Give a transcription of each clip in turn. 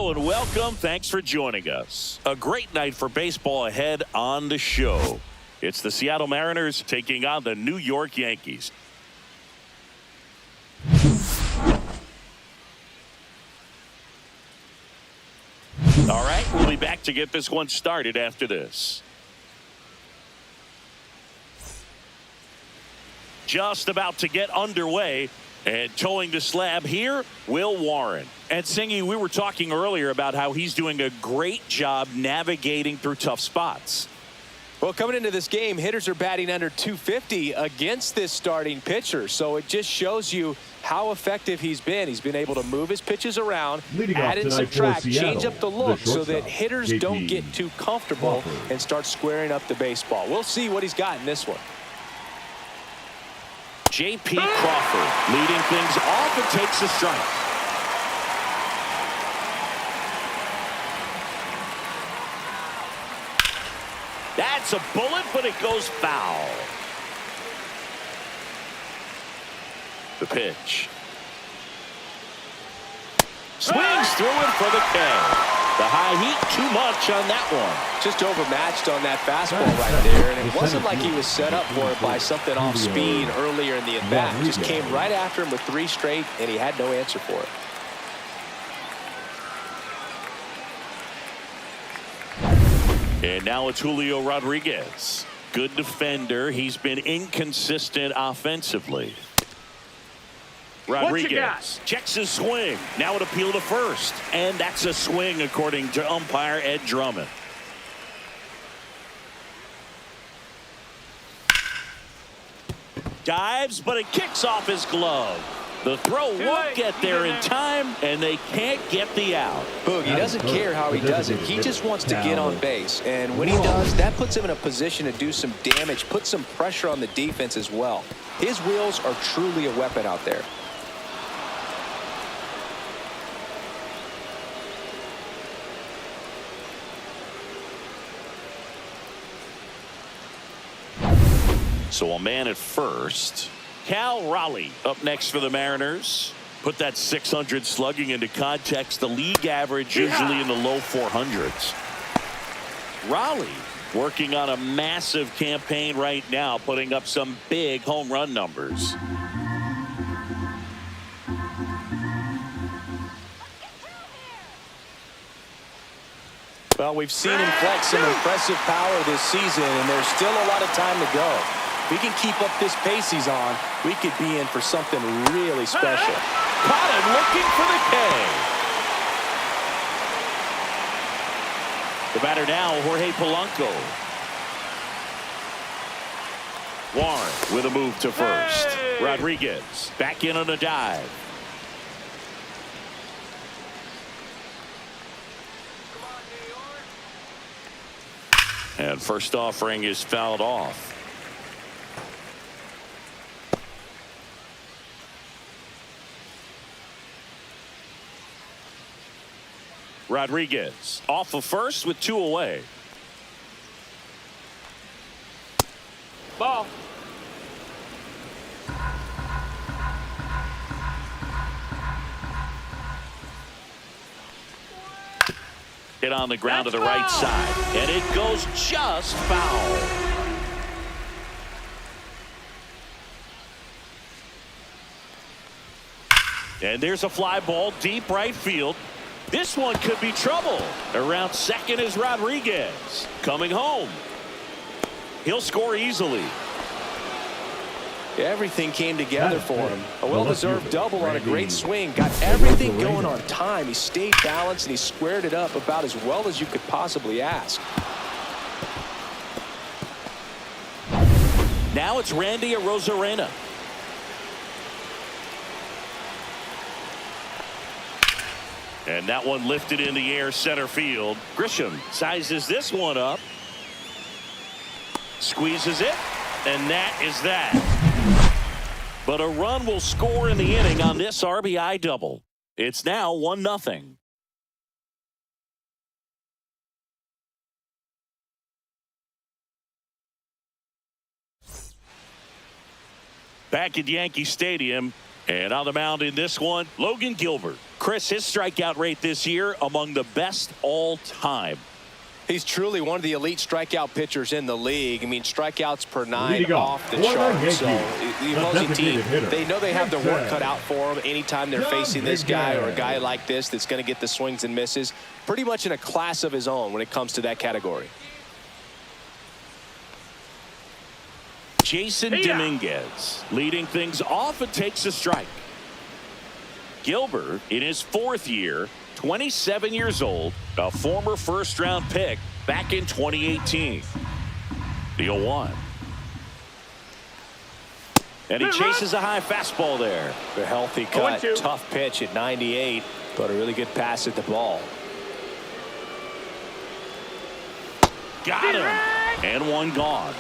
Hello and welcome. Thanks for joining us. A great night for baseball ahead on the show. It's the Seattle Mariners taking on the New York Yankees. All right, we'll be back to get this one started after this. Just about to get underway, and towing the slab here, Will Warren. And Singy, we were talking earlier about how he's doing a great job navigating through tough spots. Well, coming into this game, hitters are batting under 250 against this starting pitcher. So it just shows you how effective he's been. He's been able to move his pitches around, add and subtract, change up the look so that hitters don't get too comfortable and start squaring up the baseball. We'll see what he's got in this one. J.P. Crawford leading things off and takes a strike. That's a bullet, but it goes foul. The pitch. Swings through it for the K. The high heat, too much on that one. Just overmatched on that fastball right there, and it wasn't like he was set up for it by something off speed earlier in the at-bat. Just came right after him with 3 straight, and he had no answer for it. And now it's Julio Rodriguez. Good defender. He's been inconsistent offensively. Rodriguez checks his swing. Now it appeal to first. And that's a swing according to umpire Ed Drummond. Dives, but it kicks off his glove. The throw won't get there in time, and they can't get the out. Boogie doesn't care how he does it. He just wants to get on base. And when he does, that puts him in a position to do some damage, put some pressure on the defense as well. His wheels are truly a weapon out there. So a man at first. Cal Raleigh up next for the Mariners. Put that 600 slugging into context. The league average usually in the low 400s. Raleigh working on a massive campaign right now, putting up some big home run numbers. Well, we've seen him flex some impressive power this season, and there's still a lot of time to go. If we can keep up this pace he's on, we could be in for something really special. Caught him looking for the K. The batter now, Jorge Polanco. Warren with a move to first. Rodriguez back in on a dive. And first offering is fouled off. Rodriguez off of first with 2 away. Ball. Hit on the ground to the right side, and it goes just foul. And there's a fly ball deep right field. This one could be trouble. Around second is Rodriguez. Coming home. He'll score easily. Everything came together for him. A well-deserved double on a great swing. Got everything going on time. He stayed balanced and he squared it up about as well as you could possibly ask. Now it's Randy Arozarena. And that one lifted in the air center field. Grisham sizes this one up. Squeezes it. And that is that. But a run will score in the inning on this RBI double. It's now 1-0. Back at Yankee Stadium, And on the mound in this one, Logan Gilbert. Chris, his strikeout rate this year among the best all time. He's truly one of the elite strikeout pitchers in the league. I mean, strikeouts per 9 off the chart. So the opposing team, they know they have their work cut out for them anytime they're facing this guy or a guy like this that's going to get the swings and misses. Pretty much in a class of his own when it comes to that category. Jason Dominguez leading things off and takes a strike. Gilbert in his 4th year, 27 years old, a former first-round pick back in 2018. The 0-1. And he chases a high fastball there. A healthy cut, tough pitch at 98, but a really good pass at the ball. Got him. And one gone.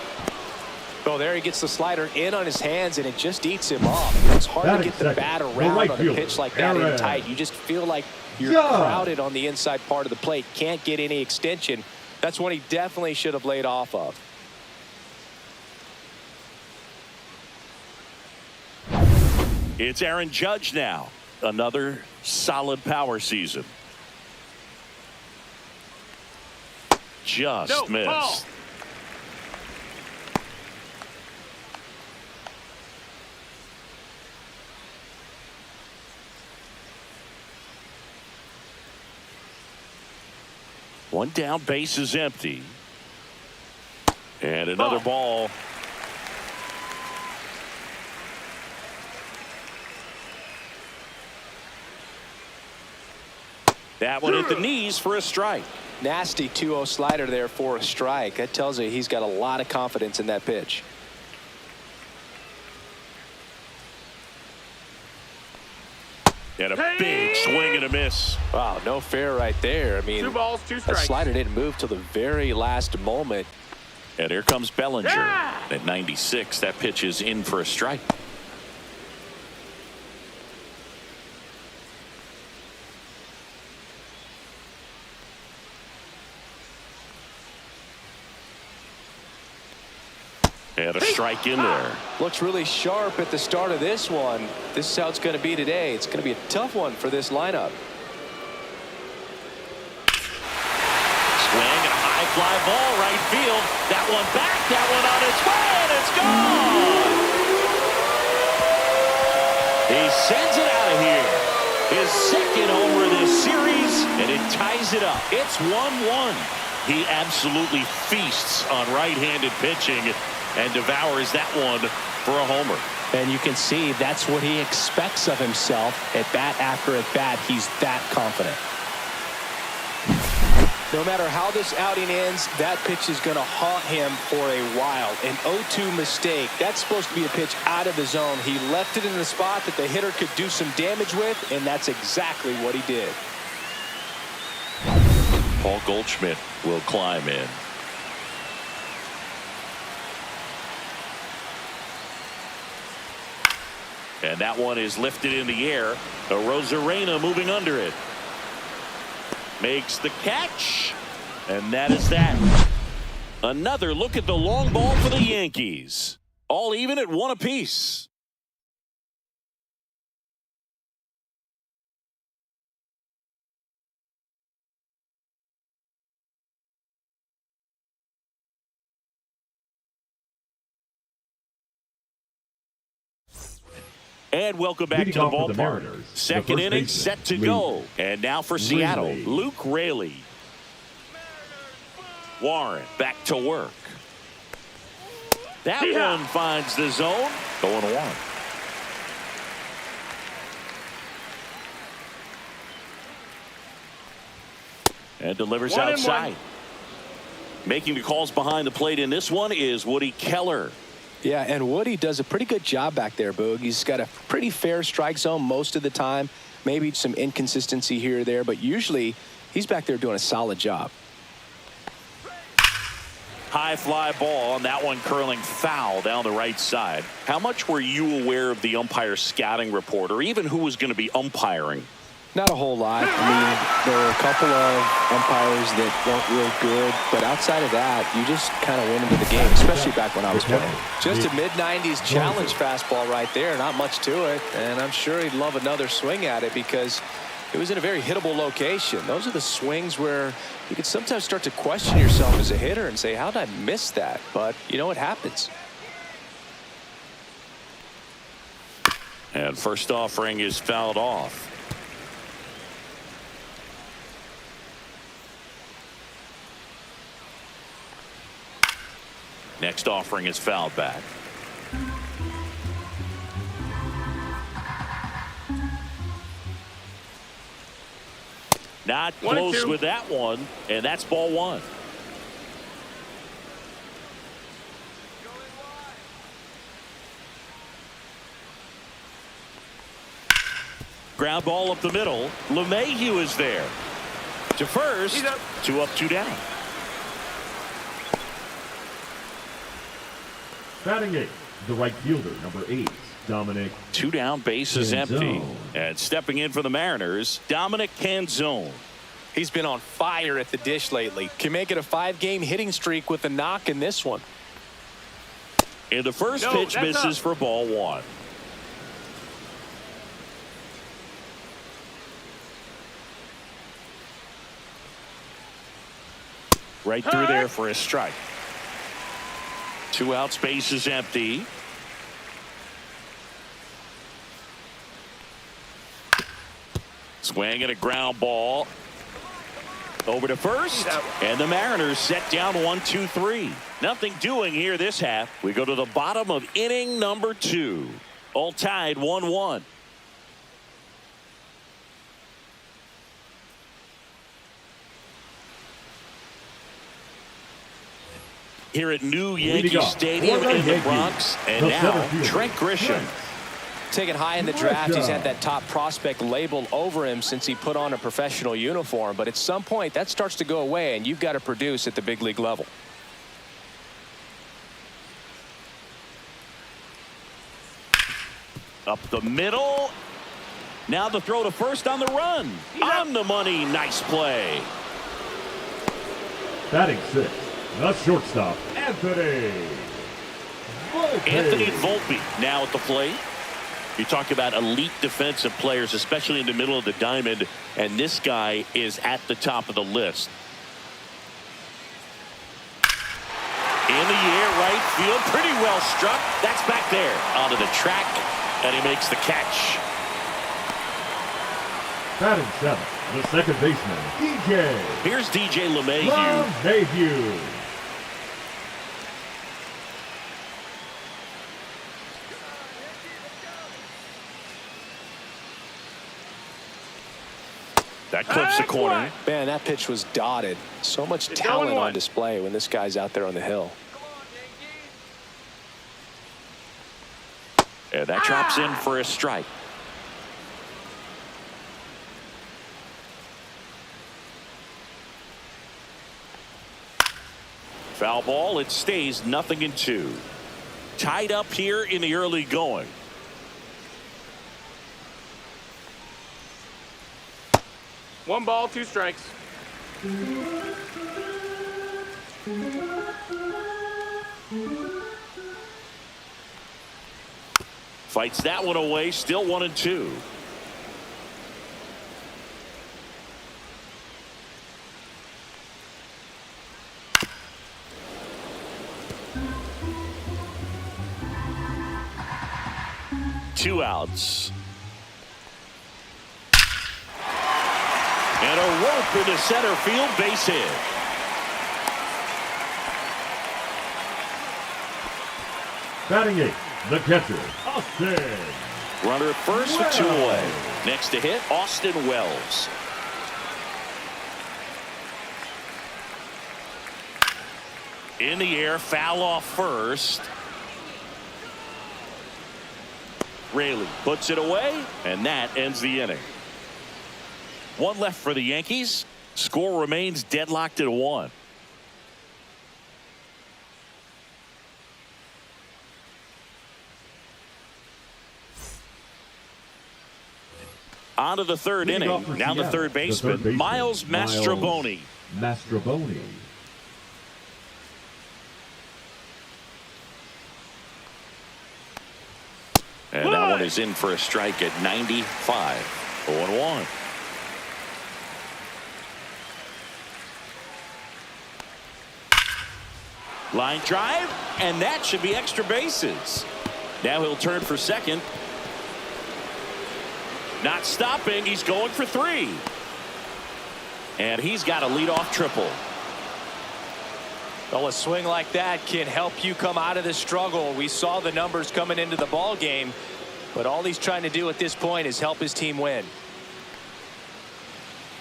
Oh, there he gets the slider in on his hands, and it just eats him up. It's hard to get the bat around on a pitch like that in tight. You just feel like you're crowded on the inside part of the plate. Can't get any extension. That's one he definitely should have laid off of. It's Aaron Judge now. Another solid power season. Just missed. Ball. One down, base is empty. And another ball. That one hit the knees for a strike. Nasty 2-0 slider there for a strike. That tells you he's got a lot of confidence in that pitch. And a big swing and a miss. Wow, no fair right there. I mean, 2 balls, 2 strikes. That slider didn't move till the very last moment. And here comes Bellinger at 96. That pitch is in for a strike. And a strike in there. Looks really sharp at the start of this one. This is how it's going to be today. It's going to be a tough one for this lineup. Swing and a high fly ball right field. That one back, that one on its way, and it's gone. He sends it out of here. His 2nd homer this series, and it ties it up. It's 1-1. He absolutely feasts on right-handed pitching and devours that one for a homer. And you can see that's what he expects of himself at bat after at bat. He's that confident. No matter how this outing ends, that pitch is going to haunt him for a while. An 0-2 mistake. That's supposed to be a pitch out of the zone. He left it in the spot that the hitter could do some damage with, and that's exactly what he did. Paul Goldschmidt will climb in. And that one is lifted in the air. Rosarena moving under it. Makes the catch. And that is that. Another look at the long ball for the Yankees. All even at 1 apiece. And welcome back to the ballpark. 2nd inning set to go. And now for Seattle, Luke Raley. Warren back to work. That one finds the zone. 0-1. And delivers outside. Making the calls behind the plate in this one is Woody Keller. Yeah, and Woody does a pretty good job back there, Boog. He's got a pretty fair strike zone most of the time. Maybe some inconsistency here or there, but usually he's back there doing a solid job. High fly ball, and that one curling foul down the right side. How much were you aware of the umpire scouting report, or even who was going to be umpiring Not a whole lot. I mean, there were a couple of umpires that weren't real good, but outside of that, you just kind of went into the game, especially back when I was playing. Just a mid-90s challenge fastball right there, not much to it, and I'm sure he'd love another swing at it because it was in a very hittable location. Those are the swings where you can sometimes start to question yourself as a hitter and say, how did I miss that? But, you know, it happens. And first offering is fouled off. Next offering is fouled back. Not close with that one, and that's ball one. Ground ball up the middle. LeMahieu is there. To first. 2 up, 2 down. Batting 8, the right fielder, number 8, Dominic. 2 down, base is empty. And stepping in for the Mariners, Dominic Canzone. He's been on fire at the dish lately. Can make it a 5-game hitting streak with a knock in this one. And the first pitch misses for ball one. Right through there for a strike. 2 outs, base is empty. Swing and a ground ball. Over to first. And the Mariners set down 1-2-3. Nothing doing here this half. We go to the bottom of inning number 2. All tied 1-1. Here at New Yankee Stadium in the Bronx. And now Trent Grisham. Taken high in the draft, he's had that top prospect label over him since he put on a professional uniform. But at some point, that starts to go away, and you've got to produce at the big league level. Up the middle. Now the throw to first on the run. On the money. Nice play. Batting 6, the shortstop, Anthony Volpe now at the plate. You talk about elite defensive players, especially in the middle of the diamond, and this guy is at the top of the list. In the air, right field, pretty well struck. That's back there onto the track, and he makes the catch. Batting 7, the second baseman, DJ. Here's DJ LeMahieu. That clips the corner. Man, that pitch was dotted. So much talent on display when this guy's out there on the hill. And that drops in for a strike. Foul ball. It stays 0-2. Tied up here in the early going. One ball, 2 strikes. Fights that one away. Still 1-2. Two outs. And a rope into center field, base hit. Batting 8, the catcher, Austin. Runner at first with 2 away. Next to hit, Austin Wells. In the air, foul off first. Raley puts it away, and that ends the inning. 1 left for the Yankees. Score remains deadlocked at 1. On to the third inning. Now the third baseman, Miles Mastrobuoni. Mastrobuoni. And that one is in for a strike at 95. 0-1. Line drive, and that should be extra bases. Now he'll turn for second. Not stopping. He's going for 3. And he's got a leadoff triple. Well, a swing like that can help you come out of the struggle. We saw the numbers coming into the ball game, but all he's trying to do at this point is help his team win.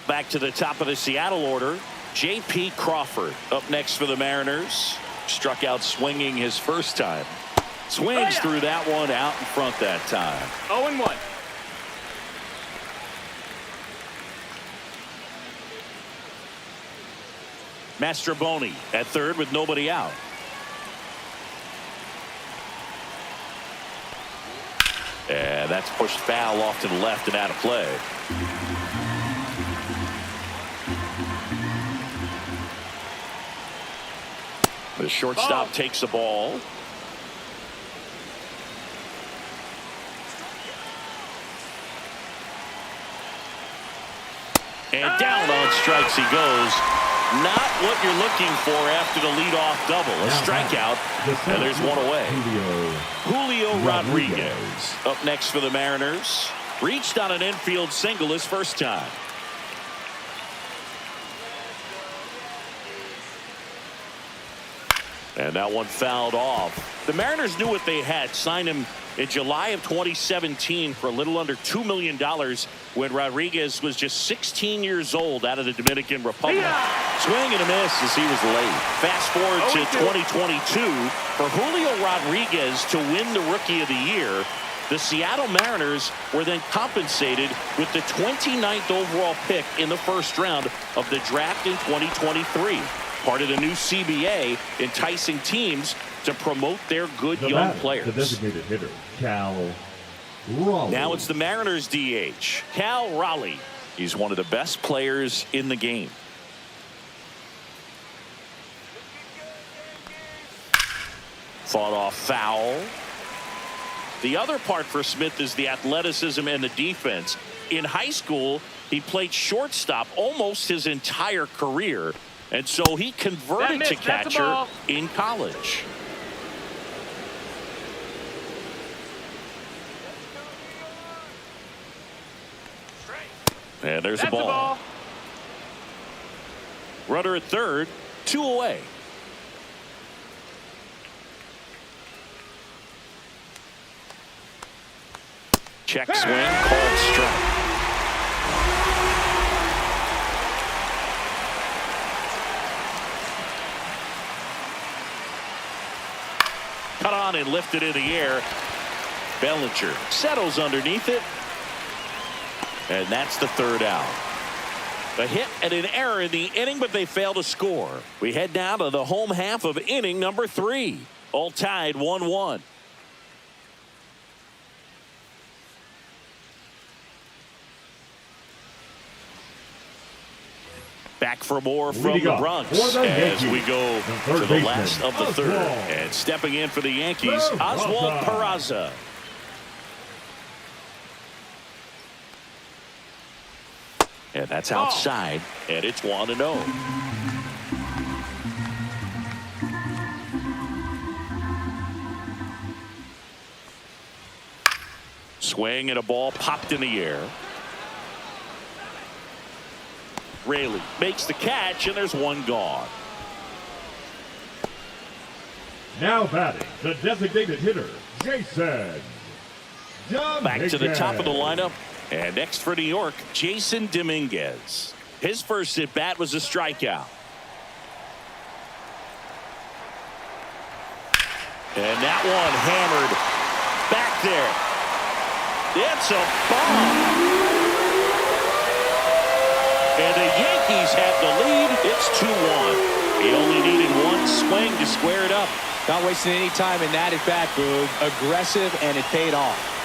Back to the top of the Seattle order. J.P. Crawford up next for the Mariners. Struck out swinging his first time. Swings through that one out in front that time. 0-1. Mastrobuoni at third with nobody out. And that's pushed foul off to the left and out of play. The shortstop takes the ball. And down on strikes he goes. Not what you're looking for after the leadoff double. A strikeout, and there's one away. Julio Rodriguez up next for the Mariners. Reached on an infield single his first time. And that one fouled off. The Mariners knew what they had. Signed him in July of 2017 for a little under $2 million when Rodriguez was just 16 years old out of the Dominican Republic. Swing and a miss as he was late. Fast forward to 2022 for Julio Rodriguez to win the Rookie of the Year. The Seattle Mariners were then compensated with the 29th overall pick in the first round of the draft in 2023. Part of the new CBA, enticing teams to promote their good young players. The designated hitter, Cal Raleigh. Now it's the Mariners DH, Cal Raleigh. He's one of the best players in the game. Fought off foul. The other part for Smith is the athleticism and the defense. In high school, he played shortstop almost his entire career. And so he converted to catcher in college. And there's a ball. Runner at third, 2 away. Check swing, called strike. Cut on and lifted in the air. Bellinger settles underneath it. And that's the third out. A hit and an error in the inning, but they fail to score. We head now to the home half of inning number 3. All tied 1-1. Back for more from the Bronx as we go to the last of the third. And stepping in for the Yankees, Oswald Peraza. And that's outside, and it's 1-0. Swing and a ball popped in the air. Raley makes the catch, and there's one gone. Now batting, the designated hitter, Jason Dominguez. Back to the top of the lineup. And next for New York, Jason Dominguez. His first at bat was a strikeout. And that one hammered back there. It's a bomb. And the Yankees have the lead. It's 2-1. He only needed one swing to square it up. Not wasting any time in that at bat, Boog. Aggressive, and it paid off.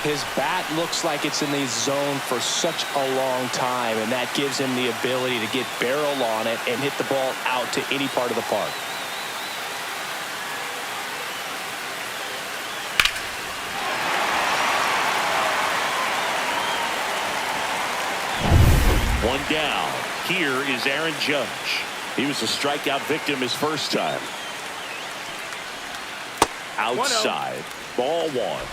His bat looks like it's in the zone for such a long time, and that gives him the ability to get barrel on it and hit the ball out to any part of the park. One down. Here is Aaron Judge. He was a strikeout victim his first time. Outside. Ball one.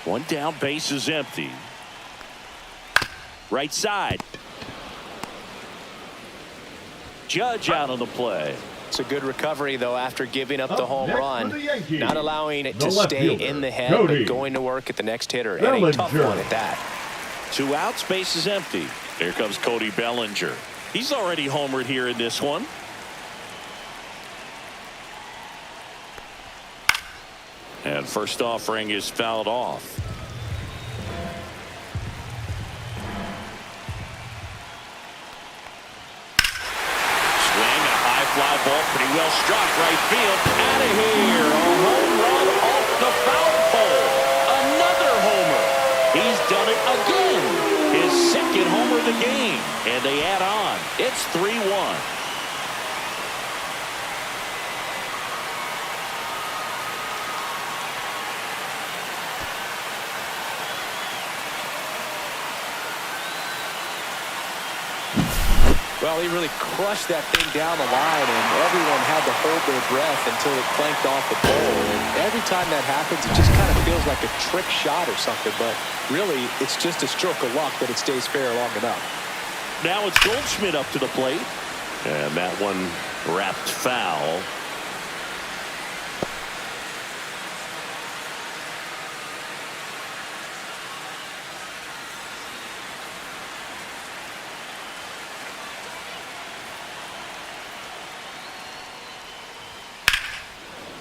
One down, base is empty. Right side. Judge out on the play. It's a good recovery, though, after giving up the home run. Not allowing it to left stay fielder, in the head, Cody but going to work at the next hitter. And a tough one at that. 2 outs, base is empty. Here comes Cody Bellinger. He's already homered here in this one. And first offering is fouled off. Swing, a high fly ball, pretty well struck, right field. Out of here, a home run off the foul pole. Another homer. He's done it again. His second homer of the game. And they add on. It's 3-1. Well, he really crushed that thing down the line, and everyone had to hold their breath until it clanked off the pole. And every time that happens, it just kind of feels like a trick shot or something. But really, it's just a stroke of luck that it stays fair long enough. Now it's Goldschmidt up to the plate. And that one wrapped foul.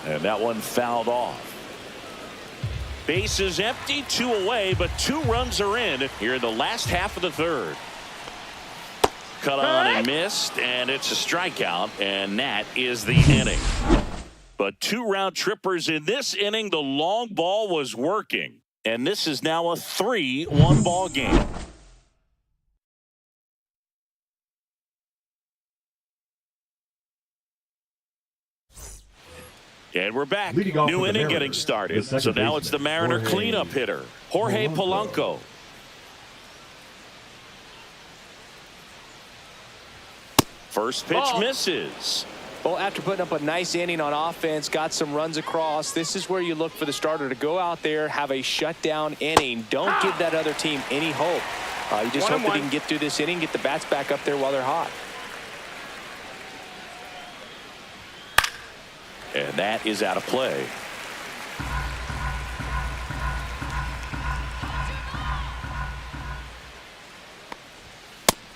And that one fouled off. Base is empty, 2 away, but 2 runs are in here in the last half of the third. Cut on and missed, and it's a strikeout, and that is the inning. But 2 round trippers in this inning. The long ball was working, and this is now a 3-1 ball game. And we're back. New inning getting started. So now it's the Mariner cleanup hitter, Jorge Polanco. First pitch misses. Well, after putting up a nice inning on offense, got some runs across, this is where you look for the starter to go out there, have a shutdown inning. Don't give that other team any hope. You just hope that he can get through this inning, get the bats back up there while they're hot. And that is out of play.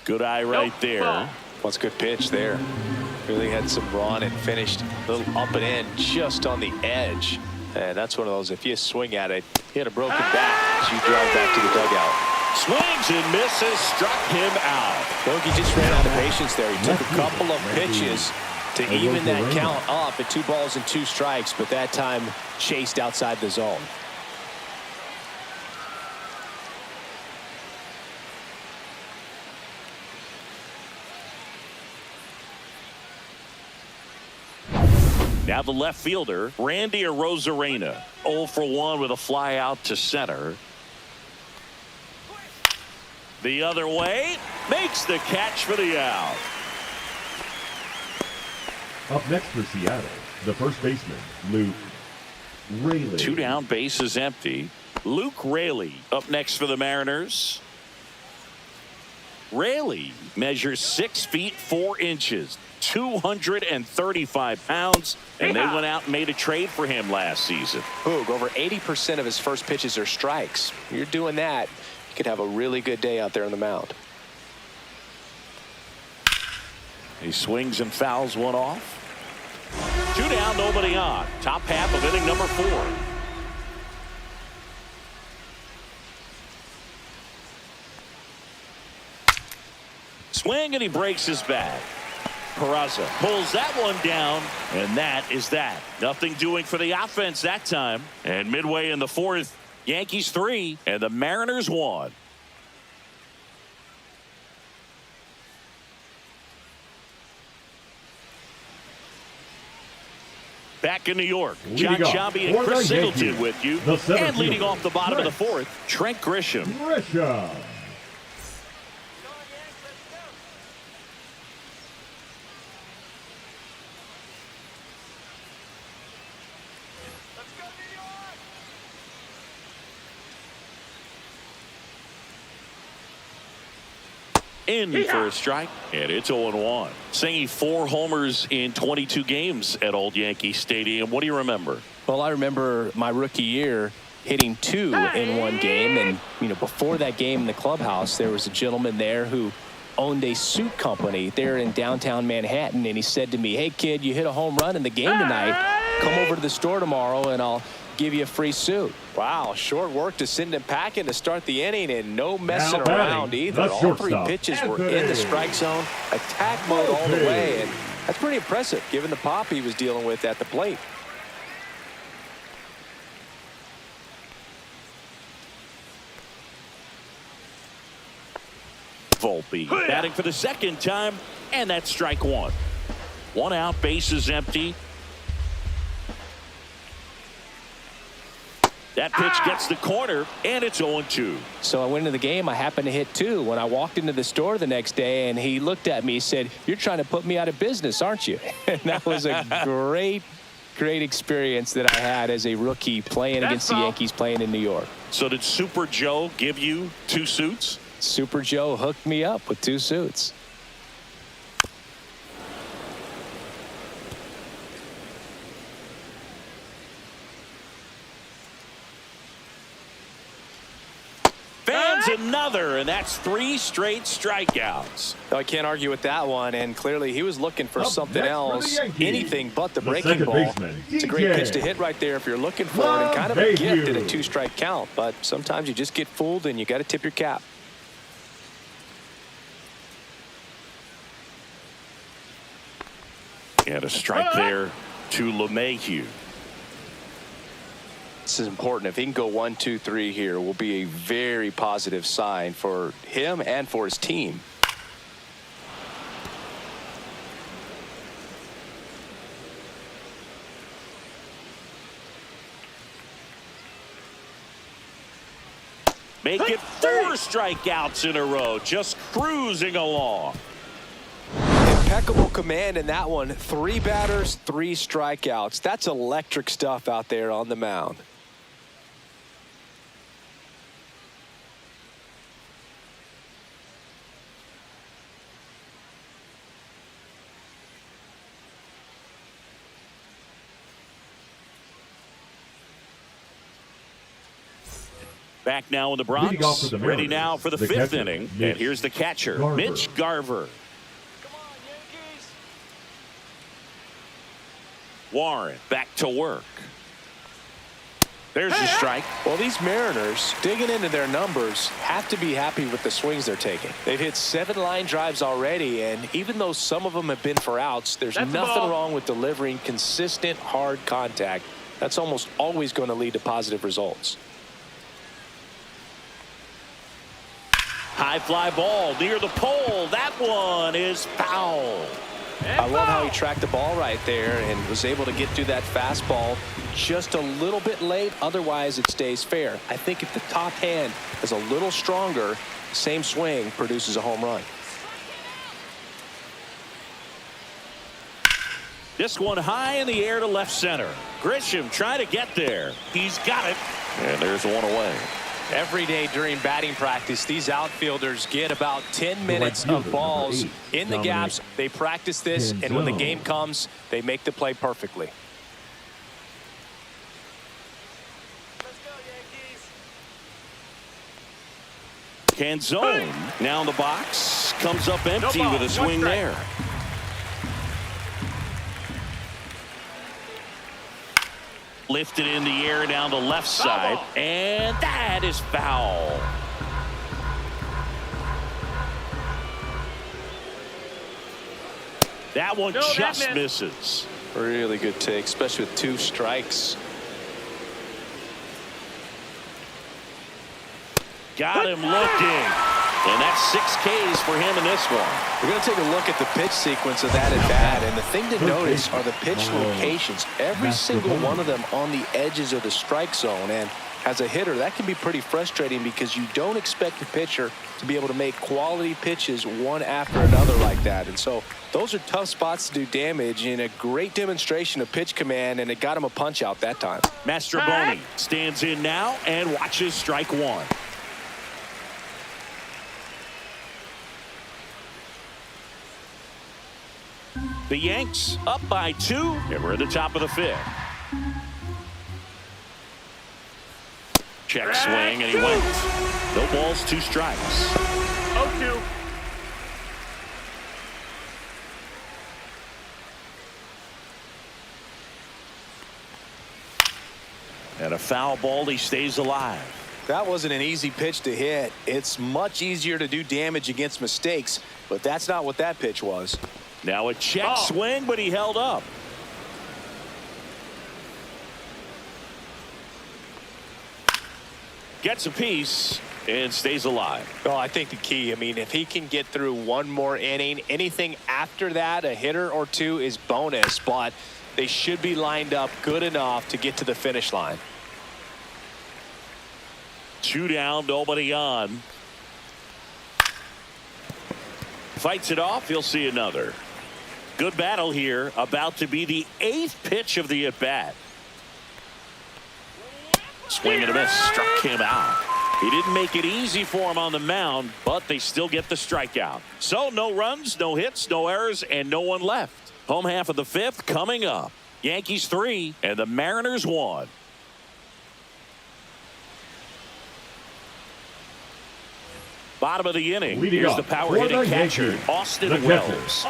Good eye right there. Well, it's a good pitch there. Really had some run and finished a little up and in just on the edge. And that's one of those, if you swing at it, hit a broken bat as you drive back to the dugout. Swings and misses, struck him out. Bogey just ran out of patience there. He took a couple of pitches to even that count up at 2 balls and 2 strikes, but that time chased outside the zone. Now the left fielder, Randy Arozarena, 0 for 1 with a fly out to center. The other way, makes the catch for the out. Up next for Seattle, the first baseman, Luke Raley. 2 down, base is empty. Luke Raley up next for the Mariners. Raley measures 6 feet 4 inches, 235 pounds, and they went out and made a trade for him last season. Boog, over 80% of his first pitches are strikes. You're doing that, you could have a really good day out there on the mound. He swings and fouls one off. 2 down, nobody on. Top half of inning number 4. Swing, and he breaks his bat. Peraza pulls that one down, and that is that. Nothing doing for the offense that time. And midway in the fourth, Yankees 3 and the Mariners 1. Back in New York, John Shabby and Chris Singleton with you. And leading off the bottom of the fourth, Trent Grisham. In for a strike, and it's 0-1. Singing 4 homers in 22 games at Old Yankee Stadium. What do you remember? Well, I remember my rookie year hitting 2 in one game, and before that game in the clubhouse, there was a gentleman there who owned a suit company there in downtown Manhattan, and he said to me, "Hey kid, you hit a home run in the game tonight. Come over to the store tomorrow and I'll give you a free suit." Wow, short work to send him packing to start the inning, and no messing around either. All 3 pitches were in the strike zone, attack mode all the way, and that's pretty impressive given the pop he was dealing with at the plate. Volpe batting for the second time, and that's strike 1. 1 out, bases empty. That pitch gets the corner, and it's 0-2. So I went into the game. I happened to hit 2. When I walked into the store the next day, and he looked at me, he said, "You're trying to put me out of business, aren't you?" And that was a great experience that I had as a rookie playing against the Yankees, playing in New York. So did Super Joe give you 2 suits? Super Joe hooked me up with 2 suits. Another, and that's 3 straight strikeouts. I can't argue with that one, and clearly he was looking for something else, anything but the breaking ball. It's a great pitch to hit right there if you're looking for it, and kind of a gift at a 2-strike count, but sometimes you just get fooled and you got to tip your cap. And a strike there to LeMahieu. This is important. If he can go 1, 2, 3 here, will be a very positive sign for him and for his team. Make it 4 strikeouts in a row, just cruising along. Impeccable command in that one. 3 batters, 3 strikeouts. That's electric stuff out there on the mound. Back now in the Bronx, ready now for the 5th inning. And here's the catcher, Mitch Garver. Come on, Yankees. Warren back to work. There's the strike. Well, these Mariners, digging into their numbers, have to be happy with the swings they're taking. They've hit 7 line drives already, and even though some of them have been for outs, there's nothing wrong with delivering consistent, hard contact. That's almost always going to lead to positive results. High fly ball near the pole. That one is foul. I love how he tracked the ball right there and was able to get through that fastball just a little bit late. Otherwise, it stays fair. I think if the top hand is a little stronger, same swing produces a home run. This one high in the air to left center. Grisham trying to get there. He's got it. And there's one away. Every day during batting practice, these outfielders get about 10 minutes of balls in the gaps. They practice this, and when the game comes, they make the play perfectly. Let's go, Yankees. Canzone now in the box. Comes up empty with a swing there. Lifted in the air down the left side, and that is foul. That one just misses. Really good take, especially with 2 strikes. Got him looking. And that's 6 Ks for him in this one. We're going to take a look at the pitch sequence of that at bat, and the thing to notice are the pitch locations. Every single one of them on the edges of the strike zone. And as a hitter, that can be pretty frustrating because you don't expect the pitcher to be able to make quality pitches one after another like that. And so those are tough spots to do damage, and a great demonstration of pitch command, and it got him a punch out that time. Mastroboni stands in now and watches strike 1. The Yanks up by 2, and we're at the top of the 5th. Check swing, and he went. No balls, 2 strikes. 0-2. And a foul ball, he stays alive. That wasn't an easy pitch to hit. It's much easier to do damage against mistakes, but that's not what that pitch was. Now a check swing, but he held up. Gets a piece and stays alive. Oh, I think the key, I mean, if he can get through one more inning, anything after that, a hitter or 2 is bonus, but they should be lined up good enough to get to the finish line. 2 down, nobody on. Fights it off, he'll see another. Good battle here, about to be the 8th pitch of the at-bat. Swing and a miss, struck him out. He didn't make it easy for him on the mound, but they still get the strikeout. So no runs, no hits, no errors, and no one left. Home half of the 5th coming up. Yankees 3 and the Mariners 1. Bottom of the inning. Here's the power hitting catcher, Austin Wells.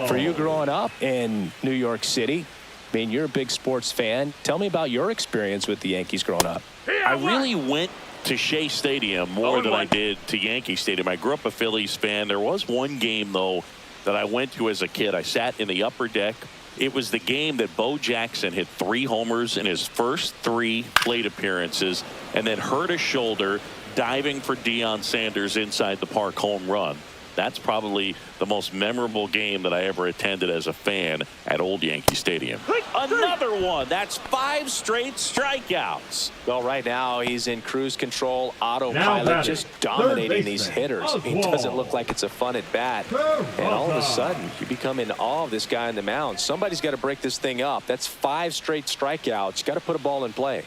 For you growing up in New York City, I mean, you're a big sports fan. Tell me about your experience with the Yankees growing up. I really went to Shea Stadium more than I did to Yankee Stadium. I grew up a Phillies fan. There was one game, though, that I went to as a kid. I sat in the upper deck. It was the game that Bo Jackson hit 3 homers in his first 3 plate appearances and then hurt a shoulder diving for Deion Sanders inside the park home run. That's probably the most memorable game that I ever attended as a fan at Old Yankee Stadium. Another one. That's 5 straight strikeouts. Well, right now he's in cruise control, autopilot, just dominating these hitters. He doesn't look like it's a fun at bat. And all of a sudden, you become in awe of this guy on the mound. Somebody's got to break this thing up. That's 5 straight strikeouts. You got to put a ball in play.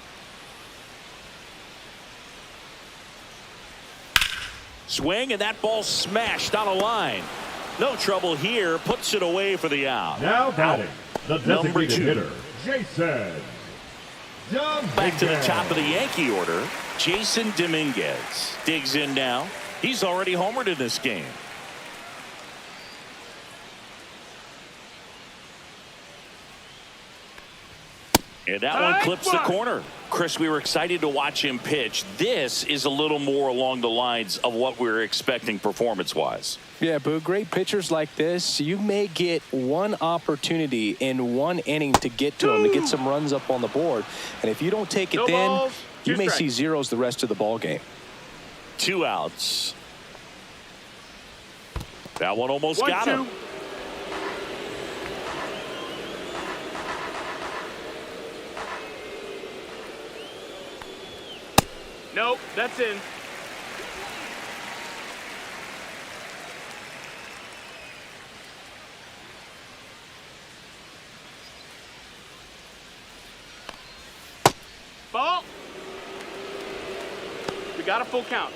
Swing, and that ball smashed on a line. No trouble here. Puts it away for the out. Now batting, the Number 2 hitter, Jason Dominguez. Back to the top of the Yankee order, Jason Dominguez digs in now. He's already homered in this game. And that one clips the corner. Chris, we were excited to watch him pitch. This is a little more along the lines of what we were expecting performance-wise. Yeah, Boo, great pitchers like this, you may get one opportunity in one inning to get to them, to get some runs up on the board. And if you don't take it then, you may see zeros the rest of the ball game. 2 outs. That one almost got him. Nope, that's in. Ball. We got a full count.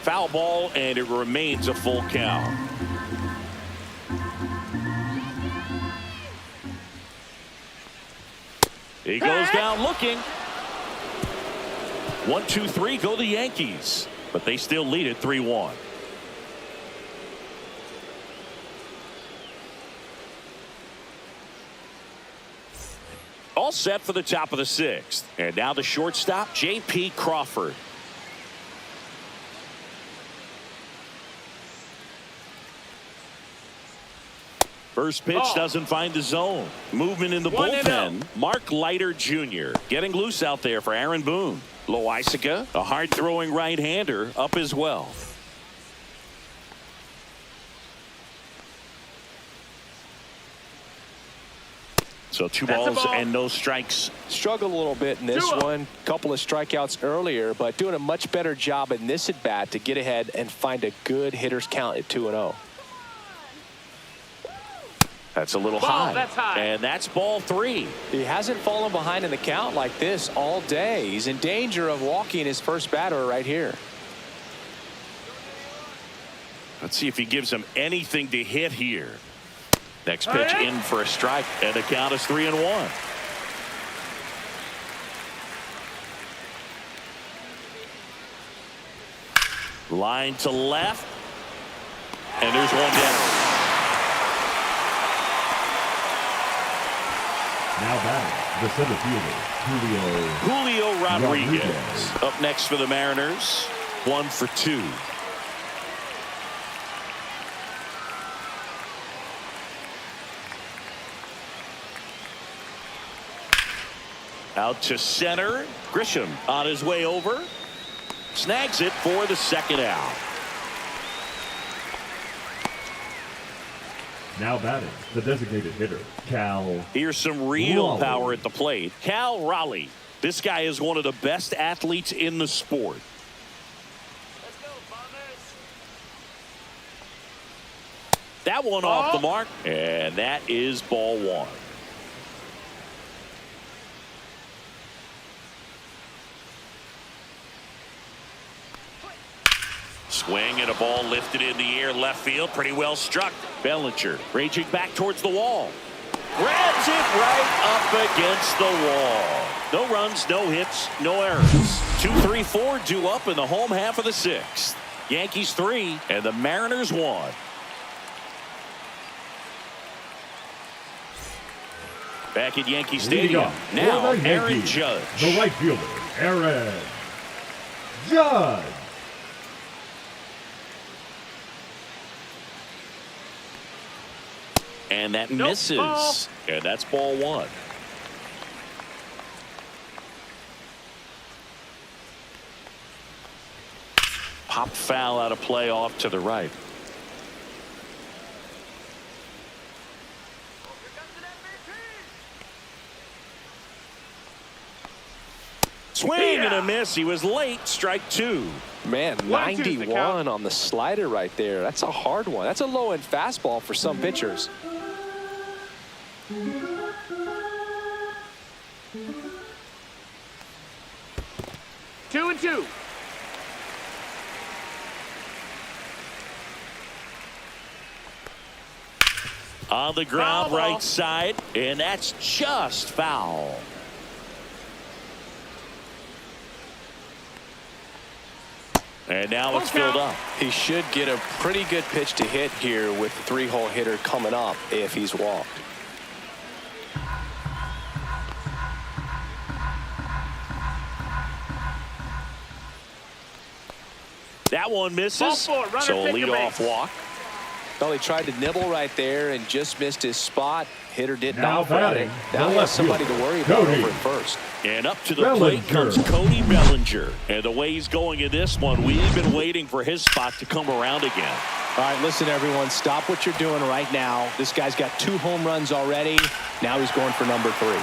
Foul ball, and it remains a full count. He goes down looking. 1, 2, 3, go the Yankees. but they still lead it 3-1. All set for the top of the 6th. And now the shortstop, J.P. Crawford. First pitch doesn't find the zone. Movement in the bullpen. Mark Leiter Jr. getting loose out there for Aaron Boone. Loaisiga, a hard-throwing right-hander, up as well. So 2 balls and no strikes. Struggled a little bit in this one. Couple of strikeouts earlier, but doing a much better job in this at-bat to get ahead and find a good hitter's count at 2-0. That's a little high. That's high. And that's ball 3. He hasn't fallen behind in the count like this all day. He's in danger of walking his first batter right here. Let's see if he gives him anything to hit here. Next pitch in for a strike, and the count is 3-1. Line to left, and there's one down. Now batting, the center fielder, Julio Rodriguez up next for the Mariners. 1 for 2. Out to center. Grisham on his way over. Snags it for the 2nd out. Now batting, the designated hitter, Cal. Here's some real Raleigh. power at the plate. Cal Raleigh. This guy is one of the best athletes in the sport. Let's go, Bombers. That one off the mark, and that is ball 1. Swing and a ball lifted in the air left field. Pretty well struck. Bellinger raging back towards the wall. Grabs it right up against the wall. No runs, no hits, no errors. 2, 3, 4 due up in the home half of the 6th. Yankees 3 and the Mariners 1. Back at Yankee Stadium. Now Aaron Judge. The right fielder, Aaron Judge. And that misses. Ball. And that's ball 1. Pop foul out of play off to the right. Swing and a miss. He was late. Strike 2. Man, 91 on the slider right there. That's a hard one. That's a low-end fastball for some pitchers. 2-2. On the ground, Foul ball. right side, and that's just foul. And now it's filled up. He should get a pretty good pitch to hit here with the 3-hole hitter coming up if he's walked. That one misses. Ball 4, runner So a take the leadoff base. walk. Well, he tried to nibble right there and just missed his spot. Hitter didn't Now outrun it. batting, Now the he has left somebody to fielder, worry about Cody over at first. And up to the plate comes Cody Bellinger. And the way he's going in this one, we've been waiting for his spot to come around again. All right, listen, everyone. Stop what you're doing right now. This guy's got 2 home runs already. Now he's going for number 3.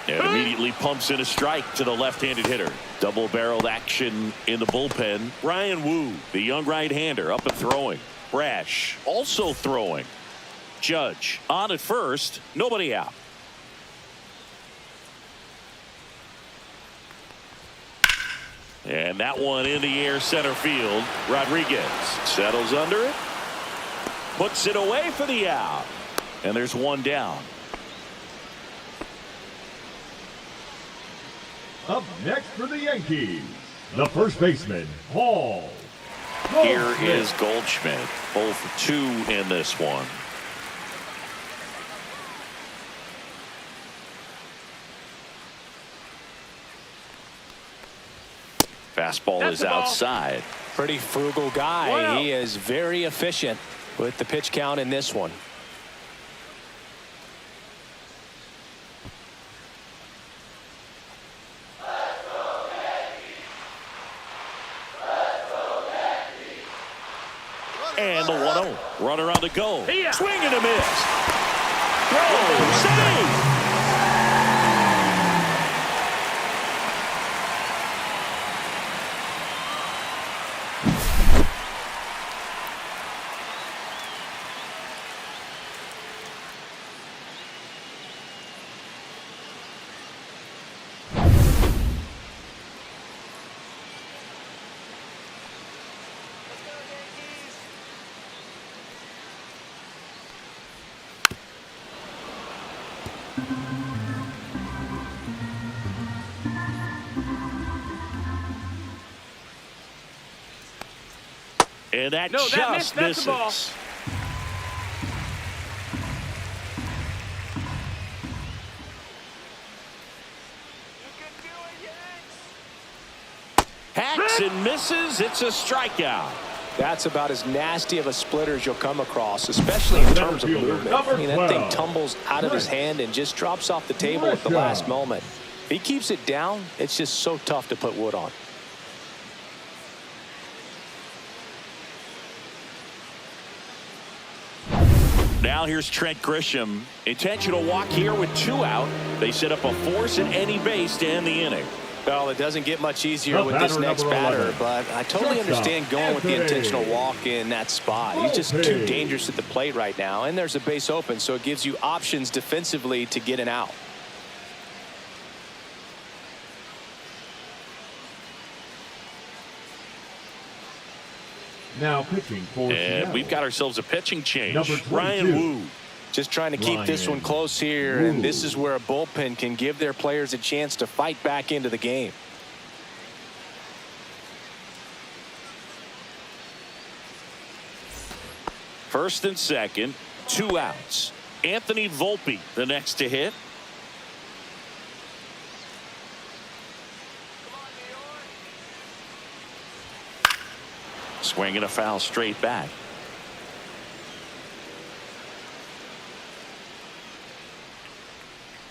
And immediately pumps in a strike to the left-handed hitter. Double-barreled action in the bullpen. Ryan Wu, the young right-hander, up and throwing. Brash also throwing. Judge on at first. Nobody out. And that one in the air center field. Rodriguez settles under it. Puts it away for the out. And there's one down. Up next for the Yankees, the first baseman, Hall. Here is Goldschmidt. 0 for 2 in this one. Fastball is outside. Pretty frugal guy. Wow. He is very efficient with the pitch count in this one. And the 1-0. Runner on the go. Yeah. Swing and a miss. Throw. Save. And that No, just that missed. That's the ball. misses. Hacks and misses. It's a strikeout. That's about as nasty of a splitter as you'll come across, especially in terms of movement. I mean, that thing tumbles out of his hand and just drops off the table at the last moment. If he keeps it down, it's just so tough to put wood on. Now here's Trent Grisham. Intentional walk here with 2 out. They set up a force at any base to end the inning. Well, it doesn't get much easier The with this batter, next number batter, 11. but I totally understand going with the intentional walk in that spot. He's just too dangerous at the plate right now, and there's a base open, so it gives you options defensively to get an out. Now pitching for And Seattle. we've got ourselves a pitching change. Number 22. Ryan Wu. Just trying to keep this one close here, and this is where a bullpen can give their players a chance to fight back into the game. First and second, 2 outs. Anthony Volpe, the next to hit. Swinging a foul straight back.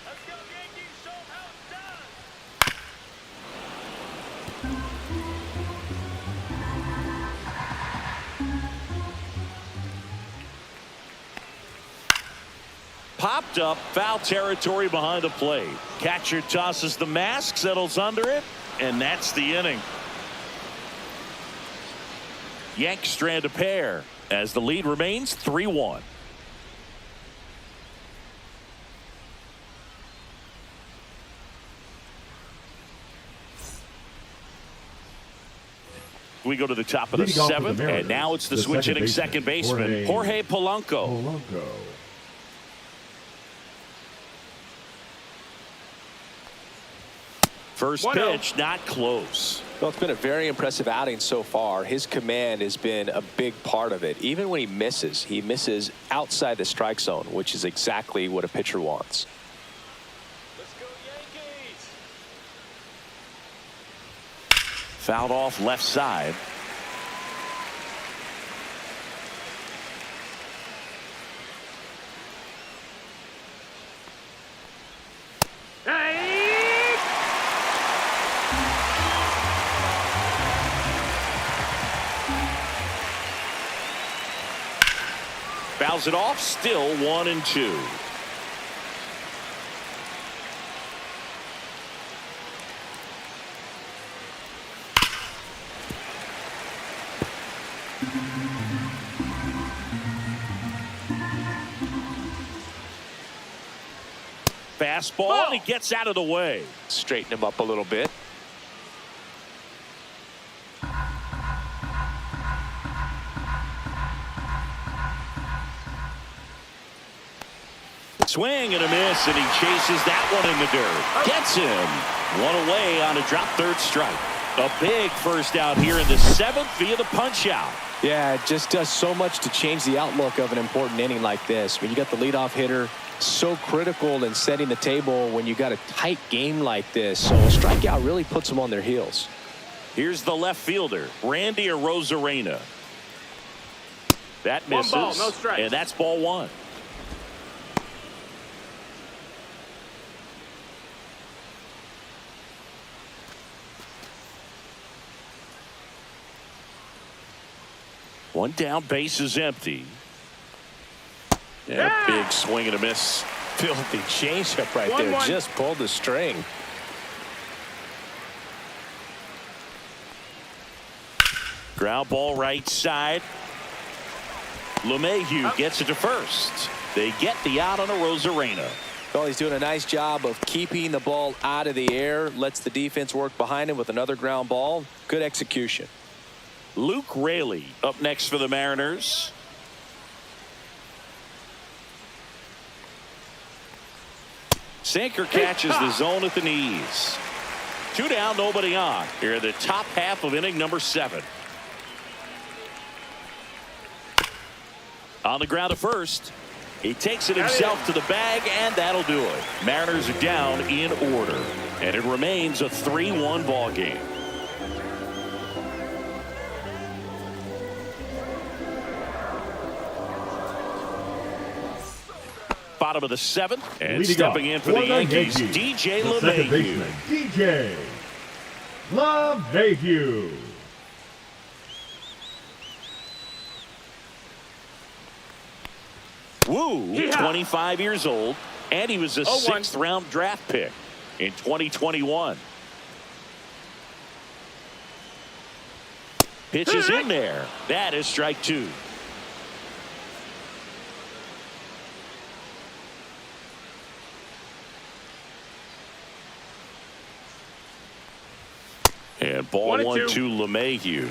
Let's go, Yankees. Show 'em how it's done. Popped up, foul territory behind the plate. Catcher tosses the mask, settles under it, and that's the inning. Yanks strand a pair as the lead remains 3-1. We go to the top of the Leading off for the 7th, Mariners, and now it's the the switch second hitting second baseman, Jorge Polanco. Polanco. First pitch, not close. Well, it's been a very impressive outing so far. His command has been a big part of it. Even when he misses outside the strike zone, which is exactly what a pitcher wants. Let's go, Yankees. Fouled off left side. Hey! Fouls it off, still 1-2. Fastball, and he gets out of the way. Straighten him up a little bit. Swing and a miss, and he chases that one in the dirt. Gets him. One away on a drop third strike. A big first out here in the 7th via the punch out. Yeah, it just does so much to change the outlook of an important inning like this. When you got the leadoff hitter, so critical in setting the table when you got a tight game like this. So a strikeout really puts them on their heels. Here's the left fielder, Randy Arozarena. That misses, 1 ball, no strikes. and that's ball 1. One down, base is empty. Yeah, big swing and a miss. Filthy changeup right there. 1-1. Just pulled the string. Ground ball right side. LeMahieu gets it to first. They get the out on Arozarena. Well, he's doing a nice job of keeping the ball out of the air. Lets the defense work behind him with another ground ball. Good execution. Luke Raley up next for the Mariners. Sinker catches the zone at the knees. 2 down, nobody on. Here in the top half of inning number 7. On the ground to first. He takes it himself to the bag, and that'll do it. Mariners are down in order, and it remains a 3-1 ball game. Bottom of the 7th, and Leading stepping in for the Yankees, DJ the second LeMahieu. baseman, DJ LeMahieu. Woo, 25 years old, and he was a 6th round draft pick in 2021. Pitches in there. That is strike 2. And ball 1 to LeMahieu.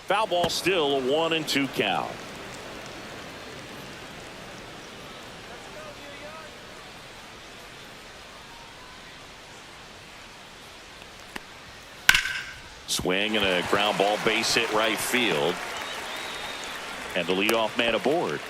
Foul ball, still a 1-2 count. Swing and a ground ball, base hit right field. And the leadoff man aboard.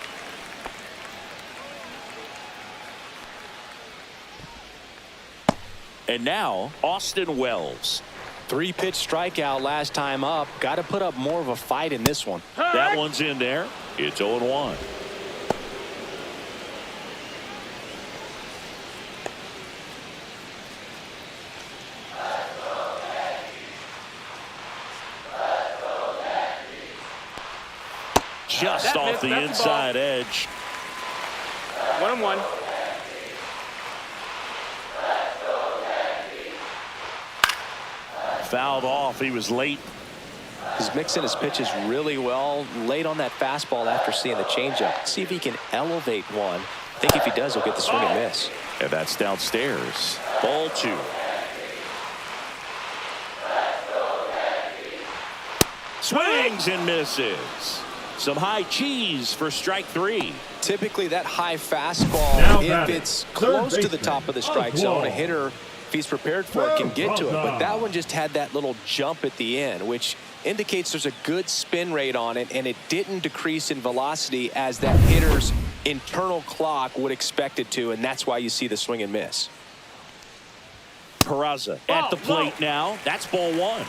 And now Austin Wells. 3-pitch strikeout last time up. Got to put up more of a fight in this one. That one's in there. It's 0-1. Just off the inside edge. 1-1. Fouled off. He was late. He's mixing his pitches really well. Late on that fastball after seeing the changeup. See if he can elevate one. I think if he does, he'll get the swing and miss. And that's downstairs. Ball 2. Swings and misses. Some high cheese for strike 3. Typically that high fastball, Now if batting, it's third close to the baseman, top of the strike Oswald. zone, a hitter, if he's prepared for it, can get to it. But that one just had that little jump at the end, which indicates there's a good spin rate on it, and it didn't decrease in velocity as that hitter's internal clock would expect it to, and that's why you see the swing and miss. Peraza at the plate now. That's ball 1.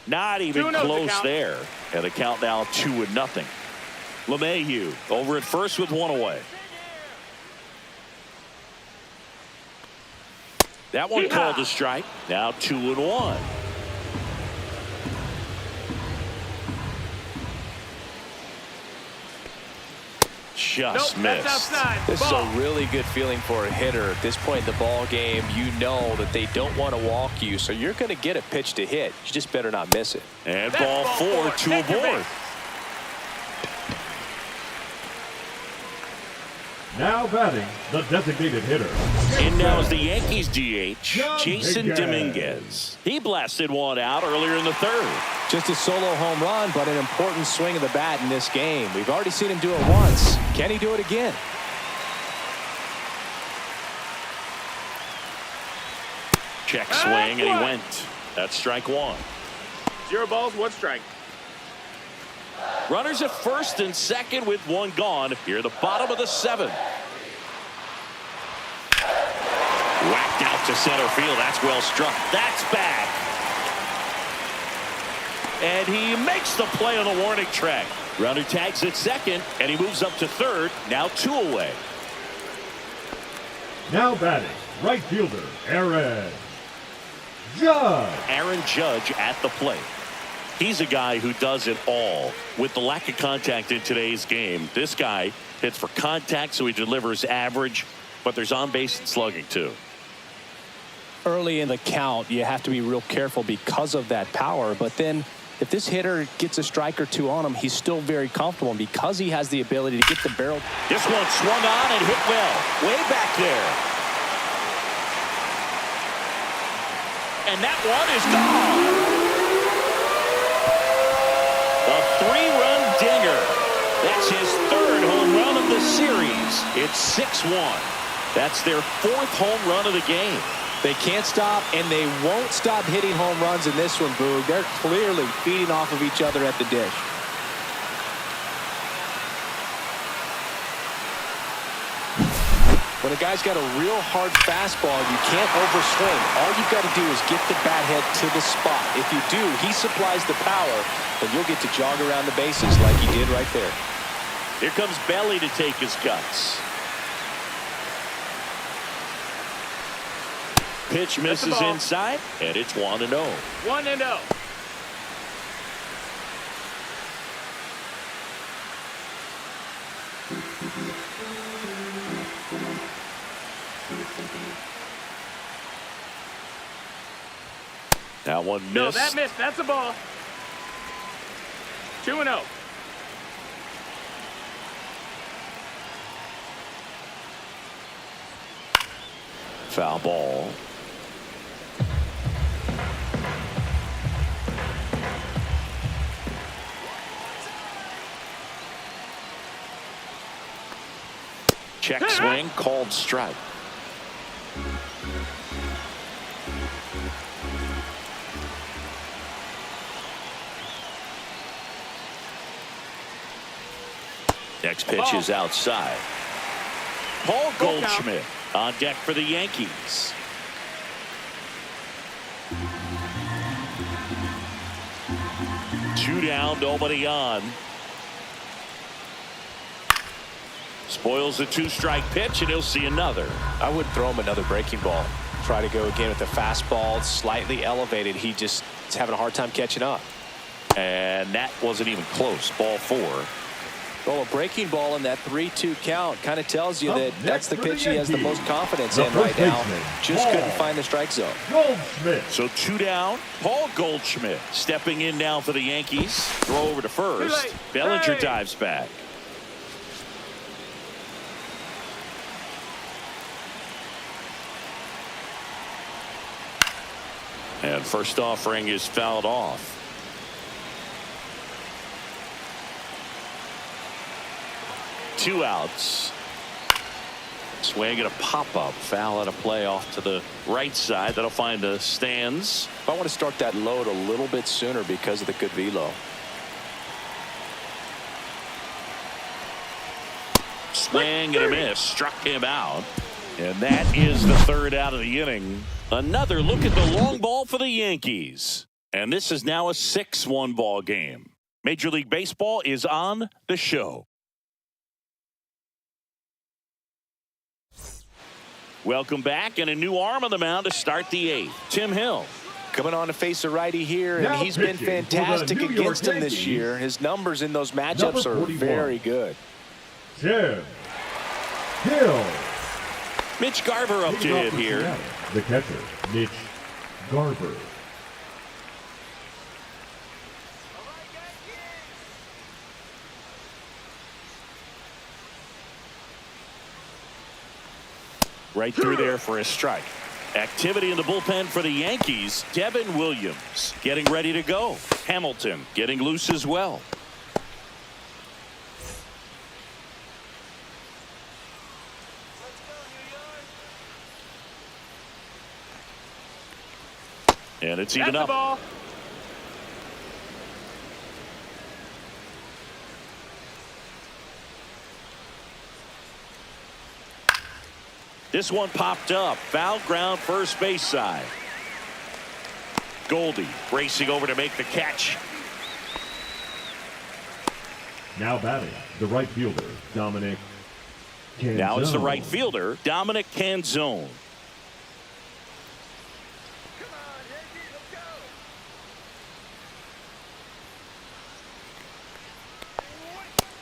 Not even close there. And the count now 2-0. LeMahieu over at first with 1 away. That one called a strike. Now 2-1. just Nope, that's missed. outside. This is Ball. a really good feeling for a hitter. At this point in the ball game, you know that they don't want to walk you, so you're going to get a pitch to hit. You just better not miss it. And That's ball four, two Take your aboard. base. Now batting, the designated hitter. In now is the Yankees DH, Jason Dominguez. Dominguez. He blasted one out earlier in the third. Just a solo home run, but an important swing of the bat in this game. We've already seen him do it once. Can he do it again? Check swing, and he went. That's strike one. 0 balls, 1 strike. Runners at first and second with one gone. Here at the bottom of the 7th. Whacked out to center field. That's well struck. That's back. And he makes the play on the warning track. Runner tags at second, and he moves up to third. Now 2 away. Now batting, right fielder, Aaron Judge. Aaron Judge at the plate. He's a guy who does it all. With the lack of contact in today's game, this guy hits for contact, so he delivers average, but there's on base and slugging too. Early in the count, you have to be real careful because of that power. But then if this hitter gets a strike or two on him, he's still very comfortable. And because he has the ability to get the barrel. This one swung on and hit well. Way back there. And that one is gone. A 3-run dinger. That's his 3rd home run of the series. It's 6-1. That's their 4th home run of the game. They can't stop, and they won't stop hitting home runs in this one, Boog. They're clearly feeding off of each other at the dish. When a guy's got a real hard fastball, you can't overswing. All you've got to do is get the bat head to the spot. If you do, he supplies the power, and you'll get to jog around the bases like he did right there. Here comes Belly to take his cuts. Pitch misses inside, and it's 1-0. 1-0. That one missed. No, that missed. That's a ball. 2-0. Foul ball. Check swing, called strike. Next pitch is outside. Paul Goldschmidt on deck for the Yankees. Two down, nobody on. Spoils the 2-strike pitch, and he'll see another. I would throw him another breaking ball. Try to go again with the fastball, slightly elevated. He just is having a hard time catching up. And that wasn't even close. Ball 4. Well, a breaking ball in that 3-2 count kind of tells you that that's the pitch he has the most confidence the in right now. baseman, Just Paul couldn't find the strike zone. Goldschmidt. So 2 down. Paul Goldschmidt stepping in now for the Yankees. Throw over to first. Bellinger dives back. And first offering is fouled off. Two outs. Swing and a pop-up. Foul out of play off to the right side. That'll find the stands. I want to start that load a little bit sooner because of the good velo. Swing and a miss. Struck him out. And that is the 3rd out of the inning. Another look at the long ball for the Yankees. And this is now a 6-1 ball game. Major League Baseball is on the show. Welcome back, and a new arm on the mound to start the 8th. Tim Hill. Coming on to face a righty here, and Now he's been pitching for the fantastic New York against him this Yankees, year. His numbers in those matchups number are 41. very good. Tim Hill. Mitch Garver up to Leading off hit for here. Seattle, the catcher, Mitch Garver. Right through there for a strike. Activity in the bullpen for the Yankees. Devin Williams getting ready to go. Hamilton getting loose as well. And it's even That's up. the ball. This one popped up. Foul ground first base side. Goldie racing over to make the catch. Now batting, the right fielder, Dominic Canzone. Now it's the right fielder, Dominic Canzone.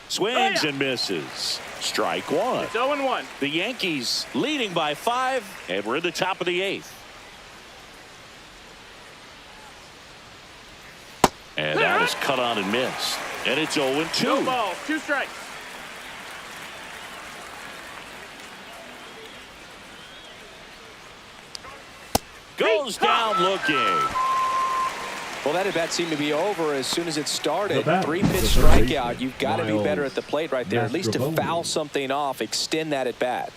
Swings and misses. Strike one. It's 0-1. The Yankees leading by 5, and we're in the top of the 8th. And that is cut on and missed. And it's 0-2. No balls, 2 strikes. Goes down looking. Well, that at bat seemed to be over as soon as it started. The 3-pitch third strikeout. baseman, You've got to be better at the plate right there. At least to Mastrobuoni. foul something off, extend that at bat.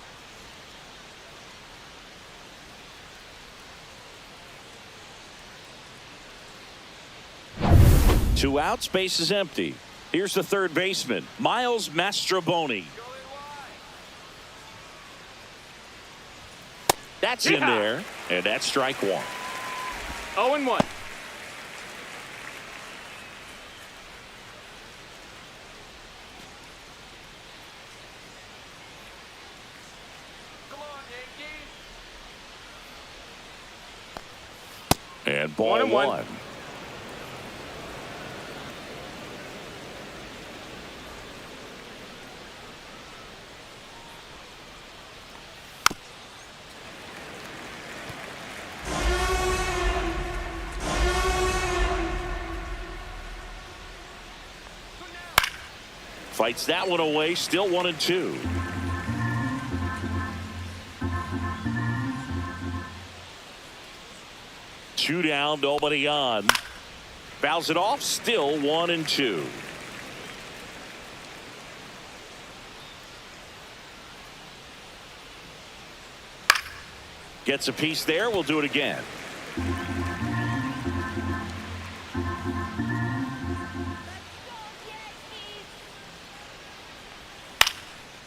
Two outs, base is empty. Here's the third baseman, Miles Mastrobuoni. That's in there, and that's strike one. 0-1. And ball 1-1. one. Fights that one away, still 1-2. Two down, nobody on. Fouls it off, still 1-2. Gets a piece there, we'll do it again.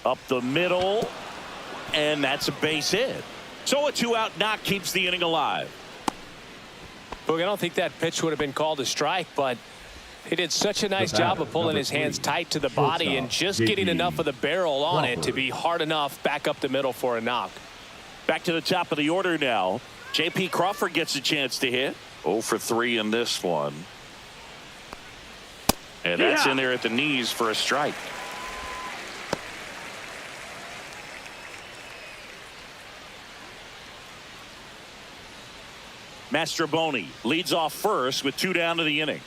Up the middle, and that's a base hit. So a 2-out knock keeps the inning alive. Look, I don't think that pitch would have been called a strike, but he did such a nice job of pulling his hands tight to the body and just getting enough of the barrel on it to be hard enough back up the middle for a knock. Back to the top of the order now. J.P. Crawford gets a chance to hit. 0 for 3 in this one. And that's in there at the knees for a strike. Mastrobuoni leads off first with 2 down to the inning.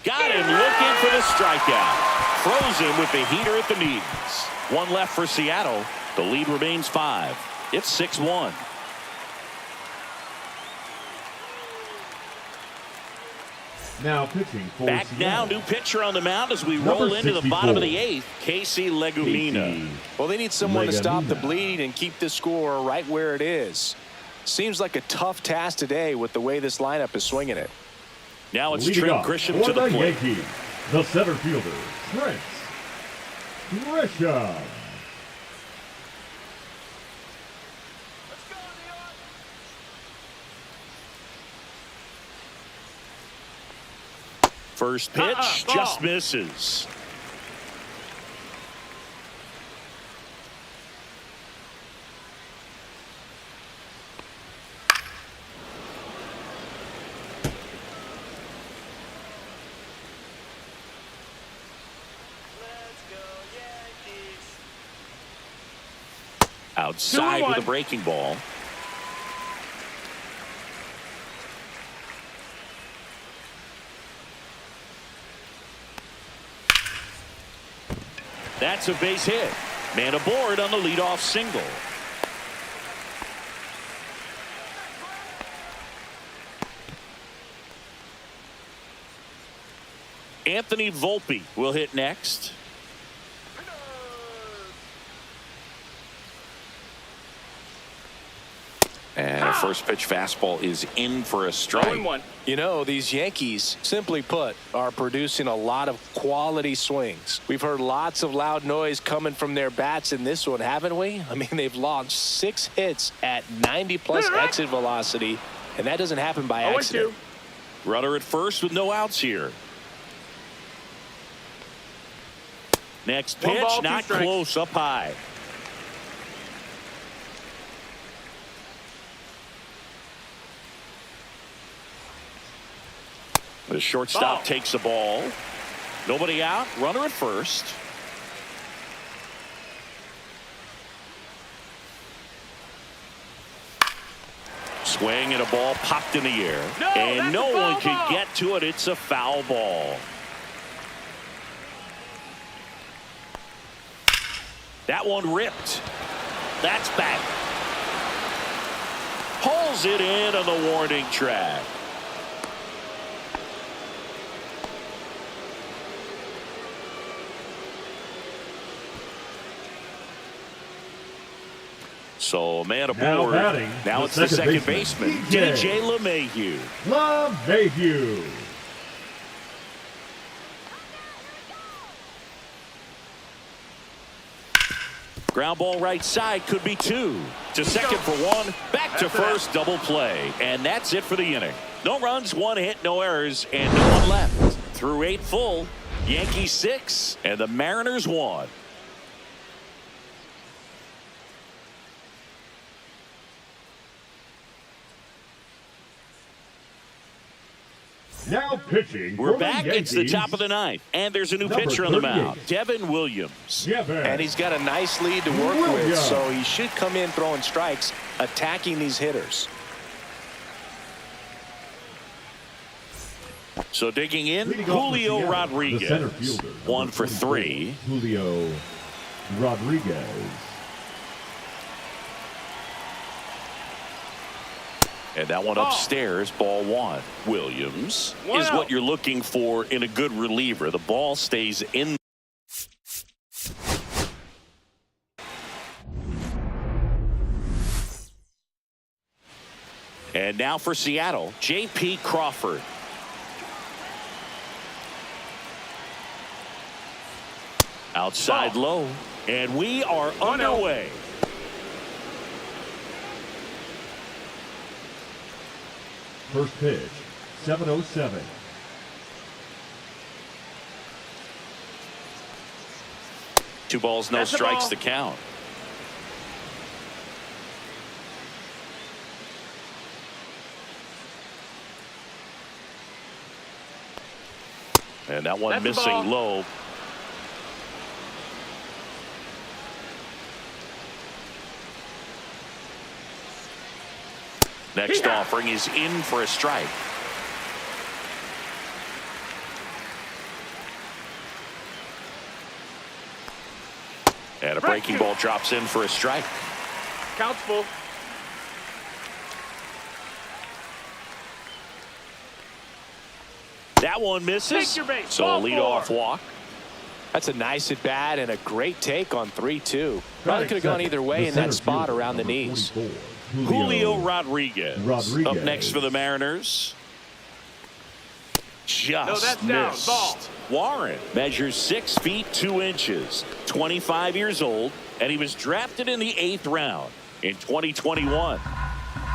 Got him looking for the strikeout. Frozen with the heater at the knees. 1 left for Seattle. The lead remains 5. It's 6-1. Now pitching for Back Seattle. now, new pitcher on the mound as we Number roll into the 64. bottom of the 8th. Casey Legumina. Casey. Well, they need someone to stop the Legamina. bleed and keep the score right where it is. Seems like a tough task today with the way this lineup is swinging it. Now it's Leading Trent up Grisham for to the the plate. Yankees, the center fielder, Trent Grisham. First pitch Ball. just misses. Outside with a breaking ball. That's a base hit. Man aboard on the leadoff single. Anthony Volpe will hit next. And a first pitch fastball is in for a strike. 0-1. You know, these Yankees, simply put, are producing a lot of quality swings. We've heard lots of loud noise coming from their bats in this one, haven't we? I mean, they've launched 6 hits at 90-plus exit velocity, and that doesn't happen by accident. 0-2. Runner at first with no outs here. Next pitch, 1 ball, 2 not strikes. close, up high. The shortstop takes the ball. Nobody out. Runner at first. Swing and a ball popped in the air. And no one can get to it. It's a foul ball. That one ripped. That's back. Pulls it in on the warning track. So man aboard. Now it's the second baseman, DJ LeMahieu. LeMahieu. Ground ball right side, could be 2. To second for 1. Back to first, double play. And that's it for the inning. No runs, 1 hit, no errors, and no one left. Through 8 full, Yankees 6 and the Mariners 1. Now pitching. We're for back. The It's the top of the 9th. And there's a new pitcher on the mound, Devin Williams. And he's got a nice lead to work with, so he should come in throwing strikes, attacking these hitters. So digging in, Julio Rodriguez. 1 for 3. Julio Rodriguez. And that one upstairs, ball 1. Williams is what you're looking for in a good reliever. The ball stays in. And now for Seattle, J.P. Crawford. Outside low, and we are underway. First pitch, 7:07. Two balls, no strikes to count. And that one missing low. Next offering is in for a strike. And a breaking ball drops in for a strike. Counts full. That one misses. So a leadoff walk. That's a nice at bat and a great take on 3-2. Probably could have gone either way in that spot around the knees. Julio Rodriguez up next for the Mariners. Just missed. Ball. Warren measures 6 feet 2 inches, 25 years old, and he was drafted in the 8th round in 2021.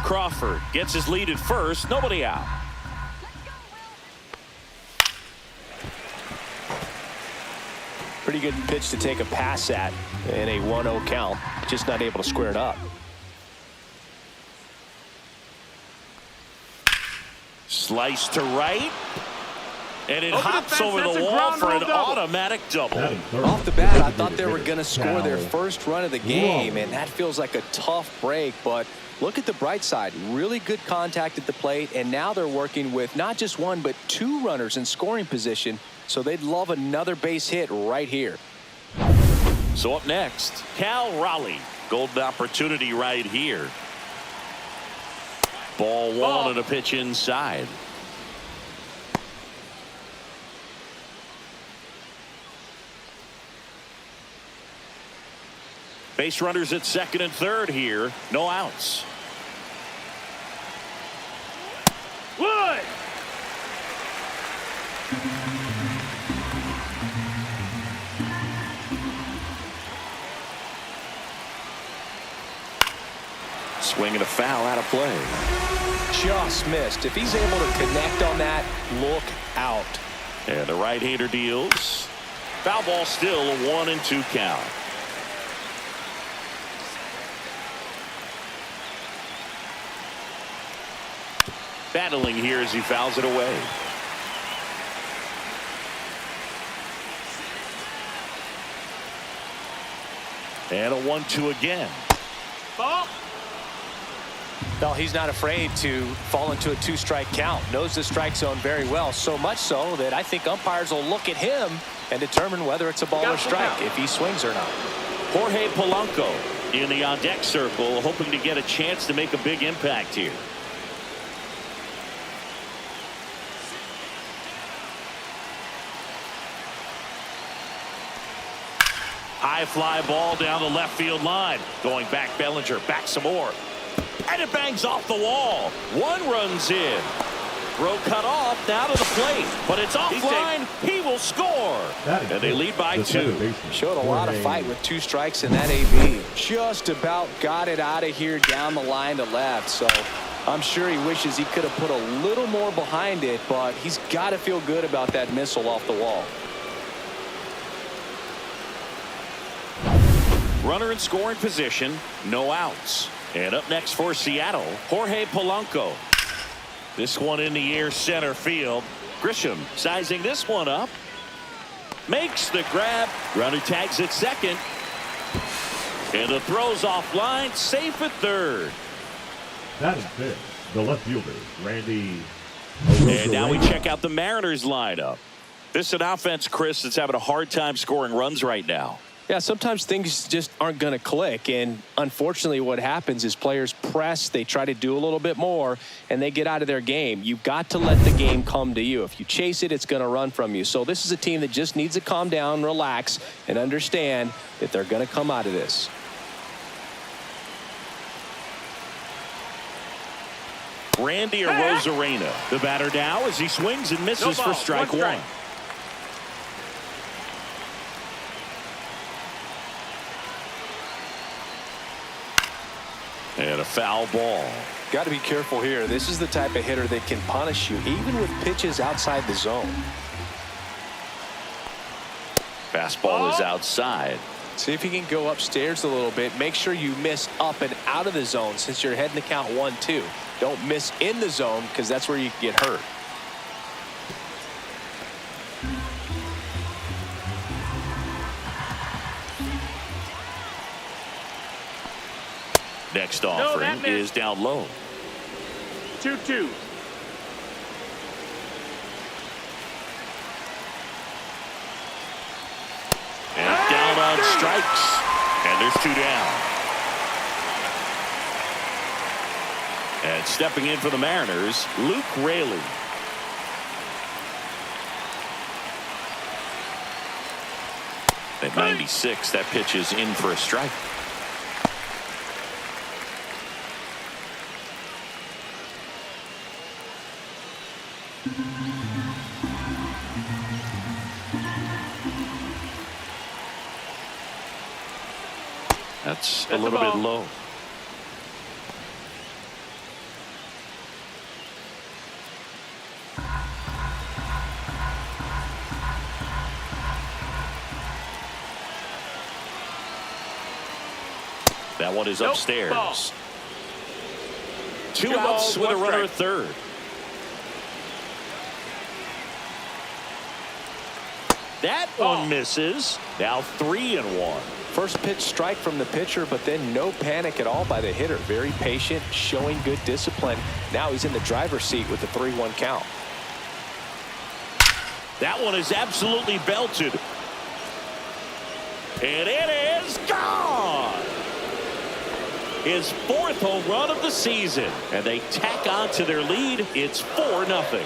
Crawford gets his lead at first, nobody out. Pretty good pitch to take a pass at in a 1-0 count. Just not able to square it up. Slice to right. And it Over the hops fence, over that's the a wall ground for rule an double. automatic double. Batting third, Off the bat, I the thought they were going to score their Cal first run of the game, Raleigh. and that feels like a tough break. But look at the bright side. Really good contact at the plate, and now they're working with not just one, but two runners in scoring position, so they'd love another base hit right here. So up next, Cal Raleigh. Golden opportunity right here. Ball one and a pitch inside. Base runners at second and third here. No outs. Wood. Swing and a foul out of play. Just missed. If he's able to connect on that, look out. And the right-hander deals. Foul ball still a 1-2 count. Battling here as he fouls it away. And a 1-2 again. Ball. No, he's not afraid to fall into a two-strike count. Knows the strike zone very well, so much so that I think umpires will look at him and determine whether it's a ball or strike, if he swings or not. Jorge Polanco in the on-deck circle, hoping to get a chance to make a big impact here. High fly ball down the left field line. Going back, Bellinger, back some more. And it bangs off the wall. One runs in. Throw cut off, now to the plate. But it's offline. He will score. And they lead by 2. Showed a lot of fight with 2 strikes in that AB. Just about got it out of here down the line to left. So I'm sure he wishes he could have put a little more behind it, but he's got to feel good about that missile off the wall. Runner in scoring position, no outs. And up next for Seattle, Jorge Polanco. This one in the air center field. Grisham sizing this one up. Makes the grab. Runner tags at second. And the throw's offline. Safe at third. Batting fifth, the left fielder, Randy. And now we check out the Mariners lineup. This is an offense, Chris, that's having a hard time scoring runs right now. Yeah, sometimes things just aren't going to click, and unfortunately what happens is players press, they try to do a little bit more, and they get out of their game. You've got to let the game come to you. If you chase it, it's going to run from you. So this is a team that just needs to calm down, relax, and understand that they're going to come out of this. Randy Arozarena, the batter now as he swings and misses for strike one. And a foul ball. Got to be careful here. This is the type of hitter that can punish you, even with pitches outside the zone. Fastball is outside. See if you can go upstairs a little bit. Make sure you miss up and out of the zone since you're heading to count 1-2. Don't miss in the zone because that's where you can get hurt. Next offering is down low. 2-2. And down on strikes. And there's 2 down. And stepping in for the Mariners, Luke Raley. At 96, that pitch is in for a strike. That's a little bit low. That one is upstairs. Ball. 2 2 outs balls, with a 1 runner at strike. third. That one misses. Now 3-1. First pitch strike from the pitcher, but then no panic at all by the hitter. Very patient, showing good discipline. Now he's in the driver's seat with the 3-1 count. That one is absolutely belted. And it is gone. His 4th home run of the season. And they tack on to their lead. It's 4-0.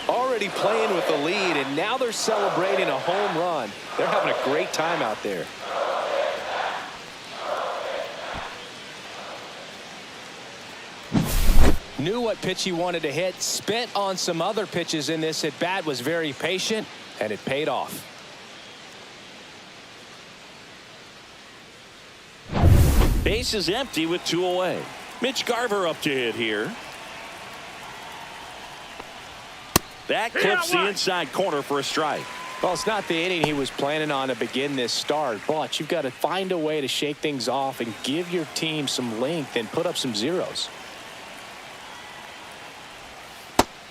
Already playing with the lead, and now they're celebrating a home run. They're having a great time out there. Knew what pitch he wanted to hit, spent on some other pitches in this at bat, was very patient, and it paid off. Base is empty with 2 away. Mitch Garver up to hit here. That clips the inside corner for a strike. Well, it's not the inning he was planning on to begin this start, but you've got to find a way to shake things off and give your team some length and put up some zeros.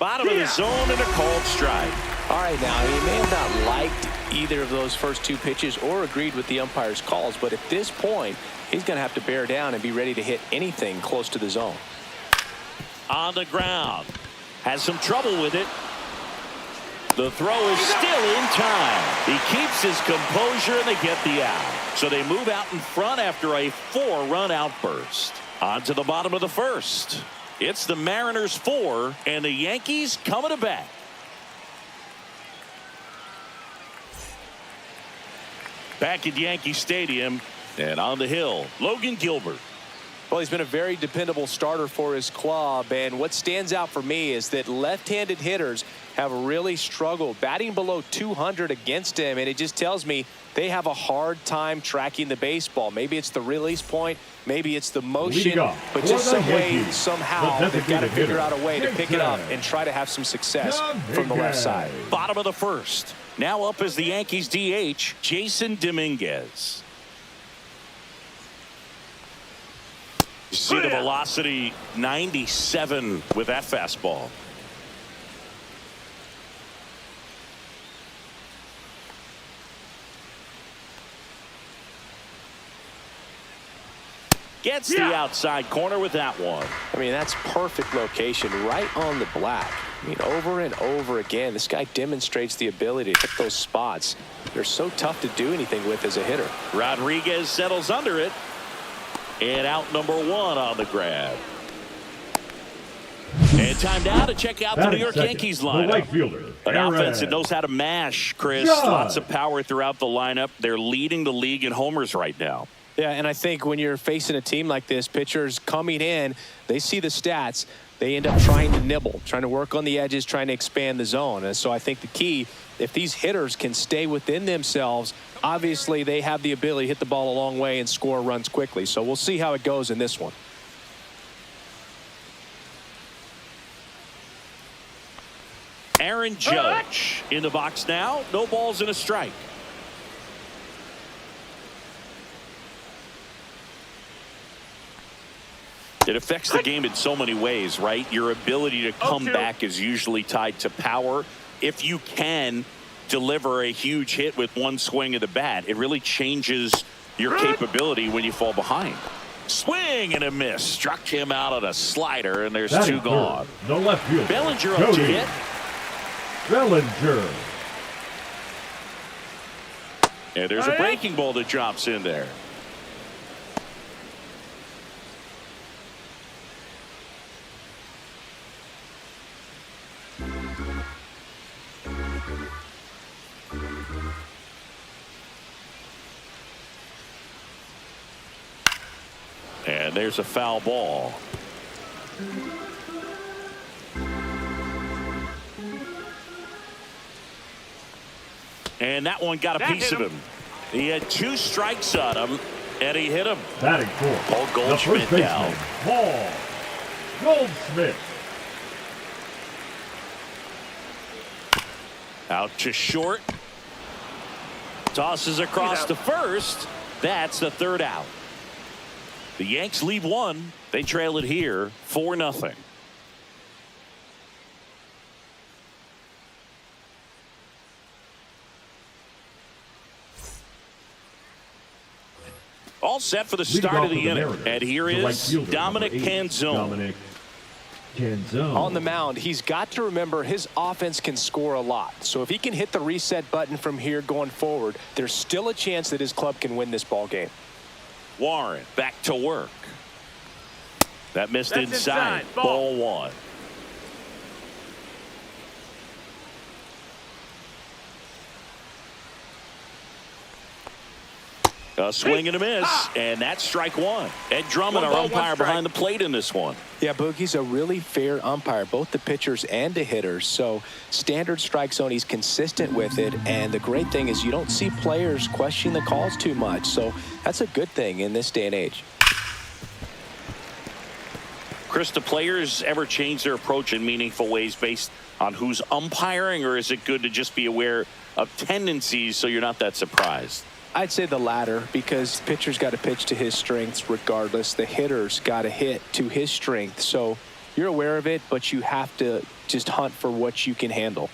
Bottom of the zone and a called strike. All right, now, he may have not liked either of those first 2 pitches or agreed with the umpire's calls, but at this point, he's going to have to bear down and be ready to hit anything close to the zone. On the ground. Has some trouble with it. The throw is still in time. He keeps his composure, and they get the out. So they move out in front after a 4-run outburst. On to the bottom of the 1st. It's the Mariners 4 and the Yankees coming to bat. Back at Yankee Stadium and on the hill, Logan Gilbert. Well, he's been a very dependable starter for his club, and what stands out for me is that left-handed hitters have really struggled batting below 200 against him, and it just tells me they have a hard time tracking the baseball. Maybe it's the release point, maybe it's the motion, but just some way, somehow, they've got to figure out a way to pick it up and try to have some success from the left side. Bottom of the 1st. Now up as the Yankees DH, Jason Dominguez. You see the velocity 97 with that fastball. Gets the outside corner with that one. I mean, that's perfect location right on the black. I mean, over and over again, this guy demonstrates the ability to hit those spots. They're so tough to do anything with as a hitter. Rodriguez settles under it. And out number 1 on the grab. And time now to check out the New York Yankees lineup. Right fielder, an offense that knows how to mash, Chris. Lots of power throughout the lineup. They're leading the league in homers right now. Yeah, and I think when you're facing a team like this, pitchers coming in, they see the stats. They end up trying to nibble, trying to work on the edges, trying to expand the zone. And so I think the key, if these hitters can stay within themselves, obviously they have the ability to hit the ball a long way and score runs quickly. So we'll see how it goes in this one. Aaron Judge in the box now. No balls and a strike. It affects the game in so many ways, right? Your ability to come back is usually tied to power. If you can deliver a huge hit with one swing of the bat, it really changes your capability when you fall behind. Swing and a miss. Struck him out on a slider, and there's 2 gone. No left field. Bellinger up to hit. Bellinger. And there's a breaking ball that drops in there. And there's a foul ball. And that one got a piece of him. He had 2 strikes on him, and he hit him. Batting 4. Paul Goldschmidt down. Paul Goldschmidt. Out to short. Tosses across to first. That's the 3rd out. The Yanks lead 1. They trail it here 4-0. All set for the Leading start off of the for the inning. Mariners, And here the right is fielder, Dominic number 8, Canzone. Dominic Canzone. On the mound, he's got to remember his offense can score a lot. So if he can hit the reset button from here going forward, there's still a chance that his club can win this ball game. Warren back to work. That missed That's inside. inside. Ball 1. A swing and a miss, and that's strike 1. Ed Drummond, our umpire behind the plate in this one. Yeah, Boogie's a really fair umpire, both the pitchers and the hitters. So standard strike zone, he's consistent with it. And the great thing is you don't see players question the calls too much. So that's a good thing in this day and age. Chris, do players ever change their approach in meaningful ways based on who's umpiring, or is it good to just be aware of tendencies so you're not that surprised? I'd say the latter, because pitcher's got to pitch to his strengths regardless. The hitter's got to hit to his strength. So you're aware of it, but you have to just hunt for what you can handle.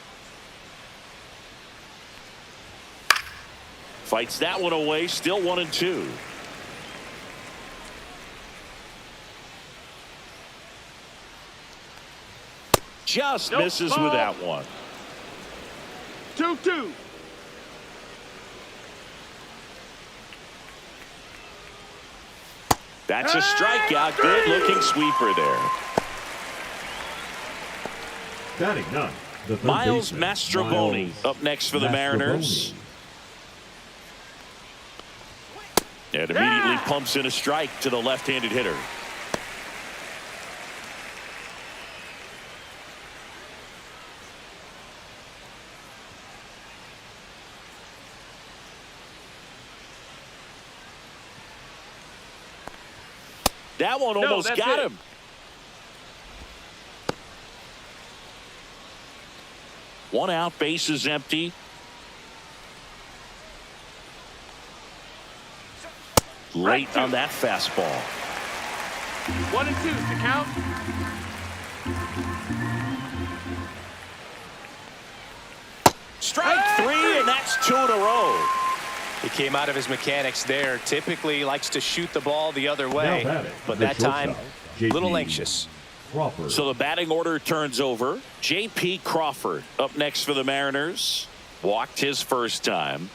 Fights that one away, still 1-2. Just misses with that one. 2-2. That's a strikeout. Good looking sweeper there. Batting 9. The third Miles baseman, Mastrobuoni Miles up next for the Mariners. And immediately pumps in a strike to the left-handed hitter. That one almost got him. One out, base is empty. Late on that fastball. 1-2 to count. Strike 3, and that's 2 in a row. He came out of his mechanics there. Typically likes to shoot the ball the other way, but that time a little anxious. Crawford. So the batting order turns over. J.P. Crawford up next for the Mariners. Walked his first time.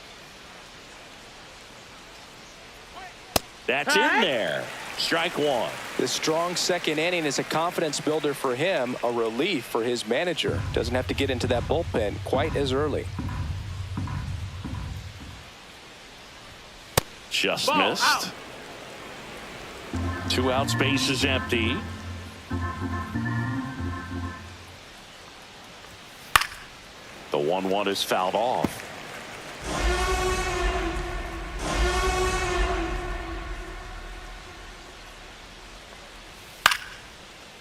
That's in there. Strike 1. The strong second inning is a confidence builder for him, a relief for his manager. Doesn't have to get into that bullpen quite as early. Just Ball missed. out. 2 outs, base is empty. The 1-1 is fouled off.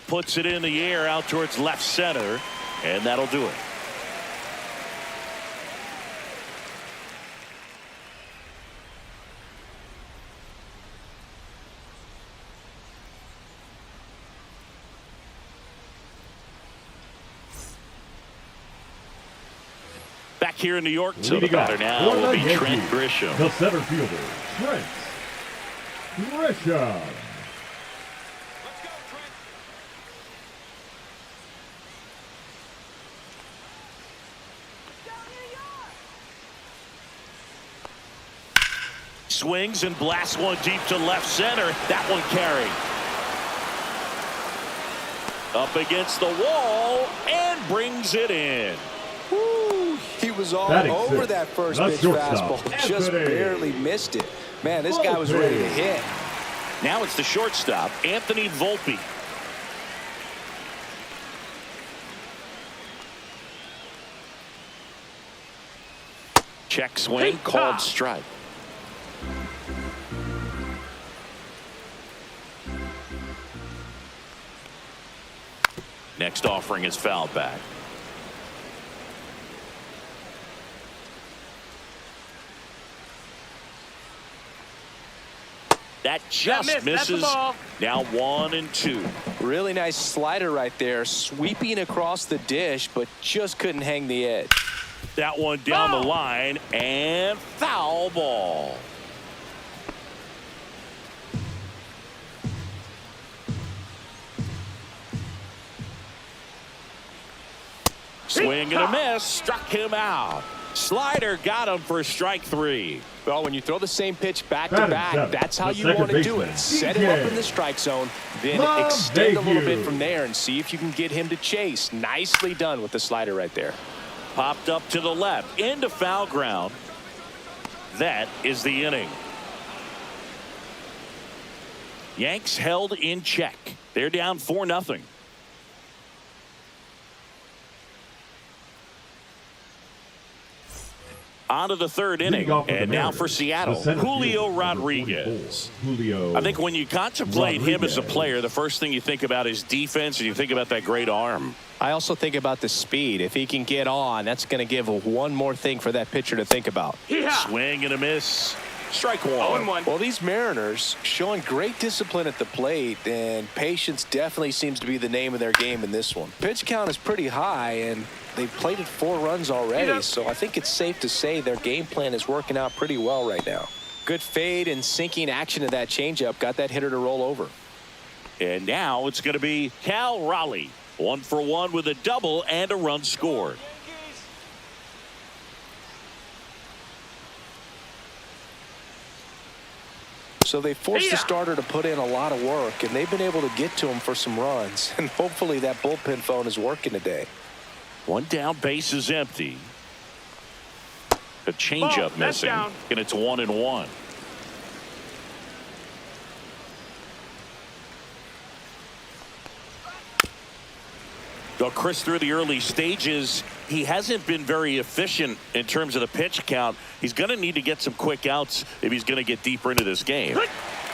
Puts it in the air out towards left center, and that'll do it. Back here in New York, so the Leading batter off now for will the be Trent Yankees, Grisham. The center fielder, Trent Grisham. Swings and blasts one deep to left center. That one carried. Up against the wall and brings it in. Woo, he was all Batting over 6, that first the pitch shortstop, fastball. Just Anthony barely missed it. Man, this guy was ready to hit. Now it's the shortstop, Anthony Volpe. Check swing, called strike. Next offering is fouled back. That just misses. Now 1-2. Really nice slider right there, sweeping across the dish, but just couldn't hang the edge. That one down the line, and foul ball. Swing and a miss. Struck him out. Slider got him for strike 3. Well, when you throw the same pitch back to back, that's how you want to do it. Set him up in the strike zone, then extend a little bit from there and see if you can get him to chase. Nicely done with the slider right there. Popped up to the left into foul ground. That is the inning. Yanks held in check. They're down 4-0. On to the third inning, and now for Seattle, Julio Rodriguez. I think when you contemplate him as a player, the first thing you think about is defense, and you think about that great arm. I also think about the speed. If he can get on, that's going to give one more thing for that pitcher to think about. Swing and a miss. Strike 1. Well, these Mariners showing great discipline at the plate, and patience definitely seems to be the name of their game in this one. Pitch count is pretty high, and they've plated 4 runs already, so I think it's safe to say their game plan is working out pretty well right now. Good fade and sinking action of that changeup got that hitter to roll over. And now it's going to be Cal Raleigh. 1 for 1 with a double and a run scored. So they forced the starter to put in a lot of work, and they've been able to get to him for some runs. And hopefully that bullpen phone is working today. 1 down, base is empty. A changeup missing, and it's 1-1. Though Chris, through the early stages, he hasn't been very efficient in terms of the pitch count. He's going to need to get some quick outs if he's going to get deeper into this game.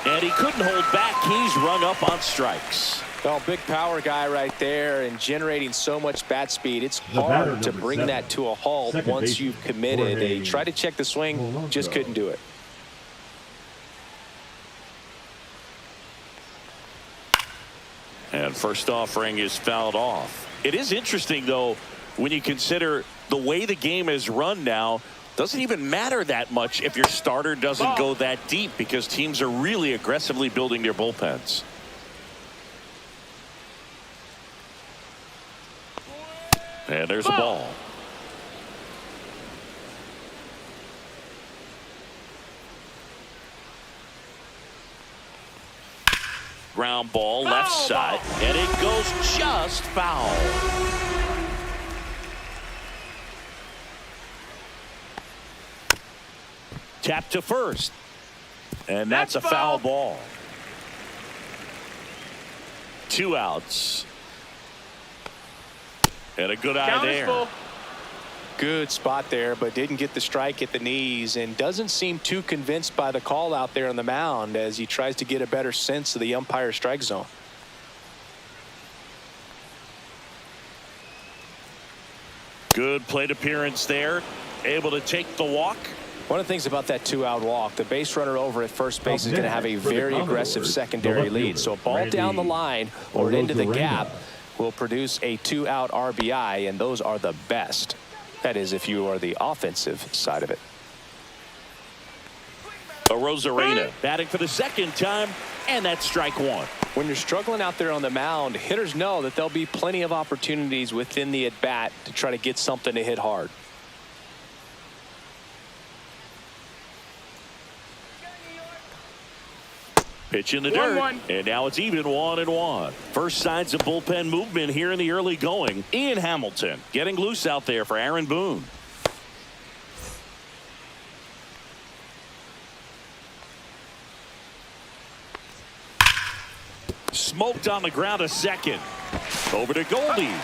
And he couldn't hold back. He's rung up on strikes. Well, big power guy right there and generating so much bat speed. It's hard to bring that to a halt once you've committed. They tried to check the swing, just couldn't do it. And first offering is fouled off. It is interesting, though, when you consider the way the game is run now. Doesn't even matter that much if your starter doesn't go that deep, because teams are really aggressively building their bullpens. And there's a ball. Ground ball left side, and it goes just foul. Tap to first, and that's a foul ball. 2 outs. And a good eye there. Good spot there, but didn't get the strike at the knees, and doesn't seem too convinced by the call out there on the mound as he tries to get a better sense of the umpire's strike zone. Good plate appearance there. Able to take the walk. One of the things about that 2-out walk, the base runner over at first base is going to have a very aggressive secondary lead. So a ball down the line or into the gap will produce a 2-out RBI, and those are the best. That is, if you are the offensive side of it. Rosarena batting for the second time, and that's strike 1. When you're struggling out there on the mound, hitters know that there'll be plenty of opportunities within the at-bat to try to get something to hit hard. Pitch in the dirt, and now it's even 1-1. First signs of bullpen movement here in the early going. Ian Hamilton getting loose out there for Aaron Boone. Smoked on the ground a second. Over to Goldie.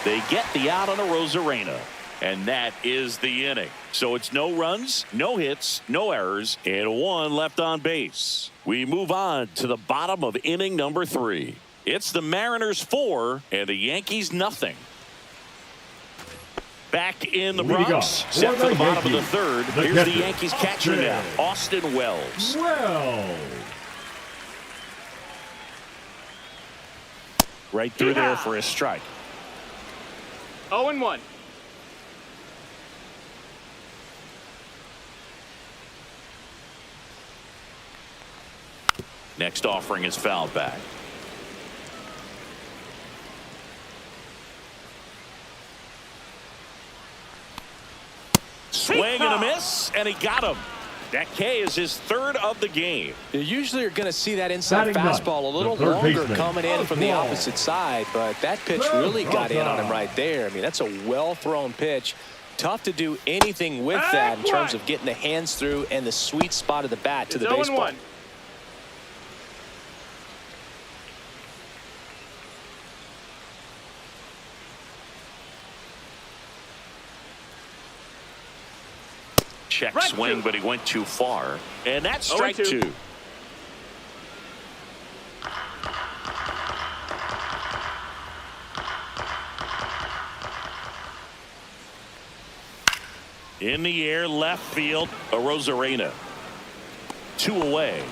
They get the out on a Rosarena. And that is the inning. So it's no runs, no hits, no errors, and 1 left on base. We move on to the bottom of inning number 3. It's the Mariners 4 and the Yankees nothing. Back in the Bronx, set for the bottom of the third. Here's the Yankees catcher now, Austin Wells. Right through there for a strike. 0-1. Next offering is fouled back. Swing and a miss, and he got him. That K is his third of the game. You usually are going to see that inside Batting fastball a little the third longer baseman, coming in from the ball. opposite side, but that pitch really got in on him right there. I mean, that's a well-thrown pitch. Tough to do anything with that in terms of getting the hands through and the sweet spot of the bat to the baseball. 0-1. Check Strike swing, two. but he went too far. And that's strike 0-2. 2. In the air, left field, a Rosarena. 2 away.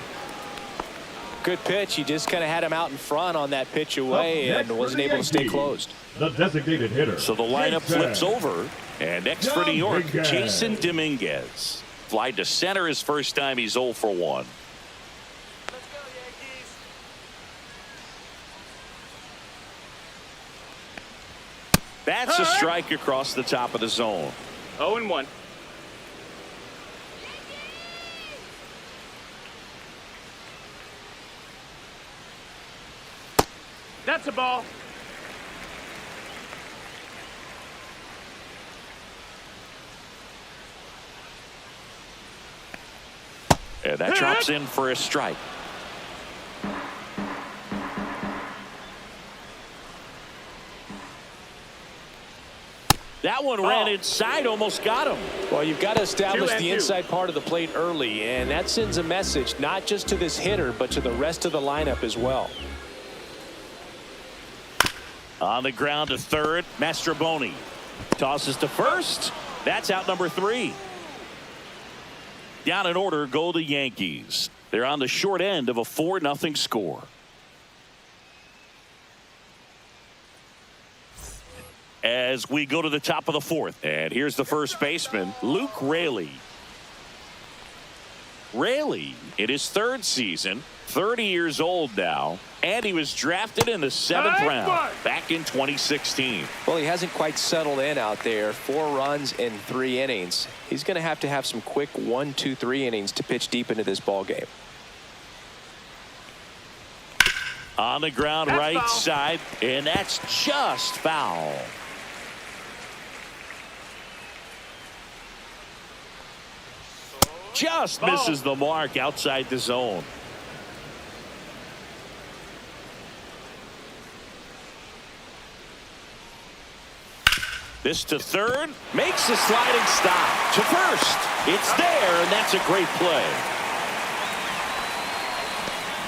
Good pitch. He just kind of had him out in front on that pitch away and wasn't able to stay closed. The designated hitter. So the lineup flips over. And next for New York, Dominguez. Jason Dominguez. Fly to center his first time. He's 0 for 1. That's a strike across the top of the zone. 0-1. That's a ball. And that drops in for a strike. That one ran inside, almost got him. Well, you've got to establish 2-2. the inside part of the plate early, and that sends a message not just to this hitter, but to the rest of the lineup as well. On the ground to third, Mastroboni tosses to first. That's out number 3. Down in order go the Yankees. They're on the short end of a 4-0 score. As we go to the top of the 4th, and here's the first baseman, Luke Raley. Raley in his 3rd season, 30 years old now, and he was drafted in the 7th round back in 2016. Well, he hasn't quite settled in out there. 4 runs in 3 innings. He's going to have some quick 1, 2, 3 innings to pitch deep into this ball game. On the ground, That's right foul. side, and that's just foul. Just misses the mark outside the zone. This to third, makes a sliding stop. To first, it's there, and that's a great play.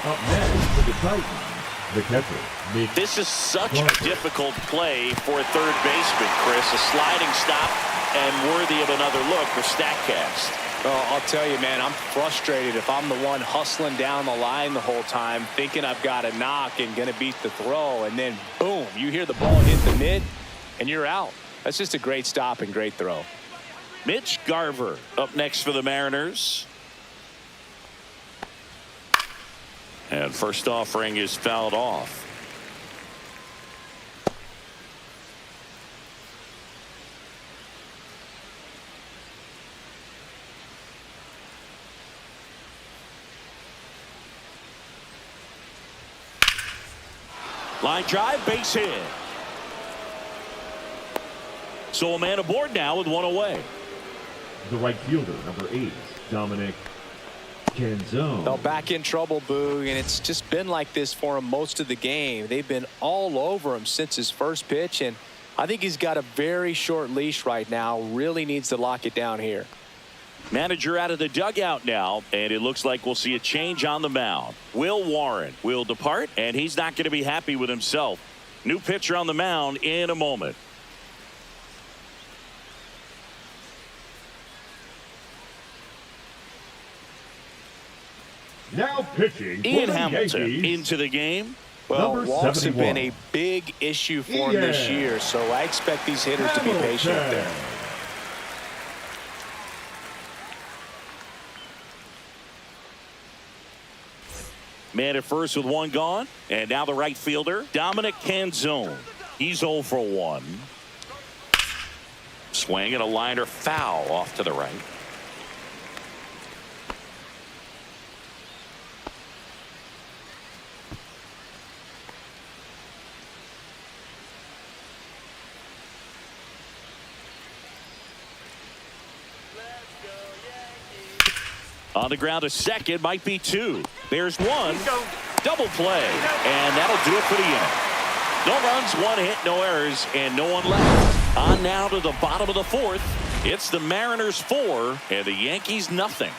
Up next for the Titans, the catcher, Nick. This is such a difficult play for a third baseman, Chris. A sliding stop and worthy of another look for StatCast. Well, I'll tell you, man, I'm frustrated if I'm the one hustling down the line the whole time, thinking I've got a knock and going to beat the throw, and then, boom, you hear the ball hit the mid, and you're out. That's just a great stop and great throw. Mitch Garver up next for the Mariners. And first offering is fouled off. Line drive, base hit. So a man aboard now with 1 away. The right fielder, number 8, Dominic Canzone. Well, back in trouble, Boog, and it's just been like this for him most of the game. They've been all over him since his first pitch, and I think he's got a very short leash right now. Really needs to lock it down here. Manager out of the dugout now, and it looks like we'll see a change on the mound. Will Warren will depart, and he's not going to be happy with himself. New pitcher on the mound in a moment. Now pitching for Ian the Hamilton Yankees, into the game. Well, number walks have 71. been a big issue for him this Ian year, so I expect these hitters to be patient up there. Man at first with 1 gone, and now the right fielder, Dominic Canzone. He's 0 for 1. swing and a liner foul off to the right. On the ground, a second, might be two. There's one. Double play. And that'll do it for the inning. No runs, one hit, no errors, and no one left. On now to the bottom of the fourth. It's the Mariners 4 and the Yankees nothing.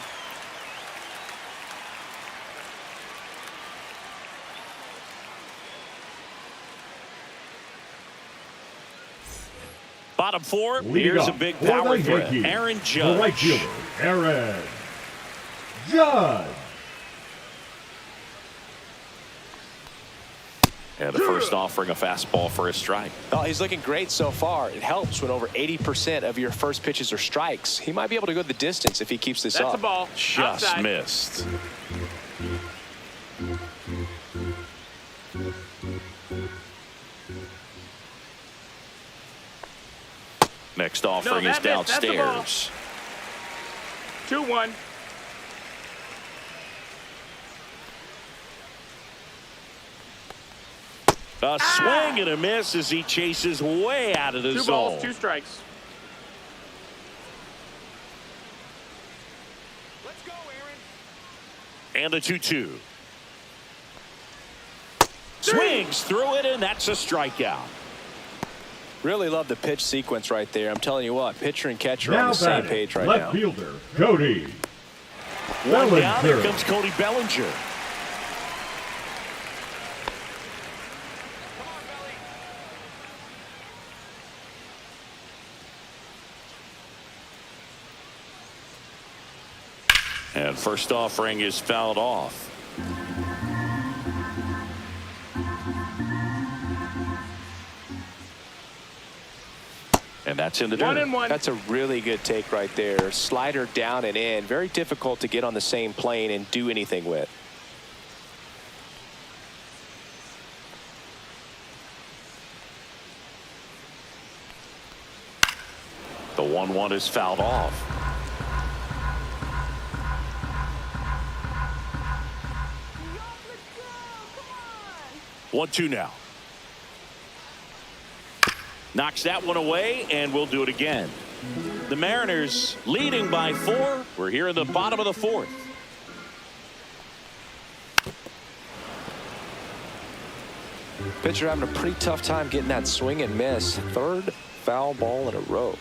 Bottom four, here's a big power threat. Aaron Judge. The right fielder, Aaron Judge. And the first offering a fastball for a strike. Oh, he's looking great so far. It helps when over 80% of your first pitches are strikes. He might be able to go the distance if he keeps this up. That's a ball. Just Outside. missed. Next offering is downstairs. 2-1. A swing and a miss as he chases way out of the 2 zone. balls, 2 strikes. Let's go, Aaron. And a 2-2. Swings through it, and that's a strikeout. Really love the pitch sequence right there. I'm telling you what, pitcher and catcher are Now on the same batting, page right left now. fielder, Cody One down, here Bellinger. comes Cody Bellinger. And first offering is fouled off. And that's in the dirt. 1-1. That's a really good take right there. Slider down and in. Very difficult to get on the same plane and do anything with. The 1-1 is fouled off. 1-2 now. Knocks that one away, and we'll do it again. The Mariners leading by 4. We're here in the bottom of the fourth. Pitcher having a pretty tough time getting that swing and miss. Third foul ball in a row.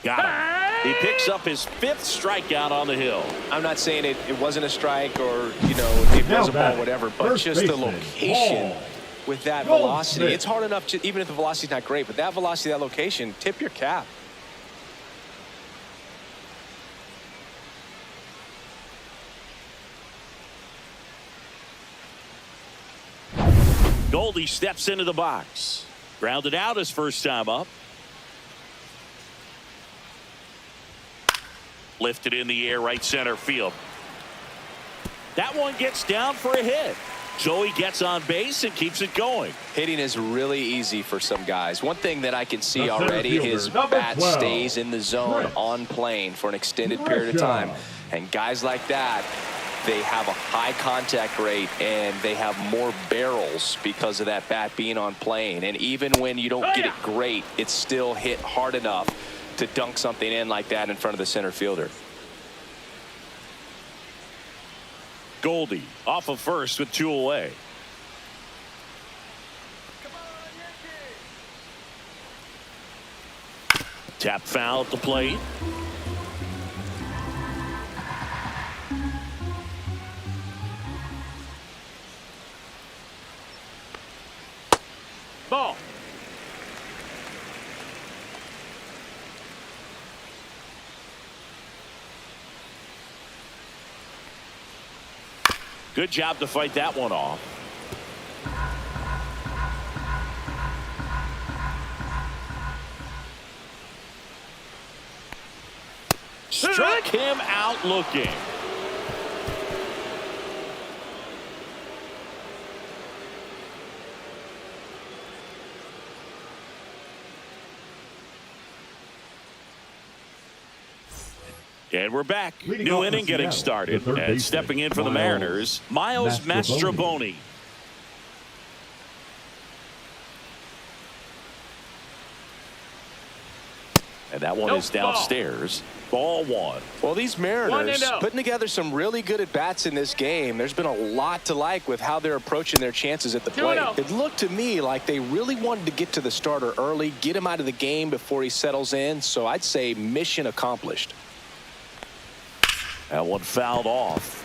Got him. He picks up his 5th strikeout on the hill. I'm not saying it wasn't a strike or, you know, it was a ball, whatever, but First just the baseman, location Paul with that Goldschmidt. velocity. It's hard enough, to, even if the velocity's not great, but that velocity, that location, tip your cap. Goldie steps into the box. Grounded out his first time up. Lifted in the air, right center field. That one gets down for a hit. So he gets on base and keeps it going. Hitting is really easy for some guys. One thing that I can see The center already, fielder, his number bat 12, stays in the zone Chris. on plane for an extended period of time. And guys like that, they have a high contact rate and they have more barrels because of that bat being on plane. And even when you don't get it great, it's still hit hard enough to dunk something in like that in front of the center fielder. Goldie off of first with 2 away. Tap foul at the plate. Ball. Good job to fight that one off. Struck him out looking. And we're back. Leading New off inning for getting Seattle, started. the third And baseman, stepping in for the Miles Mariners, Miles Mastrobuoni. And that one is downstairs. Ball one. Well, these Mariners 1-0. putting together some really good at-bats in this game. There's been a lot to like with how they're approaching their chances at the plate. 2-0. It looked to me like they really wanted to get to the starter early, get him out of the game before he settles in. So I'd say mission accomplished. That one fouled off.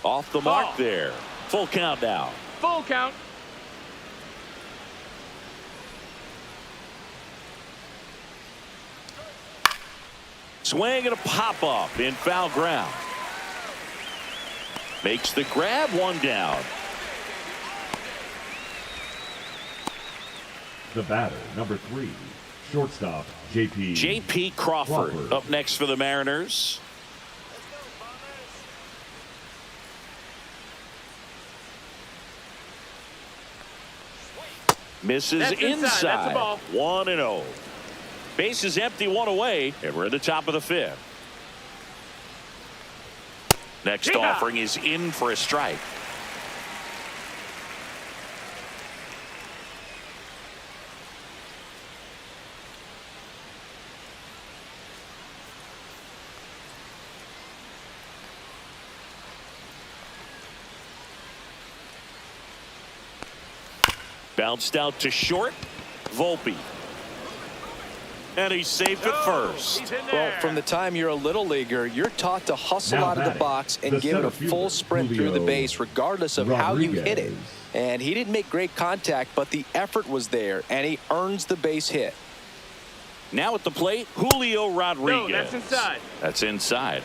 Off the mark there. Full count now. Full count. Swing and a pop-up in foul ground. Makes the grab, one down. The batter, number 3, shortstop, J.P. Crawford up next for the Mariners. Misses That's inside. That's a ball. 1-0. Base is empty, one away, and we're in the top of the 5th. Next offering is in for a strike. Bounced out to short. Volpe. And he's safe at first. Well, from the time you're a little leaguer, you're taught to hustle Now out of the batting, box and the give it a center full fielder, sprint through the Julio base, regardless of how you hit it. Rodriguez. And he didn't make great contact, but the effort was there, and he earns the base hit. Now at the plate, Julio Rodriguez. No, that's inside. That's inside.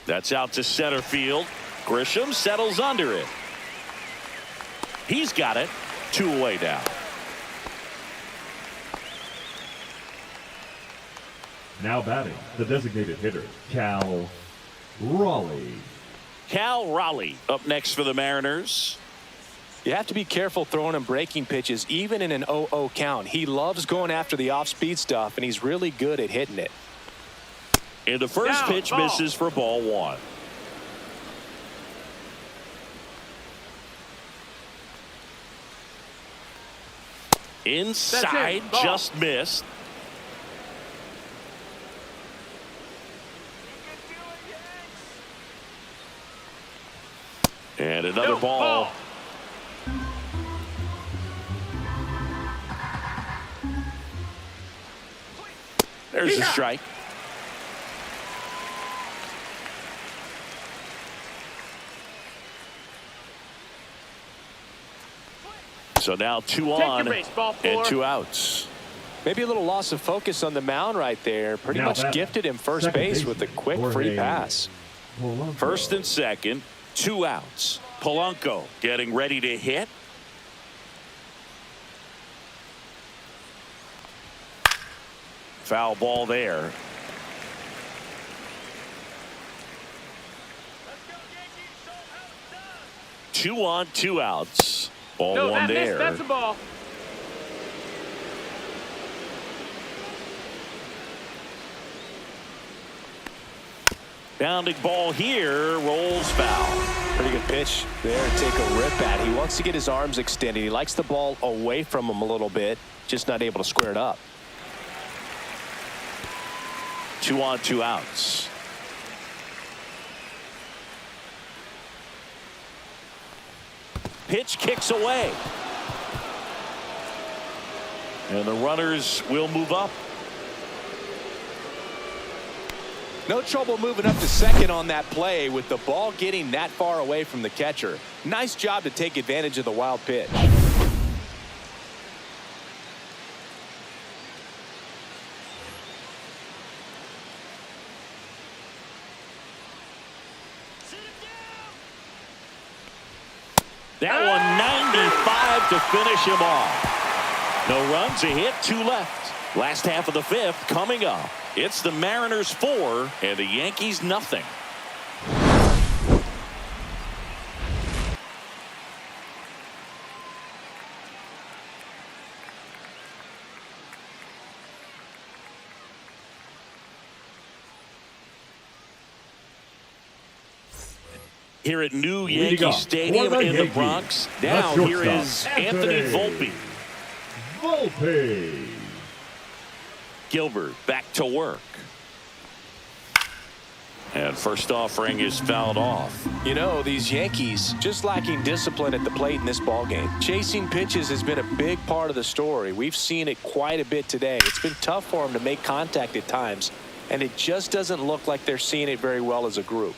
That's out to center field. Grisham settles under it. He's got it. 2 away now. Now batting, the designated hitter, Cal Raleigh. Cal Raleigh up next for the Mariners. You have to be careful throwing him breaking pitches, even in an 0-0 count. He loves going after the off-speed stuff, and he's really good at hitting it. And the first pitch ball. misses for ball one. Inside, Ball. just missed. And another ball. There's a strike. So now 2 on your base, ball and 4. 2 outs. Maybe a little loss of focus on the mound right there. Pretty Now much batting, gifted him first second base with a baseman, quick free Jorge pass. Polanco. First and second, 2 outs. Polanco getting ready to hit. Foul ball there. Two on, 2 outs. Ball No, one that there. missed. That's a ball. Bounding ball here, rolls foul. Pretty good pitch there to take a rip at. He wants to get his arms extended. He likes the ball away from him a little bit, just not able to square it up. 2 on, 2 outs. Pitch kicks away. And the runners will move up. No trouble moving up to second on that play with the ball getting that far away from the catcher. Nice job to take advantage of the wild pitch. That one 95 to finish him off. No runs, a hit, 2 left. Last half of the 5th coming up. It's the Mariners 4 and the Yankees nothing. Here at New Yankee Stadium in the Bronx. Now here is Anthony Volpe. Bullpen. Gilbert back to work. And first offering is fouled off. You know, these Yankees just lacking discipline at the plate in this ballgame. Chasing pitches has been a big part of the story. We've seen it quite a bit today. It's been tough for them to make contact at times, and it just doesn't look like they're seeing it very well as a group.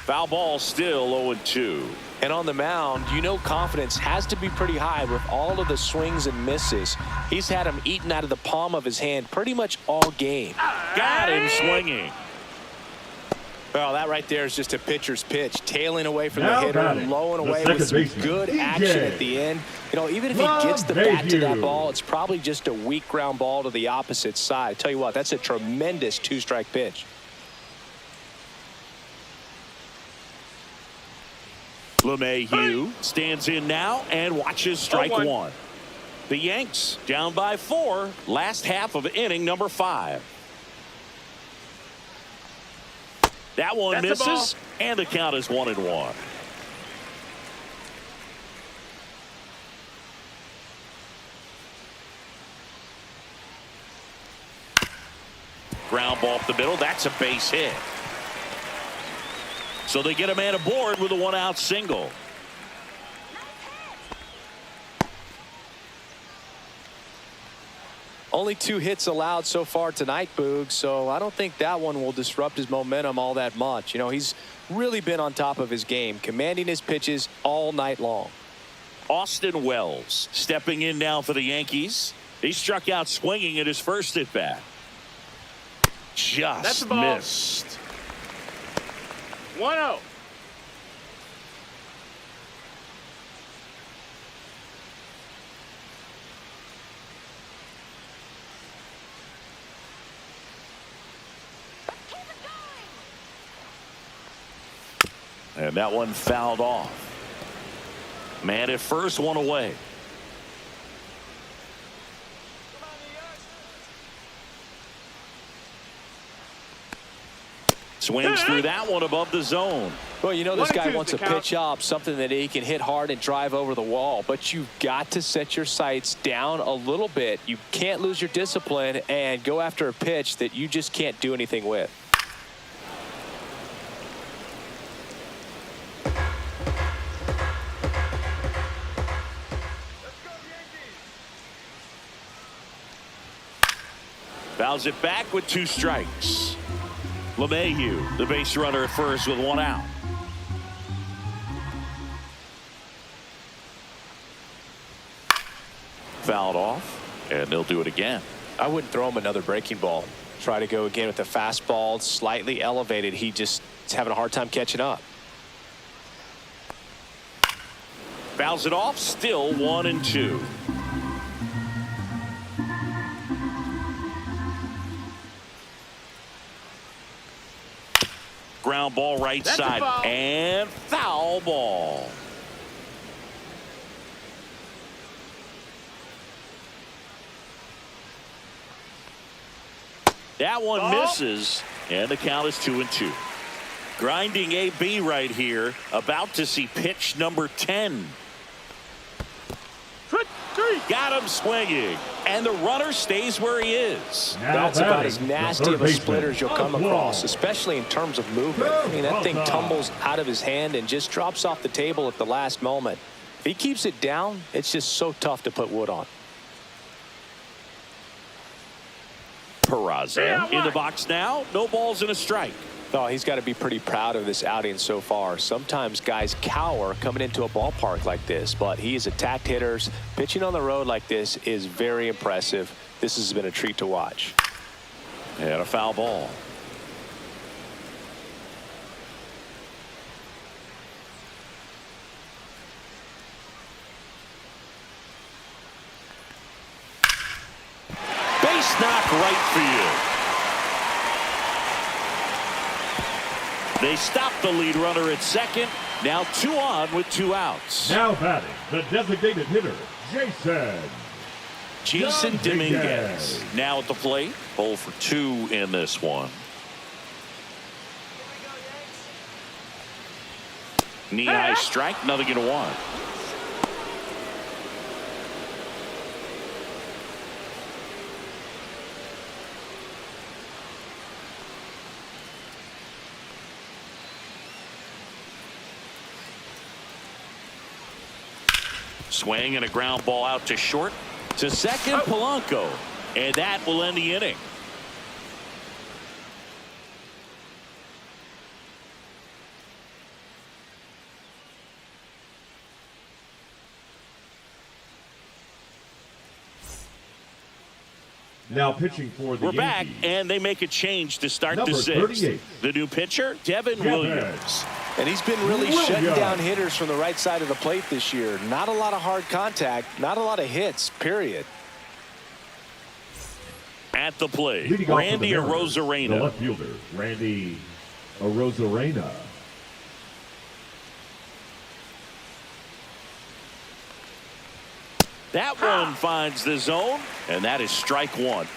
Foul ball, still 0-2. And on the mound, you know confidence has to be pretty high with all of the swings and misses. He's had them eaten out of the palm of his hand pretty much all game. Got him swinging. Well, that right there is just a pitcher's pitch. Tailing away from Now the hitter, blowing away with some good action at the end. You know, even if he gets the bat to that ball, it's probably just a weak ground ball to the opposite side. I tell you what, that's a tremendous 2-strike pitch. LeMahieu stands in now and watches strike 1. The Yanks down by 4. Last half of inning number 5. That one misses, and the count is 1-1. Ground ball up the middle. That's a base hit. So they get a man aboard with a 1-out single. Only 2 hits allowed so far tonight, Boog, so I don't think that one will disrupt his momentum all that much. You know, he's really been on top of his game, commanding his pitches all night long. Austin Wells stepping in now for the Yankees. He struck out swinging at his first at bat. Just missed. 1-0. And that one fouled off. Man at first, 1 away. Swings through that one above the zone. Well, you know, this guy wants a pitch up, something that he can hit hard and drive over the wall. But you've got to set your sights down a little bit. You can't lose your discipline and go after a pitch that you just can't do anything with. Fouls it back with 2 strikes. LeMahieu, the base runner at first with 1 out. Fouled off, and they'll do it again. I wouldn't throw him another breaking ball. Try to go again with the fastball, slightly elevated. He just is having a hard time catching up. Fouls it off, still 1-2. Ground ball right side and foul ball. That one misses, and the count is 2-2. Grinding AB right here, about to see pitch number 10. Got him swinging, and the runner stays where he is. That's about as nasty of a splitter as you'll come across, especially in terms of movement. I mean, that thing tumbles out of his hand and just drops off the table at the last moment. If he keeps it down, it's just so tough to put wood on. Peraza in the box now. No balls and a strike. Oh, he's got to be pretty proud of this outing so far. Sometimes guys cower coming into a ballpark like this, but he's attacked hitters. Pitching on the road like this is very impressive. This has been a treat to watch. And a foul ball. knock right for you. They stop the lead runner at second. Now 2 on with 2 outs. Now batting, the designated hitter, Jason Dominguez. Now at the plate. 0 for 2 in this one. Knee-high strike, nothing in 1. Swing and a ground ball out to short. To second, Polanco. And that will end the inning. Now pitching for the We're back, Yankees. and they make a change to start Number the 6th. 38. The new pitcher, Devin Williams. And he's been really shutting down hitters from the right side of the plate this year. Not a lot of hard contact, not a lot of hits, period. At the plate, Leading off Randy for the Mariners, the Arozarena. left fielder, Randy Arozarena. That one finds the zone, and that is strike 1.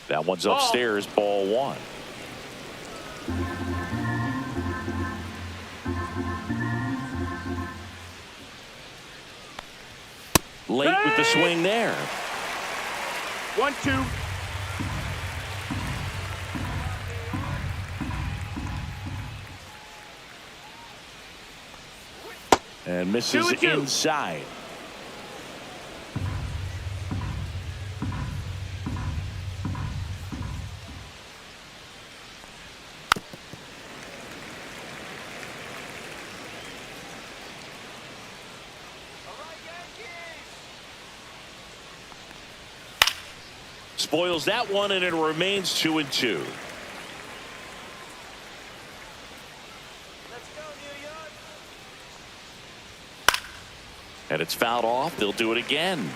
That one's upstairs, ball 1. Late with the swing there. 1-2. And misses 2-2. inside. Spoils that one, and it remains 2-2. And it's fouled off. They'll do it again.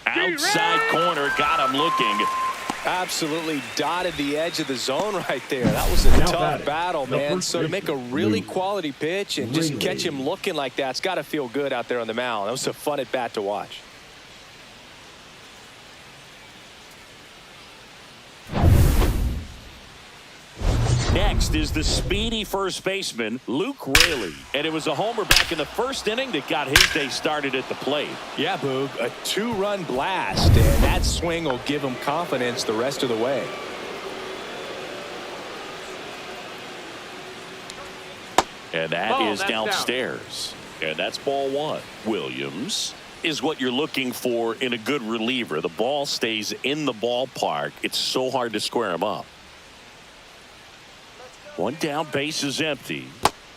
Outside corner, got him looking. Absolutely dotted the edge of the zone right there. That was a Now tough batting, battle, the man. first So to make a really baseman, quality pitch and just Really. catch him looking like that, it's got to feel good out there on the mound. That was a fun at bat to watch. Next is the speedy first baseman, Luke Raley. And it was a homer back in the first inning that got his day started at the plate. Yeah, Boog, a 2-run blast, and that swing will give him confidence the rest of the way. And that Ball, is that's downstairs. And that's ball 1. Williams is what you're looking for in a good reliever. The ball stays in the ballpark. It's so hard to square him up. One down, base is empty.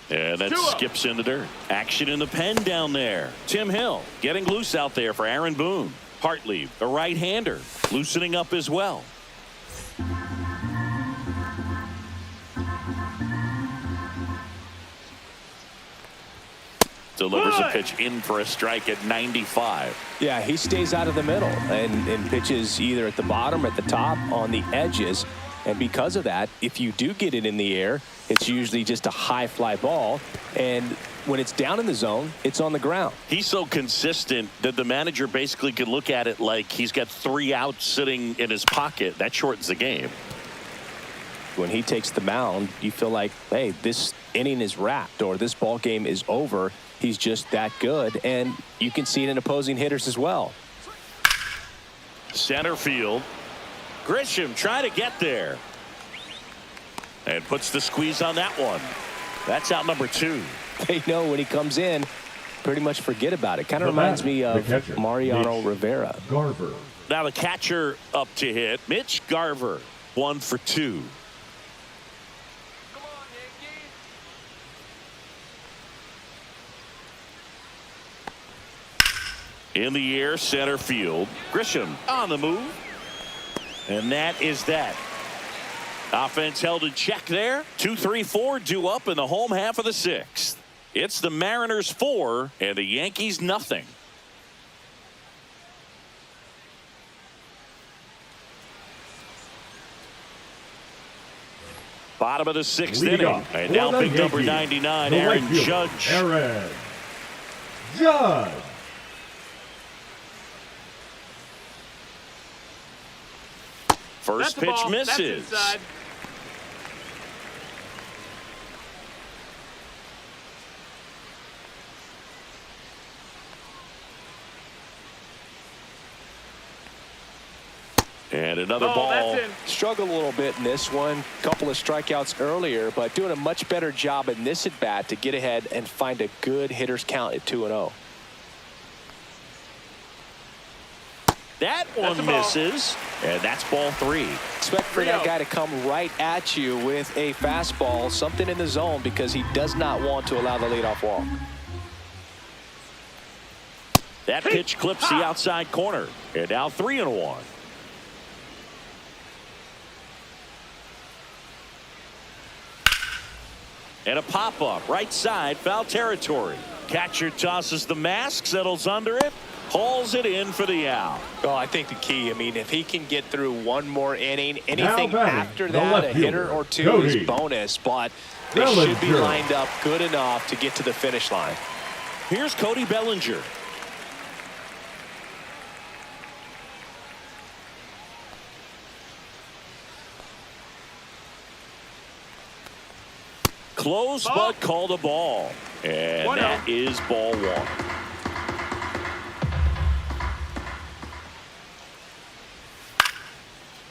And that skips in the dirt. Action in the pen down there. Tim Hill getting loose out there for Aaron Boone. Hartley, the right-hander, loosening up as well. Delivers a pitch in for a strike at 95. Yeah, he stays out of the middle and pitches either at the bottom or at the top on the edges. And because of that, if you do get it in the air, it's usually just a high fly ball. And when it's down in the zone, it's on the ground. He's so consistent that the manager basically could look at it like he's got 3 outs sitting in his pocket. That shortens the game. When he takes the mound, you feel like, hey, this inning is wrapped or this ball game is over. He's just that good. And you can see it in opposing hitters as well. Center field. Grisham trying to get there. And puts the squeeze on that one. That's out number 2. They know when he comes in, pretty much forget about it. Kind of The reminds batter, me the of catcher, Mariano Mitch Rivera. Garver. Now the catcher up to hit. Mitch Garver, 1 for 2. In the air, center field. Grisham on the move. And that is that. Offense held in check there. 2-3-4 due up in the home half of the sixth. It's the Mariners 4 and the Yankees nothing. Bottom of the sixth inning. And now big number 99, Aaron Judge. Aaron Judge. First pitch misses. And another ball. Struggled a little bit in this one. Couple of strikeouts earlier, but doing a much better job in this at bat to get ahead and find a good hitter's count at 2-0. That one misses, and that's ball 3. Expect for that guy to come right at you with a fastball, something in the zone, because he does not want to allow the leadoff walk. That pitch clips the outside corner, and now 3-1. And a pop-up, right side, foul territory. Catcher tosses the mask, settles under it, hauls it in for the out. Oh, I think the key, I mean, if he can get through one more inning, anything after that, a hitter or two is bonus, but they should be lined up good enough to get to the finish line. Here's Cody Bellinger. Close, but called a ball. And that is ball 1.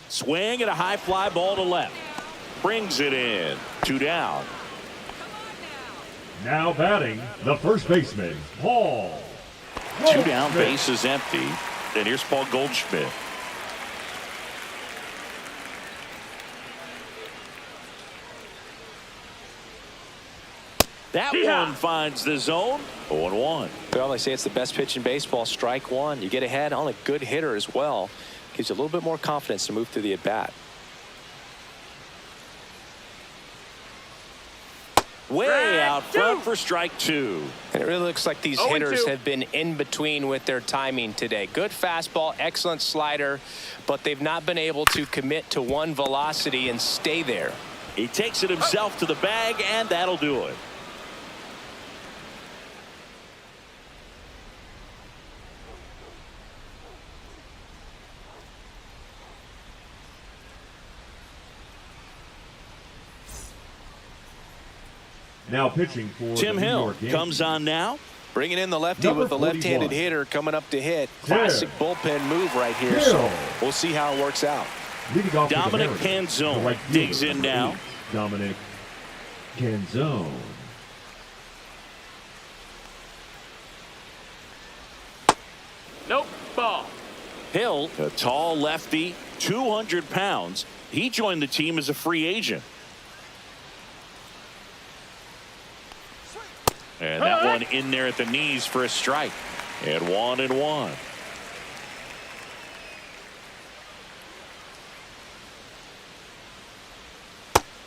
Swing and a high fly ball to left. Brings it in. 2 down. Now batting, the first baseman, Paul. 2 down, base is empty. And here's Paul Goldschmidt. That one finds the zone. 0-1. Well, they say it's the best pitch in baseball. Strike one. You get ahead on a good hitter as well. Gives you a little bit more confidence to move through the at-bat. Way out front for strike 2. And it really looks like these hitters have been in between with their timing today. Good fastball, excellent slider, but they've not been able to commit to one velocity and stay there. He takes it himself to the bag, and that'll do it. Now pitching for Tim Hill comes on now. Bringing in the lefty with the left-handed hitter coming up to hit. Classic bullpen move right here. So we'll see how it works out. Dominic Canzone digs in now. Dominic Canzone. Nope, ball. Hill, a tall lefty, 200 pounds. He joined the team as a free agent. And that one in there at the knees for a strike. And 1-1.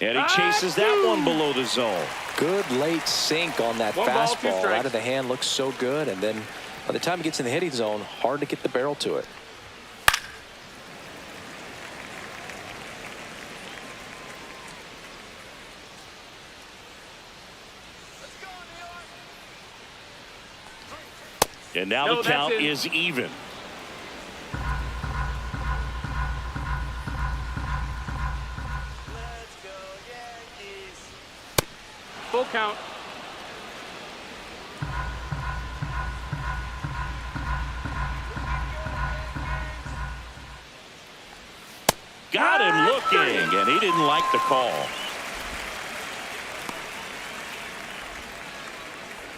And he chases that one below the zone. Good late sink on that fastball. Out of the hand, looks so good. And then by the time it gets in the hitting zone, hard to get the barrel to it. And now the count is even. Let's go, Yankees. Full count. Got him looking, and he didn't like the call.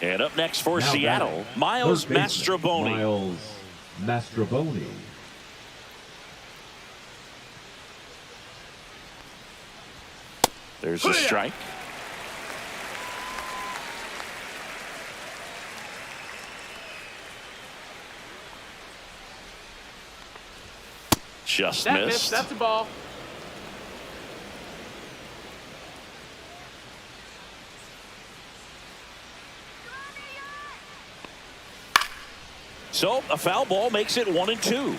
And up next for Seattle, Miles Mastrobuoni. Miles Mastrobuoni. There's a strike. Just That missed. missed. That's a ball. So a foul ball makes it 1-2.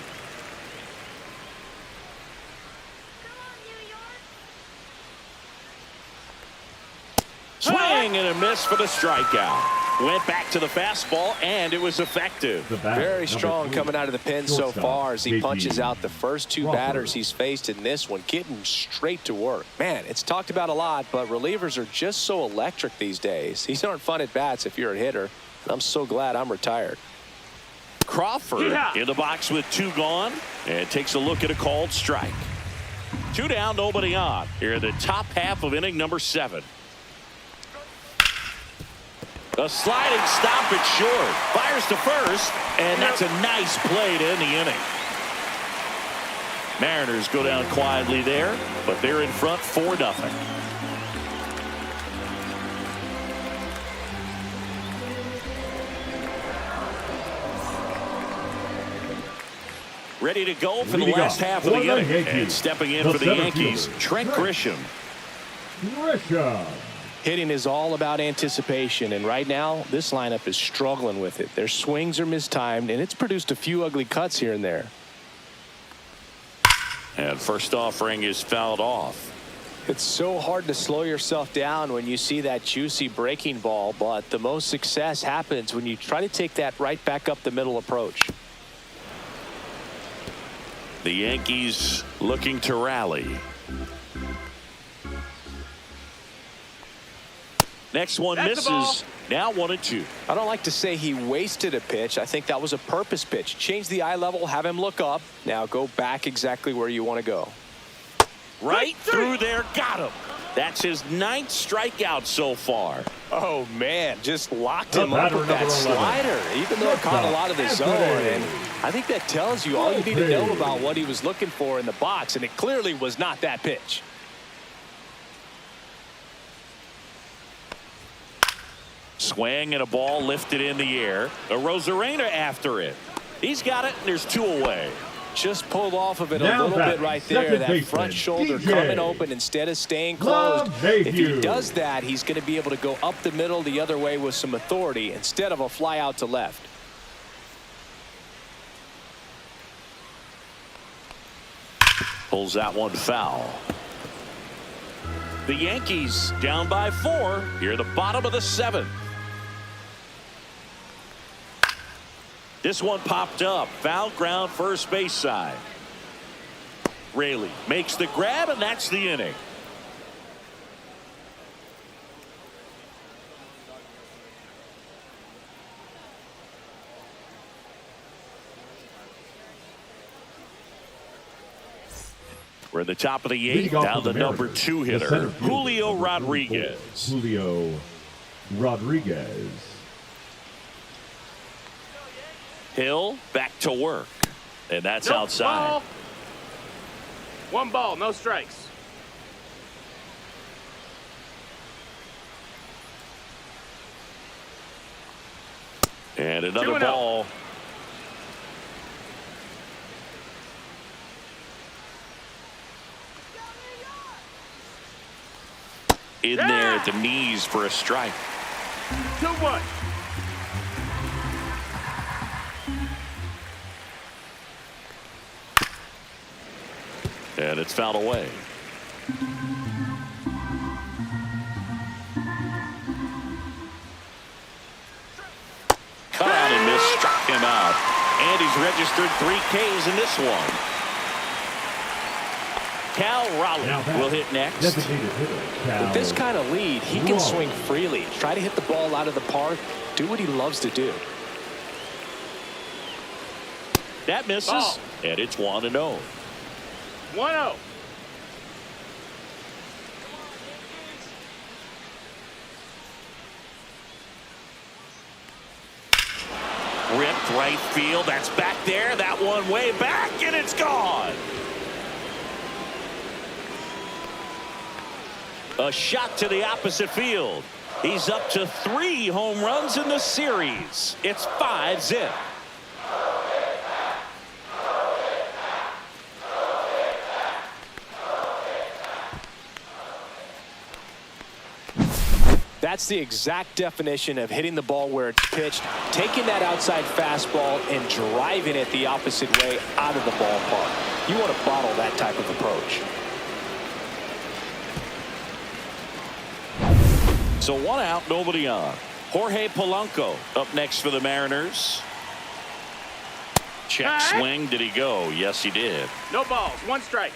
Swing and a miss for the strikeout. Went back to the fastball, and it was effective. Very strong coming out of the pen so far as he punches out the first two batters he's faced in this one, getting straight to work. Man, it's talked about a lot, but relievers are just so electric these days. These aren't fun at bats if you're a hitter. I'm so glad I'm retired. Crawford in the box with 2 gone, and takes a look at a called strike. 2 down, nobody on. Here in the top half of inning number 7. A sliding stop at short. Fires to first, and that's a nice play to end the inning. Mariners go down quietly there, but they're in front 4-0. Ready to go for the last half of the inning. And stepping in for the Yankees, Trent Grisham. Hitting is all about anticipation, and right now this lineup is struggling with it. Their swings are mistimed, and it's produced a few ugly cuts here and there. And first offering is fouled off. It's so hard to slow yourself down when you see that juicy breaking ball, but the most success happens when you try to take that right back up the middle approach. The Yankees looking to rally. Next one misses. Now 1-2. I don't like to say he wasted a pitch. I think that was a purpose pitch. Change the eye level, have him look up. Now go back exactly where you want to go. Right through there, got him. That's his 9th strikeout so far. Oh man, just locked him up with that slider, even though it caught a lot of the zone. And I think that tells you all you need to know about what he was looking for in the box, and it clearly was not that pitch. Swing and a ball lifted in the air. A Rosarena after it. He's got it, and there's 2 away. Just pulled off of it a little bit right there. That front shoulder coming open instead of staying closed. If he does that, he's going to be able to go up the middle the other way with some authority instead of a fly out to left. Pulls that one foul. The Yankees down by 4 here at the bottom of the 7th. This one popped up. Foul ground first base side. Raley makes the grab, and that's the inning. We're at the top of the 8th. Down the number 2 hitter, Julio Rodriguez. Julio Rodriguez. Hill back to work, and that's outside. Ball. 1 ball, no strikes. And another ball. In there at the knees for a strike. 2-1. And it's fouled away. Cut out and missed, struck him out. And he's registered 3 Ks in this one. Cal Raleigh will hit next. With this kind of lead, he can swing freely. Try to hit the ball out of the park. Do what he loves to do. That misses, and it's 1-0. 1-0. Ripped right field. That's back there. That one way back, and it's gone. A shot to the opposite field. He's up to 3 home runs in the series. It's 5-0. That's the exact definition of hitting the ball where it's pitched, taking that outside fastball and driving it the opposite way out of the ballpark. You want to bottle that type of approach. So 1 out, nobody on. Jorge Polanco up next for the Mariners. Check swing. Did he go? Yes, he did. No balls. 1 strike.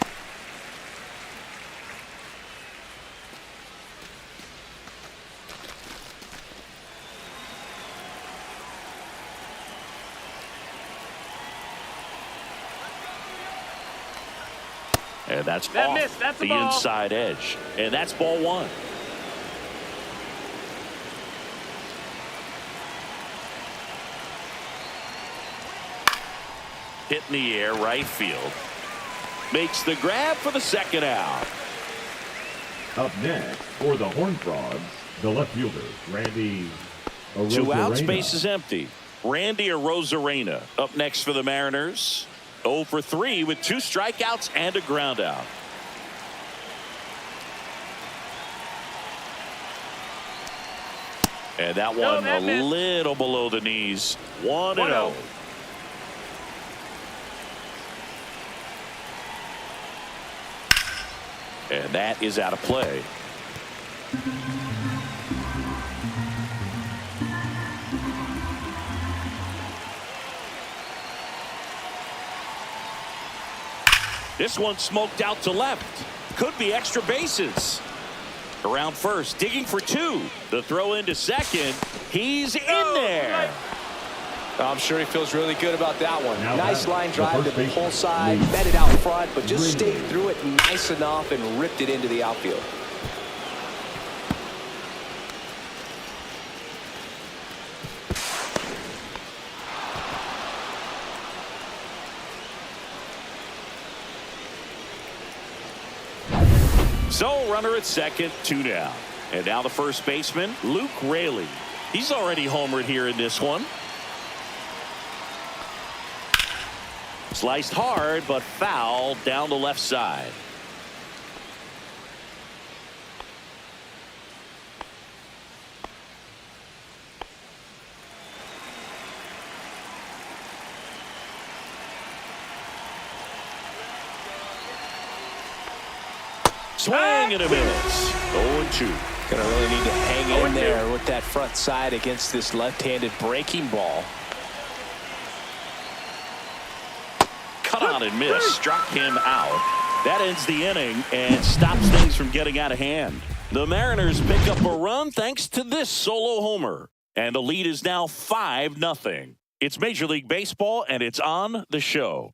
And that's That off missed. That's the ball. inside edge. And that's ball 1. Hit in the air, right field. Makes the grab for the 2nd out. Up next, for the Horned Frogs, the left fielder, Randy 2 outs, Arozarena. base is empty. Randy Arozarena up next for the Mariners. 0 for 3 with 2 strikeouts and a ground out. And that one that a missed. little below the knees. 1-0. And that is out of play. This one smoked out to left. Could be extra bases. Around first, digging for 2. The throw into second. He's in there. I'm sure he feels really good about that one. Now Nice batting, line the drive to first the baseman, pull side, Lee. met it out front, but just Lee. stayed through it nice enough and ripped it into the outfield. So runner at second, 2 down. And now the first baseman, Luke Raley. He's already homered here in this one. Sliced hard, but foul down the left side. Swing and a miss. 0-2. Gonna really need to hang in there with that front side against this left-handed breaking ball. Cut on and miss. Struck him out. That ends the inning and stops things from getting out of hand. The Mariners pick up a run thanks to this solo homer. And the lead is now 5-0. It's Major League Baseball, and it's on the show.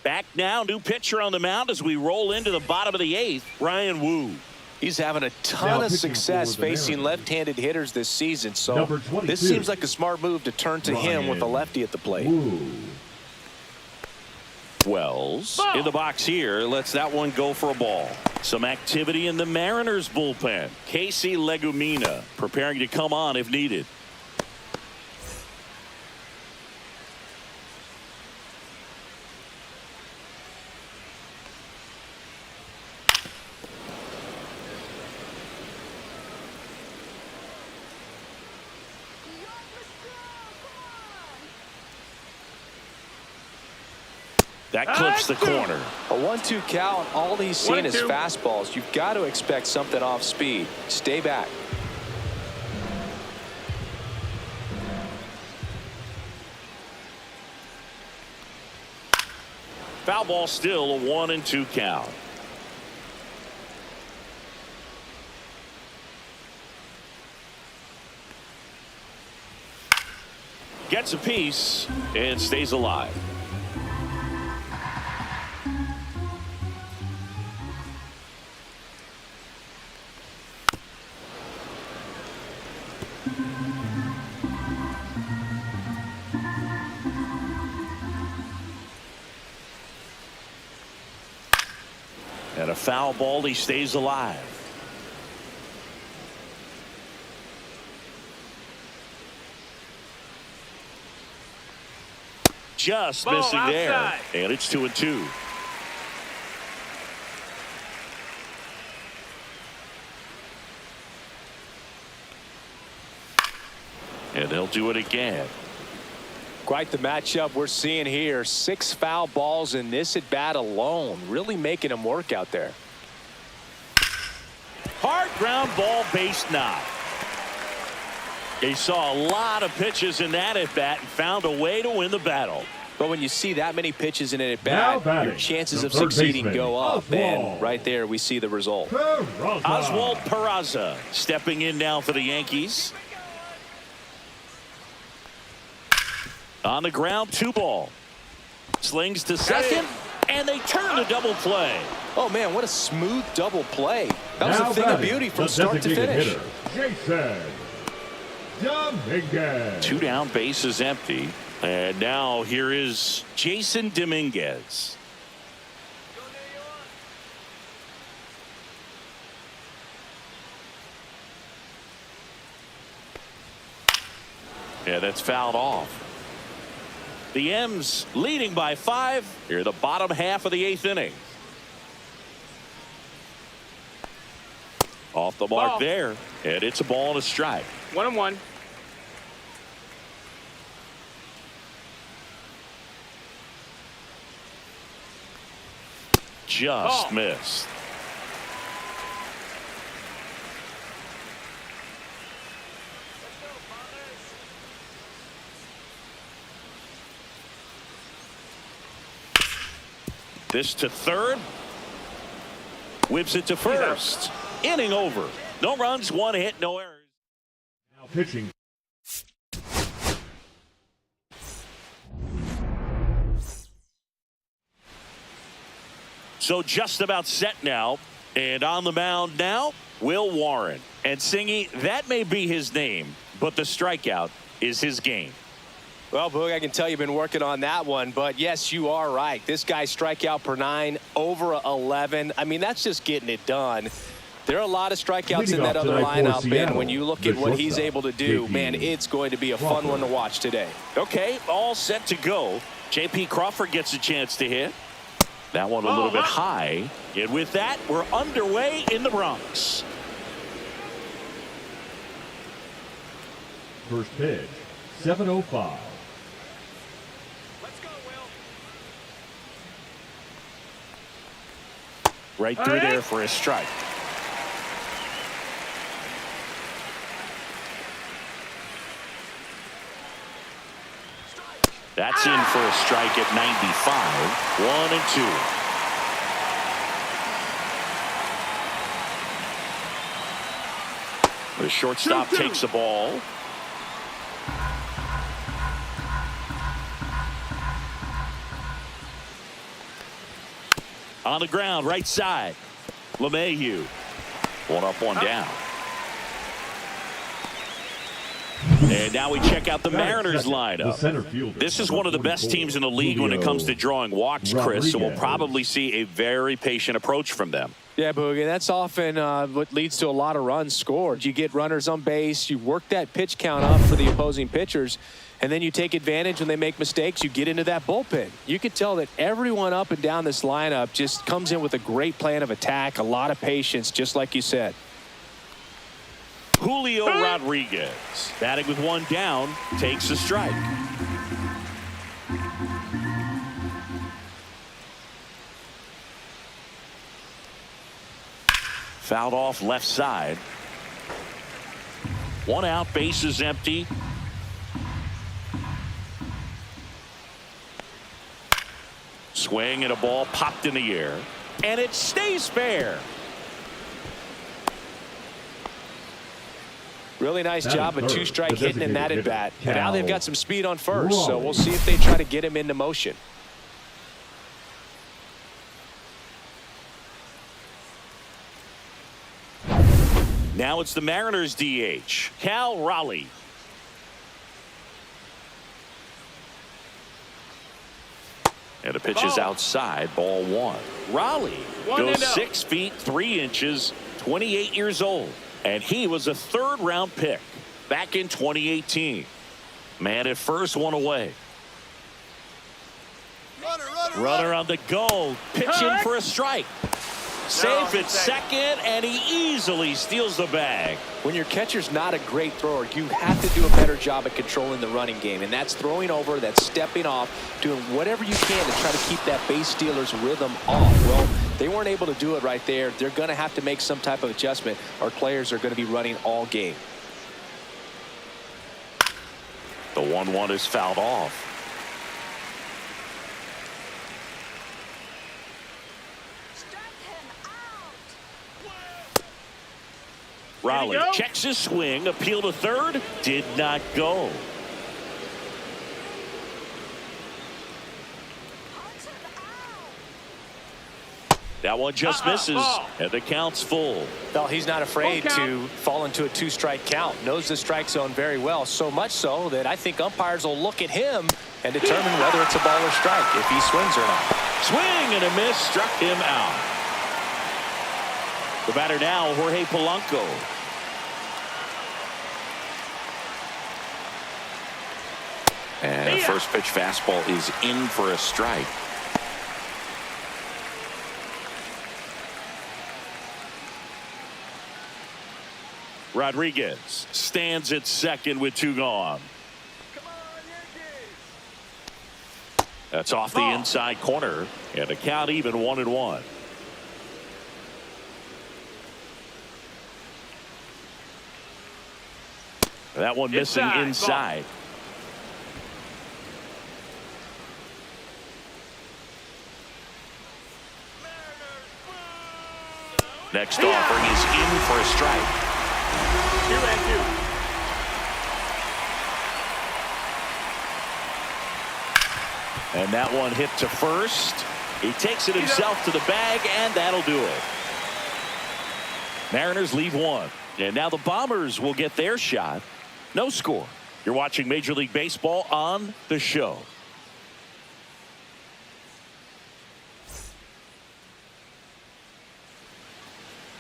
Back now, new pitcher on the mound as we roll into the bottom of the 8th, Ryan Wu. He's having a ton Now of pitching success for the facing Mariners. left-handed hitters this season, so Number 22, this seems like a smart move to turn to him with a Ryan lefty at the plate. Wu. Wells in the box here lets that one go for a ball. Some activity in the Mariners bullpen. Casey Legumina preparing to come on if needed. That clips the corner. A 1-2 count, all he's seen is 1-2. fastballs. You've got to expect something off speed. Stay back. Foul ball still a 1-2 count. Gets a piece and stays alive. And a foul ball, he stays alive. just Ball missing there. outside. And it's 2-2. And they'll do it again. Quite the matchup we're seeing here. 6 foul balls in this at bat alone. Really making him work out there. Hard ground ball, base knock. He saw a lot of pitches in that at bat and found a way to win the battle. But when you see that many pitches in an at Now bat, batting, your chances the of third succeeding baseman, go up. Oswald. And right there we see the result. Oswald Peraza stepping in now for the Yankees. On the ground, 2 ball. Slings to second, and they turn the double play. Oh, man, what a smooth double play. That was Now a thing of batting, beauty from the start to designated finish. hitter, Jason Dominguez. 2 down, bases empty. And now here is Jason Dominguez. Yeah, that's fouled off. The M's leading by 5 here in the bottom half of the 8th inning. Off the mark Ball. there, and it's a ball and a strike. 1-1. Just Ball. missed. This to third. Whips it to first. Inning over. No runs, 1 hit, no errors. Now pitching. So just about set now. And on the mound now, Will Warren. And Singy, that may be his name, but the strikeout is his game. Well, Boog, I can tell you've been working on that one, but yes, you are right. This guy's strikeout per 9, over 11. I mean, that's just getting it done. There are a lot of strikeouts Leading in that off other tonight for lineup, and Seattle, when you look the at what he's shortstop, able to do, JP man, it's going to be a fun Crawford. one to watch today. Okay, all set to go. J.P. Crawford gets a chance to hit. That one a little bit high. And with that, we're underway in the Bronx. First pitch, 7:05. Let's go, Will. Right through there for a strike. That's in for a strike at 95. 1-2. The shortstop takes the ball. On the ground, right side. LeMahieu. 1 up, 1 down. And now we check out the Mariners The lineup. center fielder, This is one of the best teams in the league when it comes to drawing walks, Chris, so we'll probably see a very patient approach from them. Yeah, Boogie, that's often what leads to a lot of runs scored. You get runners on base, you work that pitch count up for the opposing pitchers, and then you take advantage when they make mistakes. You get into that bullpen. You can tell that everyone up and down this lineup just comes in with a great plan of attack, a lot of patience, just like you said. Julio Rodriguez, batting with 1 down, takes a strike. Fouled off left side. 1 out, base is empty. Swing and a ball popped in the air. And it stays fair. Really nice Batting job of third, 2-strike the hitting in that designated at bat. hitter, And now they've Cal got some speed on first, so Raleigh. we'll see if they try to get him into motion. Now it's the Mariners DH, Cal Raleigh. And the pitch is Ball. outside, ball 1. Raleigh 1-0. goes 6 feet 3 inches, 28 years old. And he was a 3rd-round pick back in 2018. Man at first, 1 away. Runner on the go, pitching for a strike. Safe at second, and he easily steals the bag. When your catcher's not a great thrower, you have to do a better job at controlling the running game, and that's throwing over, that's stepping off, doing whatever you can to try to keep that base stealer's rhythm off. Well, they weren't able to do it right there. They're going to have to make some type of adjustment. Our players are going to be running all game. The 1-1 is fouled off. Raleigh checks his swing, appeal to third, did not go. That one just misses, and the count's full. Well, he's not afraid to fall into a 2-strike count. Knows the strike zone very well, so much so that I think umpires will look at him and determine whether it's a ball or strike, if he swings or not. Swing and a miss, struck him out. The batter now, Jorge Polanco. And the first pitch fastball is in for a strike. Rodriguez stands at second with 2 gone. That's off the inside corner, and the count even 1-1. That one missing inside. Next offering is in for a strike. 2-2. And that one hit to first. He takes it himself to the bag, and that'll do it. Mariners leave 1. And now the Bombers will get their shot. No score. You're watching Major League Baseball on The Show.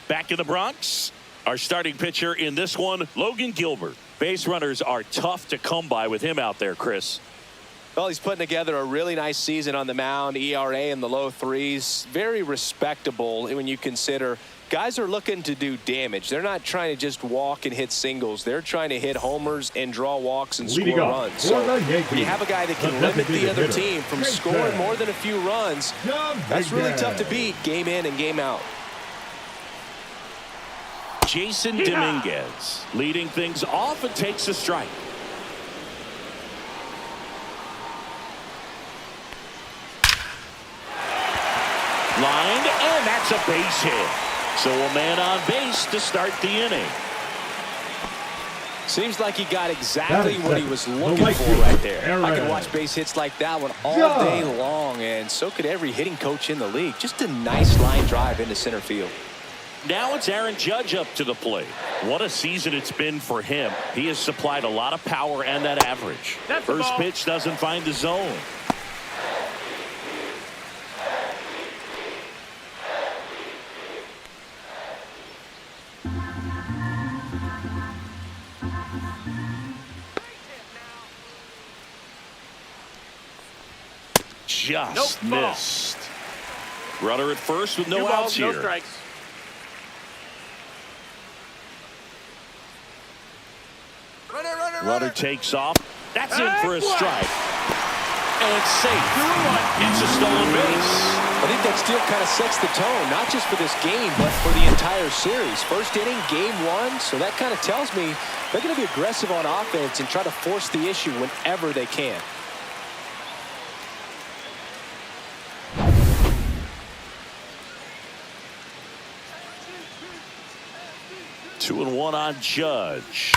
Back in the Bronx, our starting pitcher in this one, Logan Gilbert. Base runners are tough to come by with him out there, Chris. Well, he's putting together a really nice season on the mound. ERA in the low 3s. Very respectable when you consider guys are looking to do damage. They're not trying to just walk and hit singles. They're trying to hit homers and draw walks and score runs. So when you have a guy that can limit the other team from scoring more than a few runs, that's really tough to beat game in and game out. Jason Dominguez leading things off and takes a strike. Lined, and that's a base hit. So a man on base to start the inning. Seems like he got exactly what he was looking for right there. I can watch base hits like that one all day long, and so could every hitting coach in the league. Just a nice line drive into center field. Now it's Aaron Judge up to the plate. What a season it's been for him. He has supplied a lot of power and that average. First pitch doesn't find the zone. Just missed. Runner at first with no outs here. No strikes. Runner takes off. That's in for a strike. And it's safe. It's a stolen base. I think that steal kind of sets the tone, not just for this game, but for the entire series. First inning, game 1, so that kind of tells me they're going to be aggressive on offense and try to force the issue whenever they can. Two and one on Judge.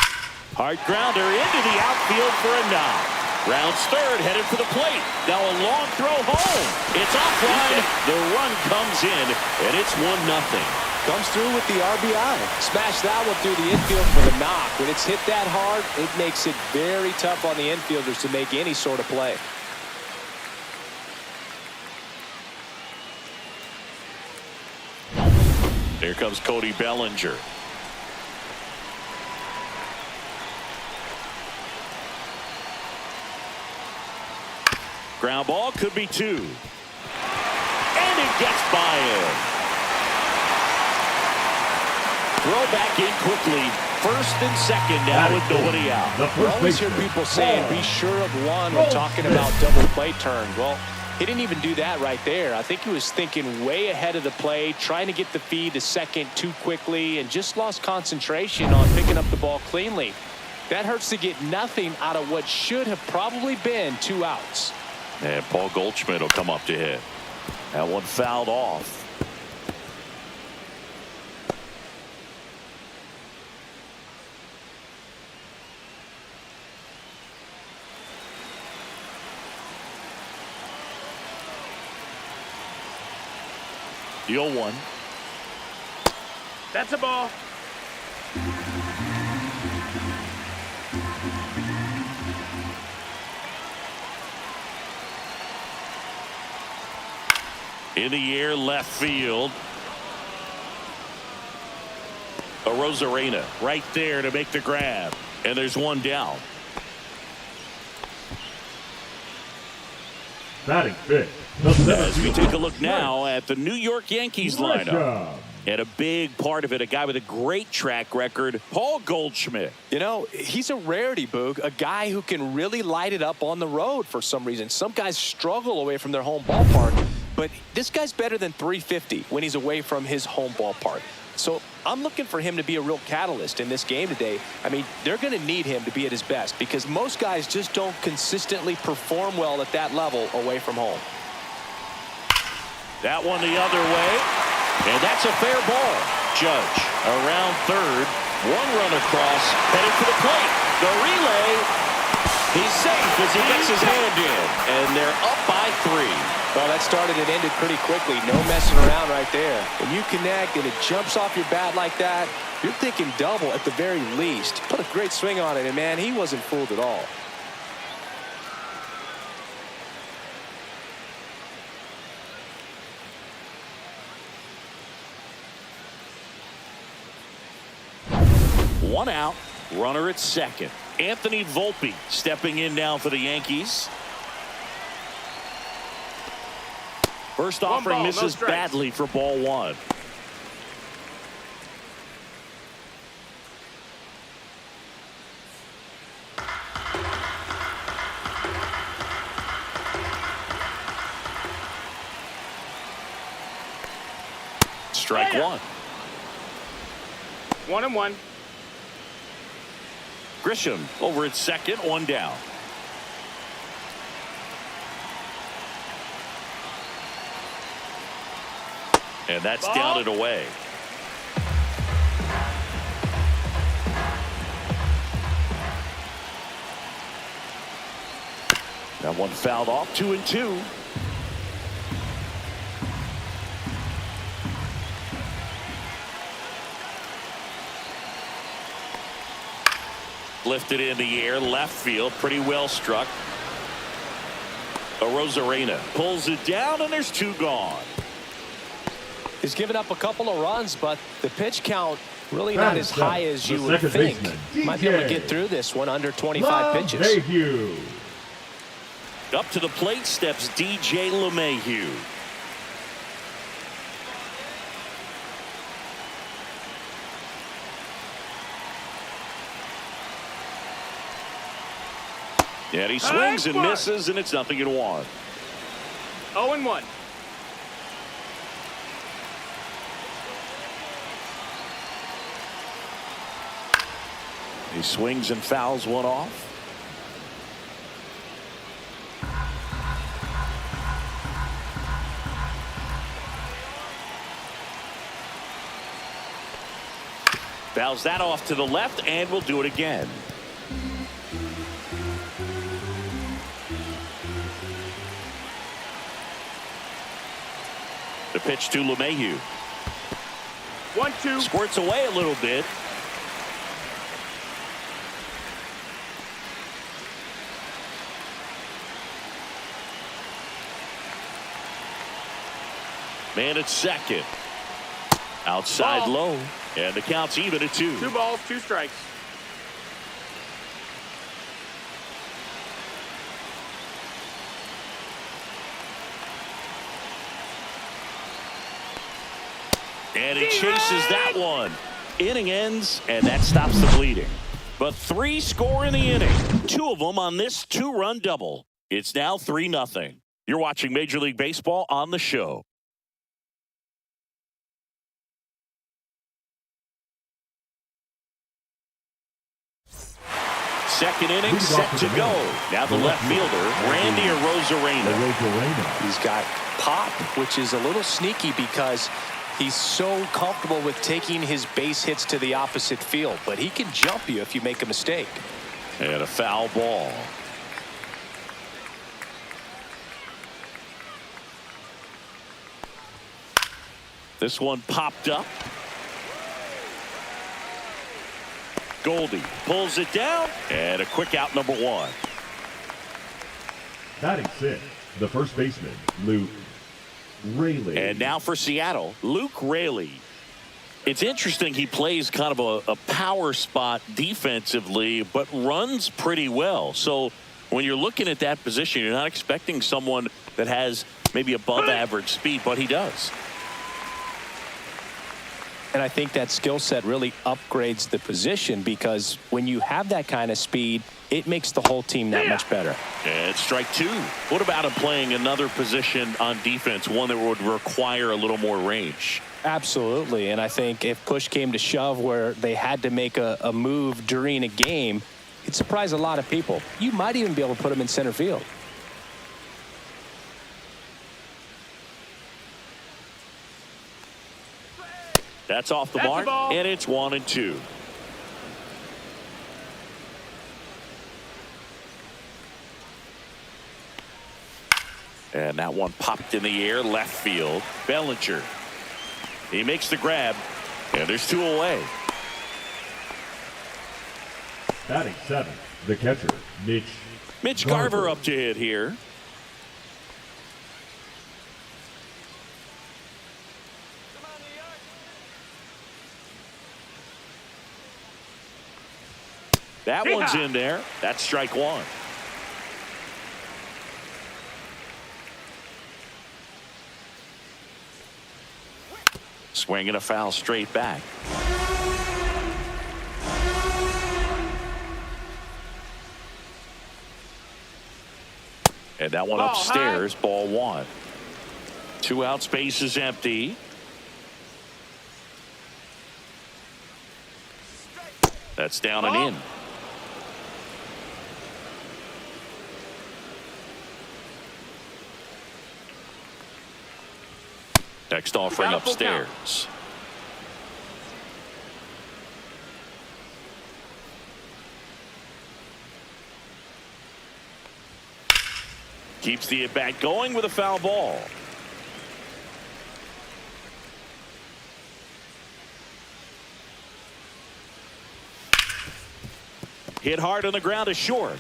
Hard grounder into the outfield for a knock. Rounds third, headed for the plate. Now a long throw home. It's offline. The run comes in, and it's 1-0. Comes through with the RBI. Smash that one through the infield for the knock. When it's hit that hard, it makes it very tough on the infielders to make any sort of play. Here comes Cody Bellinger. Ground ball, could be 2. gets by him. Throw back in quickly. First and second now with nobody out. I always hear people saying be sure of one when talking about double play turn. Well, he didn't even do that right there. I think he was thinking way ahead of the play, trying to get the feed to second too quickly, and just lost concentration on picking up the ball cleanly. That hurts to get nothing out of what should have probably been 2 outs. And Paul Goldschmidt will come up to hit. That one fouled off. The 0-1. That's a ball. In the air, left field. Rosarena right there to make the grab. And there's one down. Batting fifth. As we take a look now at the New York Yankees lineup. And a big part of it, a guy with a great track record, Paul Goldschmidt. You know, he's a rarity, Boog, a guy who can really light it up on the road for some reason. Some guys struggle away from their home ballpark, but this guy's better than 350 when he's away from his home ballpark. So I'm looking for him to be a real catalyst in this game today. I mean, they're going to need him to be at his best because most guys just don't consistently perform well at that level away from home. That one the other way, and that's a fair ball. Judge around third, one run across, headed for the plate. The relay, he's safe as he gets his hand in, and they're up by 3. Well, that started and ended pretty quickly. No messing around right there. When you connect and it jumps off your bat like that, you're thinking double at the very least. Put a great swing on it, and man, he wasn't fooled at all. One out, runner at second. Anthony Volpe stepping in now for the Yankees. First offering misses badly for ball 1. Strike 1. 1-1. Grisham over at second, 1 down. And that's down and away. That one fouled off, 2-2. Lifted in the air, left field, pretty well struck. Rosarena pulls it down, and there's 2 gone. He's given up a couple of runs, but the pitch count really not as high as you would think. Might be able to get through this one under 25 pitches. Up to the plate steps DJ LeMahieu. And he swings and misses, and it's 0-1. 0-1. He swings and fouls one off. Fouls that off to the left, and we'll do it again. The pitch to LeMahieu. 1-2. Squirts away a little bit. Man at second. Outside low. And the count's even at 2. 2 balls, 2 strikes. And he chases that one. Inning ends, and that stops the bleeding. But 3 score in the inning. 2 of them on this 2-run double. It's now 3-0. You're watching Major League Baseball on the show. Second inning set to go. Now the left fielder, Randy Arozarena. He's got pop, which is a little sneaky because he's so comfortable with taking his base hits to the opposite field, but he can jump you if you make a mistake. And a foul ball. This one popped up. Goldie pulls it down, and a quick out, number 1. Batting 6, the first baseman, Luke Raley. And now for Seattle, Luke Raley. It's interesting, he plays kind of a power spot defensively, but runs pretty well. So when you're looking at that position, you're not expecting someone that has maybe above average speed, but he does. And I think that skill set really upgrades the position, because when you have that kind of speed, it makes the whole team that much better. And strike 2. What about him playing another position on defense, one that would require a little more range? Absolutely. And I think if push came to shove where they had to make a move during a game, it'd surprise a lot of people. You might even be able to put him in center field. That's off the mark, and it's 1-2. And that one popped in the air, left field. Bellinger. He makes the grab, and there's 2 away. Batting 7, the catcher, Mitch Garver up to hit here. That one's in there. That's strike 1. Swinging a foul straight back. And that one upstairs, ball 1. 2 out, space is empty. That's down and in. Next offering upstairs. Keeps the at-bat going with a foul ball. Hit hard on the ground is short.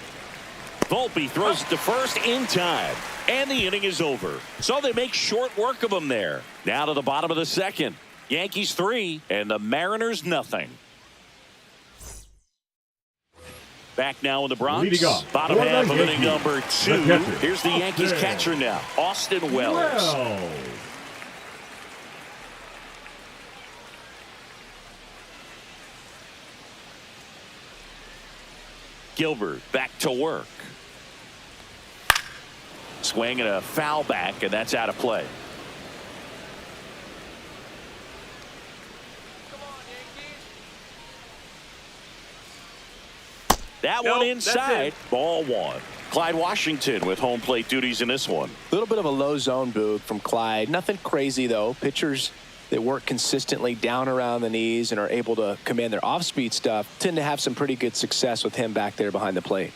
Volpe throws it to first in time. And the inning is over. So they make short work of him there. Now to the bottom of the second. Yankees 3 and the Mariners nothing. Back now in the Bronx. Bottom half of inning number 2. Here's the Yankees catcher now, Austin Wells. Gilbert back to work. Swing and a foul back, and that's out of play. That one inside, ball 1. Clyde Washington with home plate duties in this one. A little bit of a low zone boot from Clyde. Nothing crazy, though. Pitchers that work consistently down around the knees and are able to command their off-speed stuff tend to have some pretty good success with him back there behind the plate.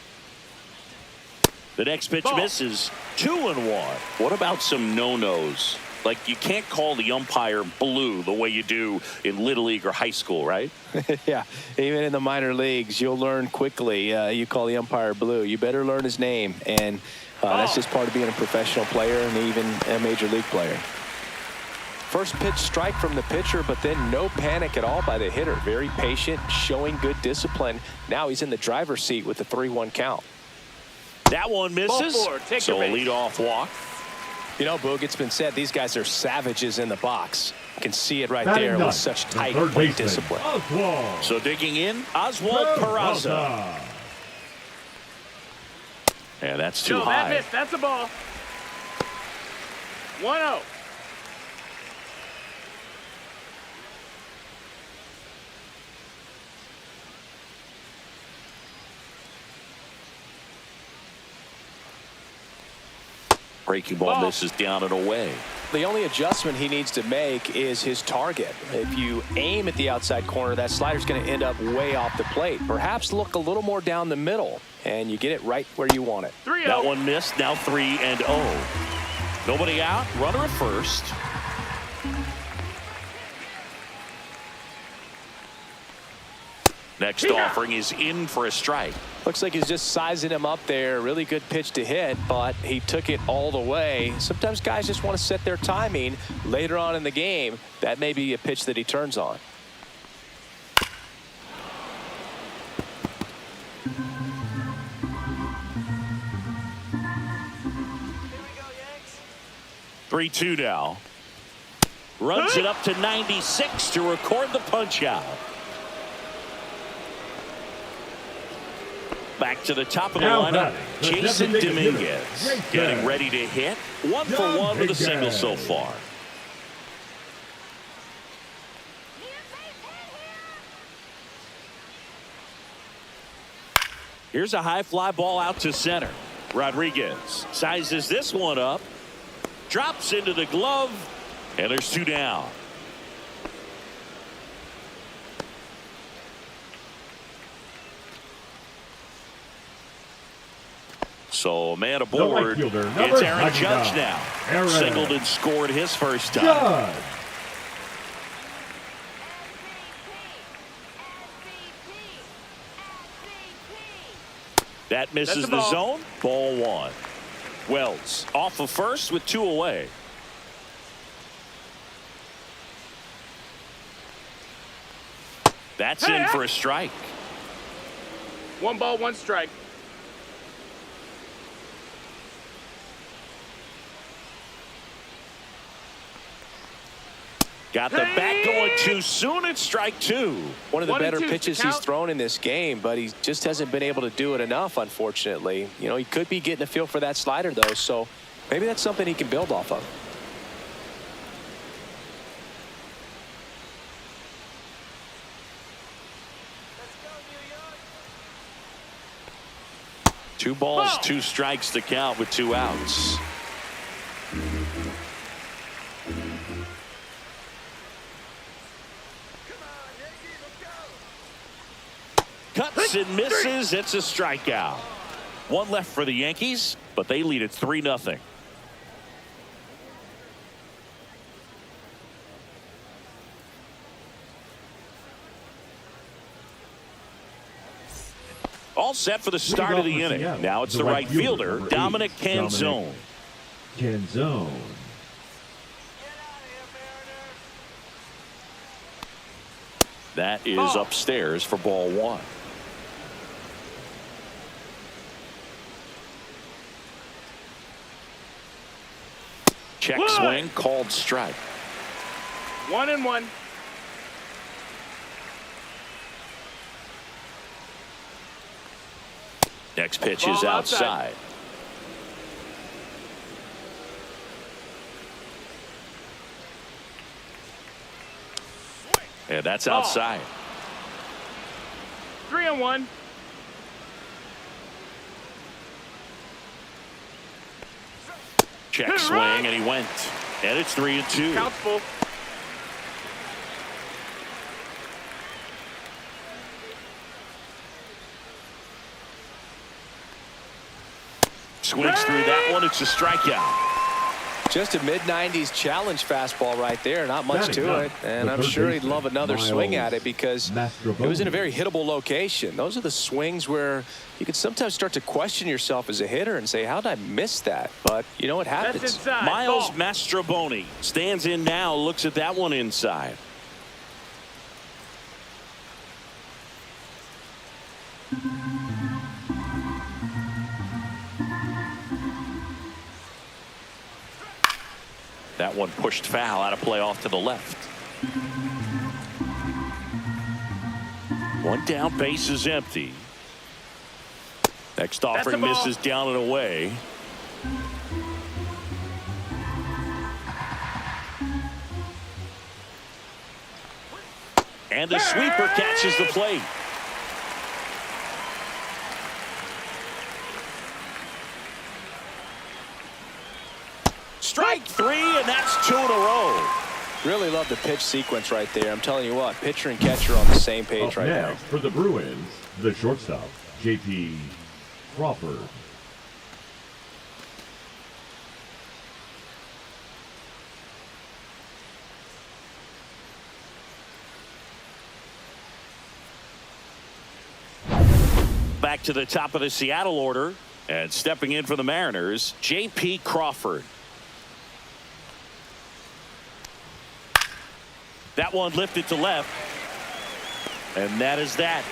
The next pitch misses. 2-1. What about some no-nos? Like, you can't call the umpire blue the way you do in Little League or high school, right? Yeah, even in the minor leagues, you'll learn quickly. You call the umpire blue. You better learn his name. And that's just part of being a professional player and even a major league player. First pitch strike from the pitcher, but then no panic at all by the hitter. Very patient, showing good discipline. Now he's in the driver's seat with the 3-1 count. That one misses. So a leadoff walk. You know, Boog, it's been said these guys are savages in the box. You can see it right Batting there ninth, with such the tight third plate baseman, discipline. Oswald. So digging in, Oswald Peraza. And that's too No, that high. missed. That's a ball. 1-0. Breaking ball Ball. misses down and away. The only adjustment he needs to make is his target. If you aim at the outside corner, that slider's going to end up way off the plate. Perhaps look a little more down the middle, and you get it right where you want it. 3-0. That one missed. Now 3-0. Nobody out. Runner at first. Next offering is in for a strike. Looks like he's just sizing him up there. Really good pitch to hit, but he took it all the way. Sometimes guys just want to set their timing later on in the game. That may be a pitch that he turns on. Here we go, Yanks. 3-2 now. Runs it up to 96 to record the punch out. Back to the top of the Now lineup, batting, the Jason designated hitter, Dominguez. Jason. Getting ready to hit. 1 for 1 with a single so far. Here's a high fly ball out to center. Rodriguez sizes this one up. Drops into the glove. And there's 2 down. So man aboard. fielder, It's number Aaron Judge 99. now. Aaron Singled and scored his first time. Judge. That misses That's a the ball. zone. Ball 1. Wells off of first with 2 away. That's in for a strike. 1 ball, 1 strike. Got the bat going too soon. It's strike 2. One of the 1 and better 2 's the pitches he's count. thrown in this game, but he just hasn't been able to do it enough, unfortunately. You know, he could be getting a feel for that slider, though, so maybe that's something he can build off of. Let's go, New York. 2 balls, Ball. 2 strikes to count with 2 outs. Come on, Yankees, let's go. Cuts and misses. It's a strikeout. 1 left for the Yankees, but they lead it 3-0. All set for the start of the inning. Now it's the right fielder, number 8, Dominic Canzone. Dominic Canzone. Get out of here, Mariner. That is Ball. upstairs for ball 1. Check One. swing, called strike. 1-1. Next pitch Ball is outside. outside. And that's Ball. outside. 3-1. Check Hit it swing, right. and he went. And it's 3-2. Count's full. Swings through that one. It's a strikeout. Just a mid-90s challenge fastball right there. Not much Batting to ninth, it. And the I'm third sure he'd baseman, love another swing at it because it was in a very hittable location. Those are the swings where you can sometimes start to question yourself as a hitter and say, how did I miss that? But, you know, it That's happens. inside. Miles Ball. Mastroboni stands in now, looks at that one inside. That one pushed foul, out of play off to the left. One down, base is empty. Next offering misses down and away. And the sweeper catches the plate. Strike three, and that's 2 in a row. Really love the pitch sequence right there. I'm telling you what, pitcher and catcher on the same page Up right now. next for the Bruins, the shortstop, J.P. Crawford. Back to the top of the Seattle order, and stepping in for the Mariners, J.P. Crawford. That one lifted to left, and that is that.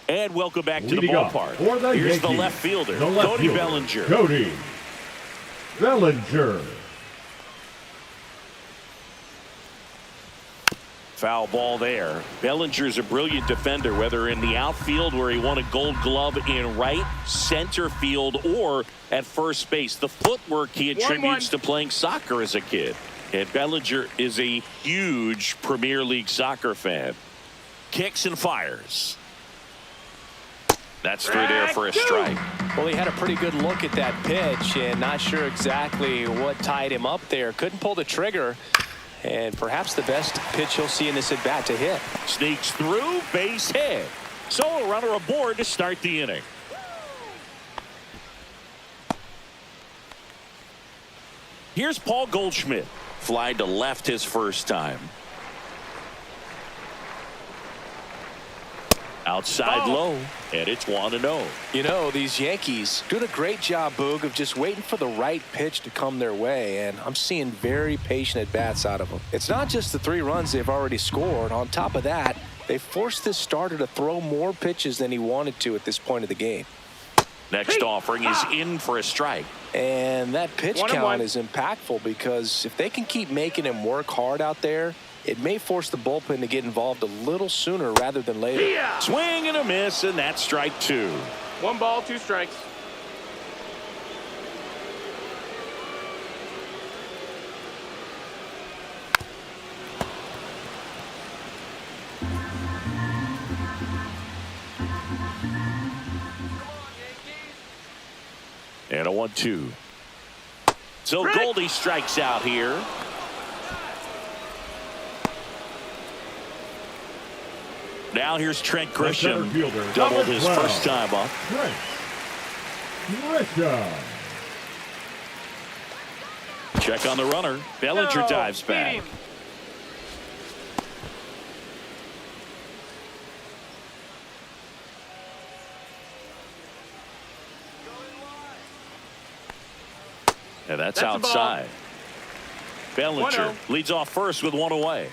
And welcome back to the Leading up ballpark. for the Here's the Yankees, left fielder, the left Cody fielder, Bellinger. Cody Bellinger. Foul ball there. Bellinger's a brilliant defender, whether in the outfield where he won a Gold Glove in right, center field, or at first base. The footwork he attributes to playing soccer as a kid. And Bellinger is a huge Premier League soccer fan. Kicks and fires. That's through there for a strike. Well, he had a pretty good look at that pitch and not sure exactly what tied him up there. Couldn't pull the trigger. And perhaps the best pitch he'll see in this at bat to hit. Sneaks through, base hit. So a runner aboard to start the inning. Here's Paul Goldschmidt. Fly to left his first time. Outside low, and it's 1-0. You know, these Yankees doing a great job, Boog, of just waiting for the right pitch to come their way, and I'm seeing very patient at-bats out of them. It's not just the 3 runs they've already scored. On top of that, they forced this starter to throw more pitches than he wanted to at this point of the game. Next offering is in for a strike. And that pitch 1-1. count is impactful because if they can keep making him work hard out there, it may force the bullpen to get involved a little sooner rather than later. Yeah. Swing and a miss, and that's strike 2. 1 ball, 2 strikes. And a 1-2. So Goldie strikes out here. Now here's Trent Grisham. Doubled his first time up. Trent Grisham. Check on the runner. Bellinger dives back. And that's outside. Bellinger leads off first with 1 away.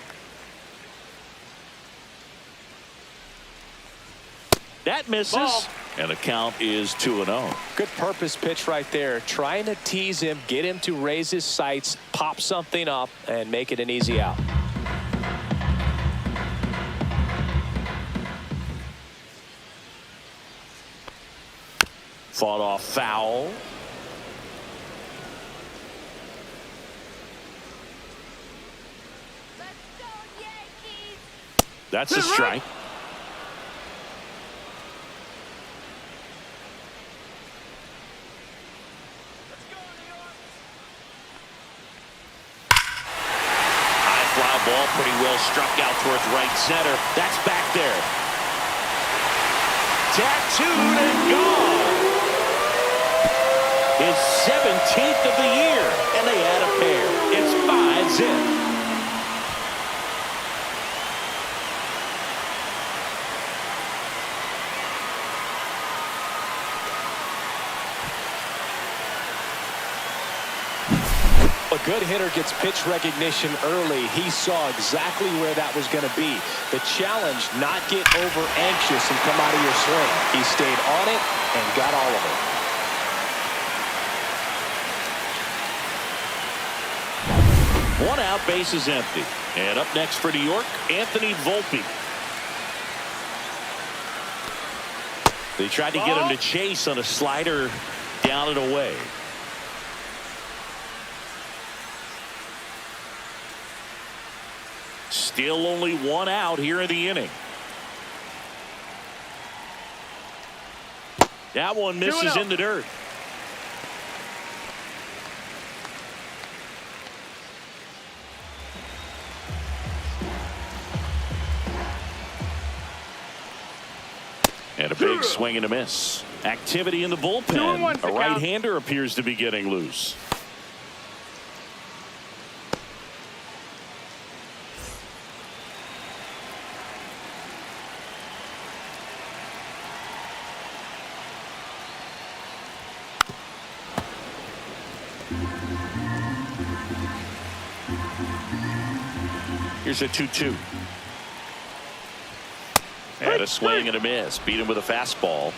That misses, and the count is 2-0. Good purpose pitch right there. Trying to tease him, get him to raise his sights, pop something up, and make it an easy out. Fought off foul. Let's go, Yankees! That's a strike. Let's go, New York! High fly ball, pretty well struck out towards right center. That's back there. Tattooed and gone. His 17th of the year, and they add a pair. It's 5-zip. A good hitter gets pitch recognition early, he saw exactly where that was going to be. The challenge, not get over anxious and come out of your swing. He stayed on it and got all of it. One out, base is empty. And up next for New York, Anthony Volpe. They tried to get him to chase on a slider down and away. Still only one out here in the inning. That one misses in the dirt. And a big swing and a miss. Activity in the bullpen. A right-hander appears to be getting loose. Here's a 2-2. And a swing and a miss. Beat him with a fastball.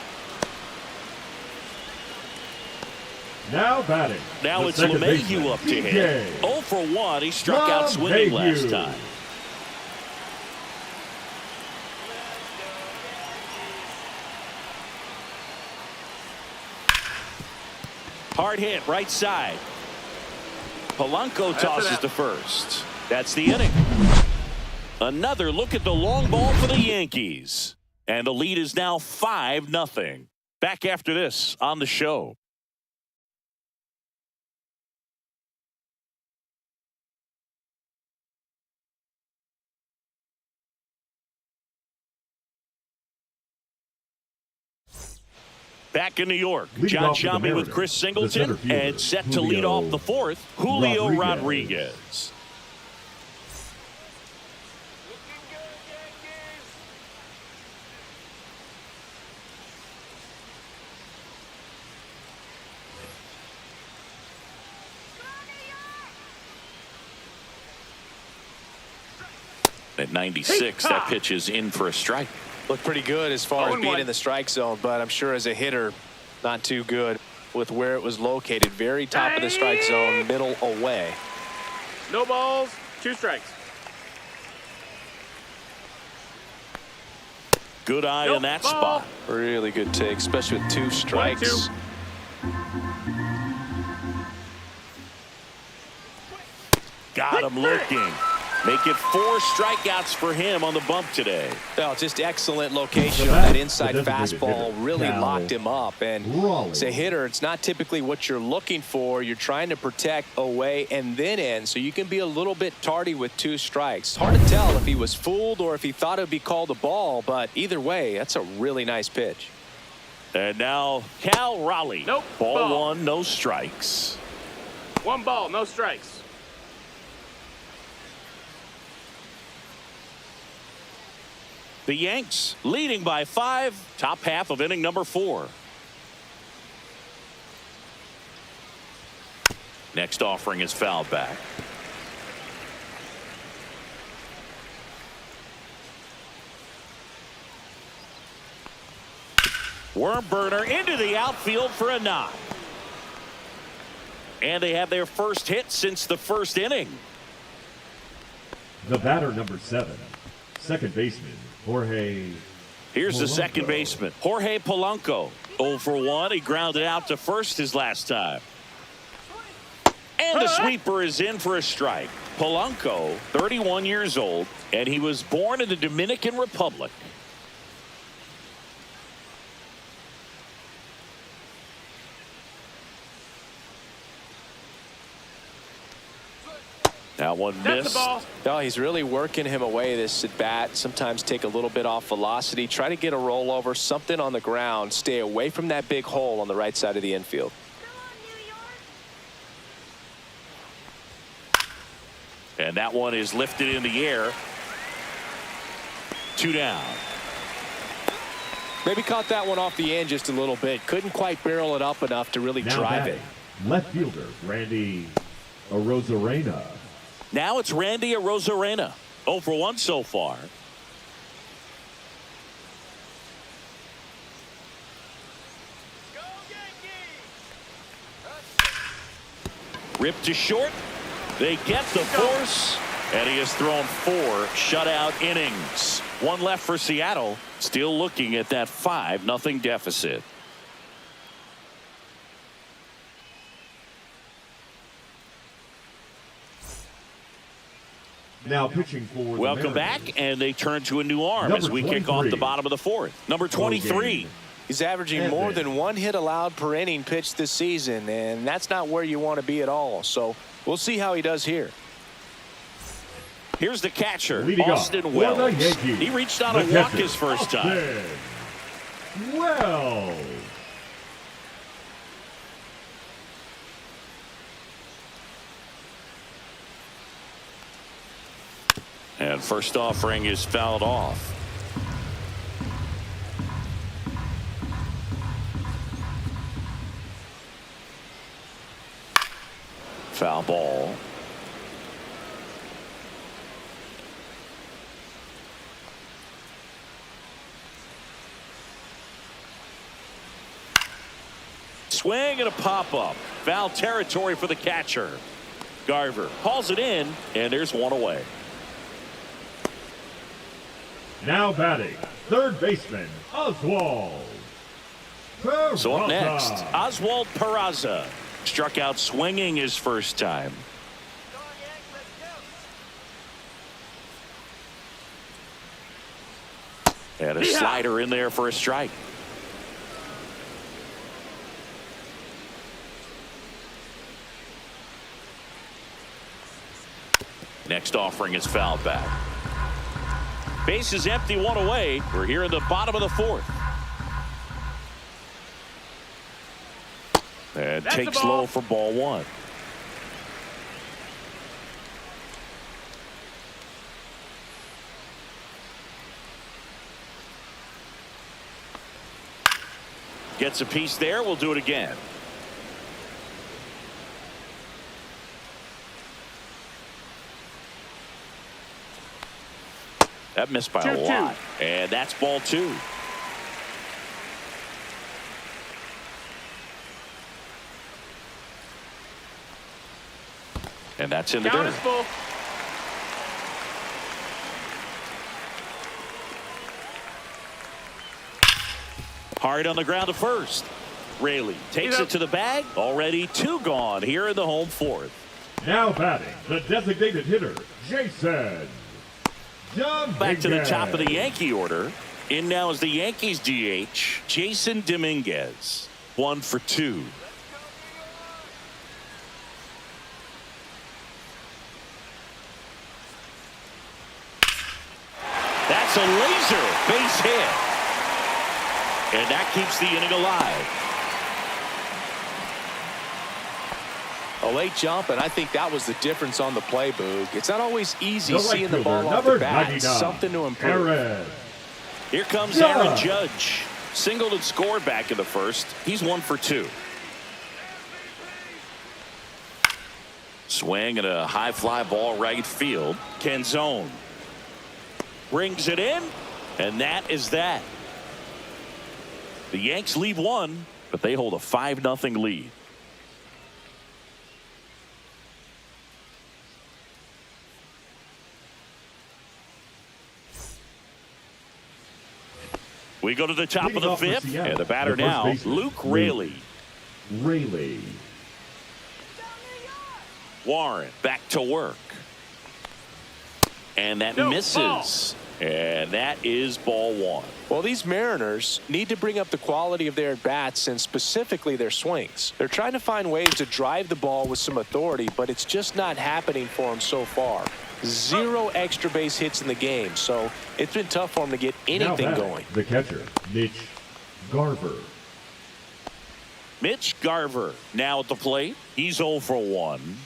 Now batting. Now it's LeMahieu up to hit. 0 for 1. He struck out swinging last time. Hard hit right side. Polanco tosses to first. That's the inning. Another look at the long ball for the Yankees. And the lead is now 5-0. Back after this on the show. Back in New York, John Sciambi with Chris Singleton and set to lead off the fourth, Julio Rodriguez. At 96, that pitch is in for a strike. Looked pretty good as far as being in the strike zone, but I'm sure as a hitter, not too good with where it was located. Very top of the strike zone, middle away. No balls, 2 strikes. Good eye on that spot. Really good take, especially with 2 strikes. 1-2. Got him looking. Make it 4 strikeouts for him on the bump today. Well, just excellent location on that inside fastball. Really locked him up. And as a hitter, it's not typically what you're looking for. You're trying to protect away and then in, so you can be a little bit tardy with 2 strikes. Hard to tell if he was fooled or if he thought it would be called a ball, but either way, that's a really nice pitch. And now Cal Raleigh. Nope. Ball 1, no strikes. 1 ball, no strikes. The Yanks leading by 5, top half of inning number 4. Next offering is fouled back. Worm burner into the outfield for a knock. And they have their first hit since the first inning. The batter, number 7, second baseman, Jorge. Here's the Polanco. second baseman, Jorge Polanco. 0 for 1. He grounded out to first his last time. And the sweeper is in for a strike. Polanco, 31 years old, and he was born in the Dominican Republic. That one missed. No, he's really working him away this at bat. Sometimes take a little bit off velocity. Try to get a rollover, something on the ground. Stay away from that big hole on the right side of the infield. And that one is lifted in the air. 2 down. Maybe caught that one off the end just a little bit. Couldn't quite barrel it up enough to really Now drive batting, it. left fielder, Randy. Arozarena. Now it's Randy Arozarena. 0 for 1 so far. Go Yankees! Ripped to short. They get the force. And he has thrown 4 shutout innings. 1 left for Seattle. Still looking at that 5-0 deficit. Now pitching for the Welcome Mariners. back, and they turn to a new arm as we kick off the bottom of the 4th. Number 23. He's averaging more than 1 hit allowed per inning pitched this season, and that's not where you want to be at all. So we'll see how he does here. Here's the catcher, Leading Austin off Wells. for the Yankees, He reached out the and walked catcher, his first time. Austin Wells. And first offering is fouled off. Foul ball. Swing and a pop-up. Foul territory for the catcher. Garver hauls it in, and there's 1 away. Now batting, third baseman, Oswald Peraza. So up next, Oswald Peraza. Struck out swinging his first time. Go Yankees, let's go! And a slider in there for a strike. Next offering is fouled back. Base is empty, 1 away. We're here in the bottom of the 4th. And That's takes the ball. low for ball 1. Gets a piece there. We'll do it again. That missed by a 2-2. lot. And that's ball 2. And that's in the Count dirt. is full. Hard on the ground to first. Raley takes it to the bag. Already 2 gone here in the home 4th. Now batting, the designated hitter, Jason Back to the top of the Dominguez. Yankee order. In now is the Yankees DH, Jason Dominguez. 1 for 2. That's a laser base hit. And that keeps the inning alive. A late jump, and I think that was the difference on the play, Boog. It's not always easy The right seeing the ball fielder, off the number bat. 99, Something to improve. Perez. Here comes Judge. Aaron Judge. Singled and scored back in the 1st. He's 1 for 2. Swing and a high fly ball right field. Canzone brings it in, and that is that. The Yanks lead 1, but they hold a 5-0 lead. We go to the top of Leading the off for 5th, Seattle, and the batter the first now, baseman, Luke Raley. Raley. Warren back to work. And that No, misses. And that is ball 1. Well, these Mariners need to bring up the quality of their at-bats and specifically their swings. They're trying to find ways to drive the ball with some authority, but it's just not happening for them so far. 0 extra base hits in the game, so it's been tough for them to get anything Now batting, going. the catcher, Mitch Garver. Mitch Garver now at the plate. He's 0 for 1.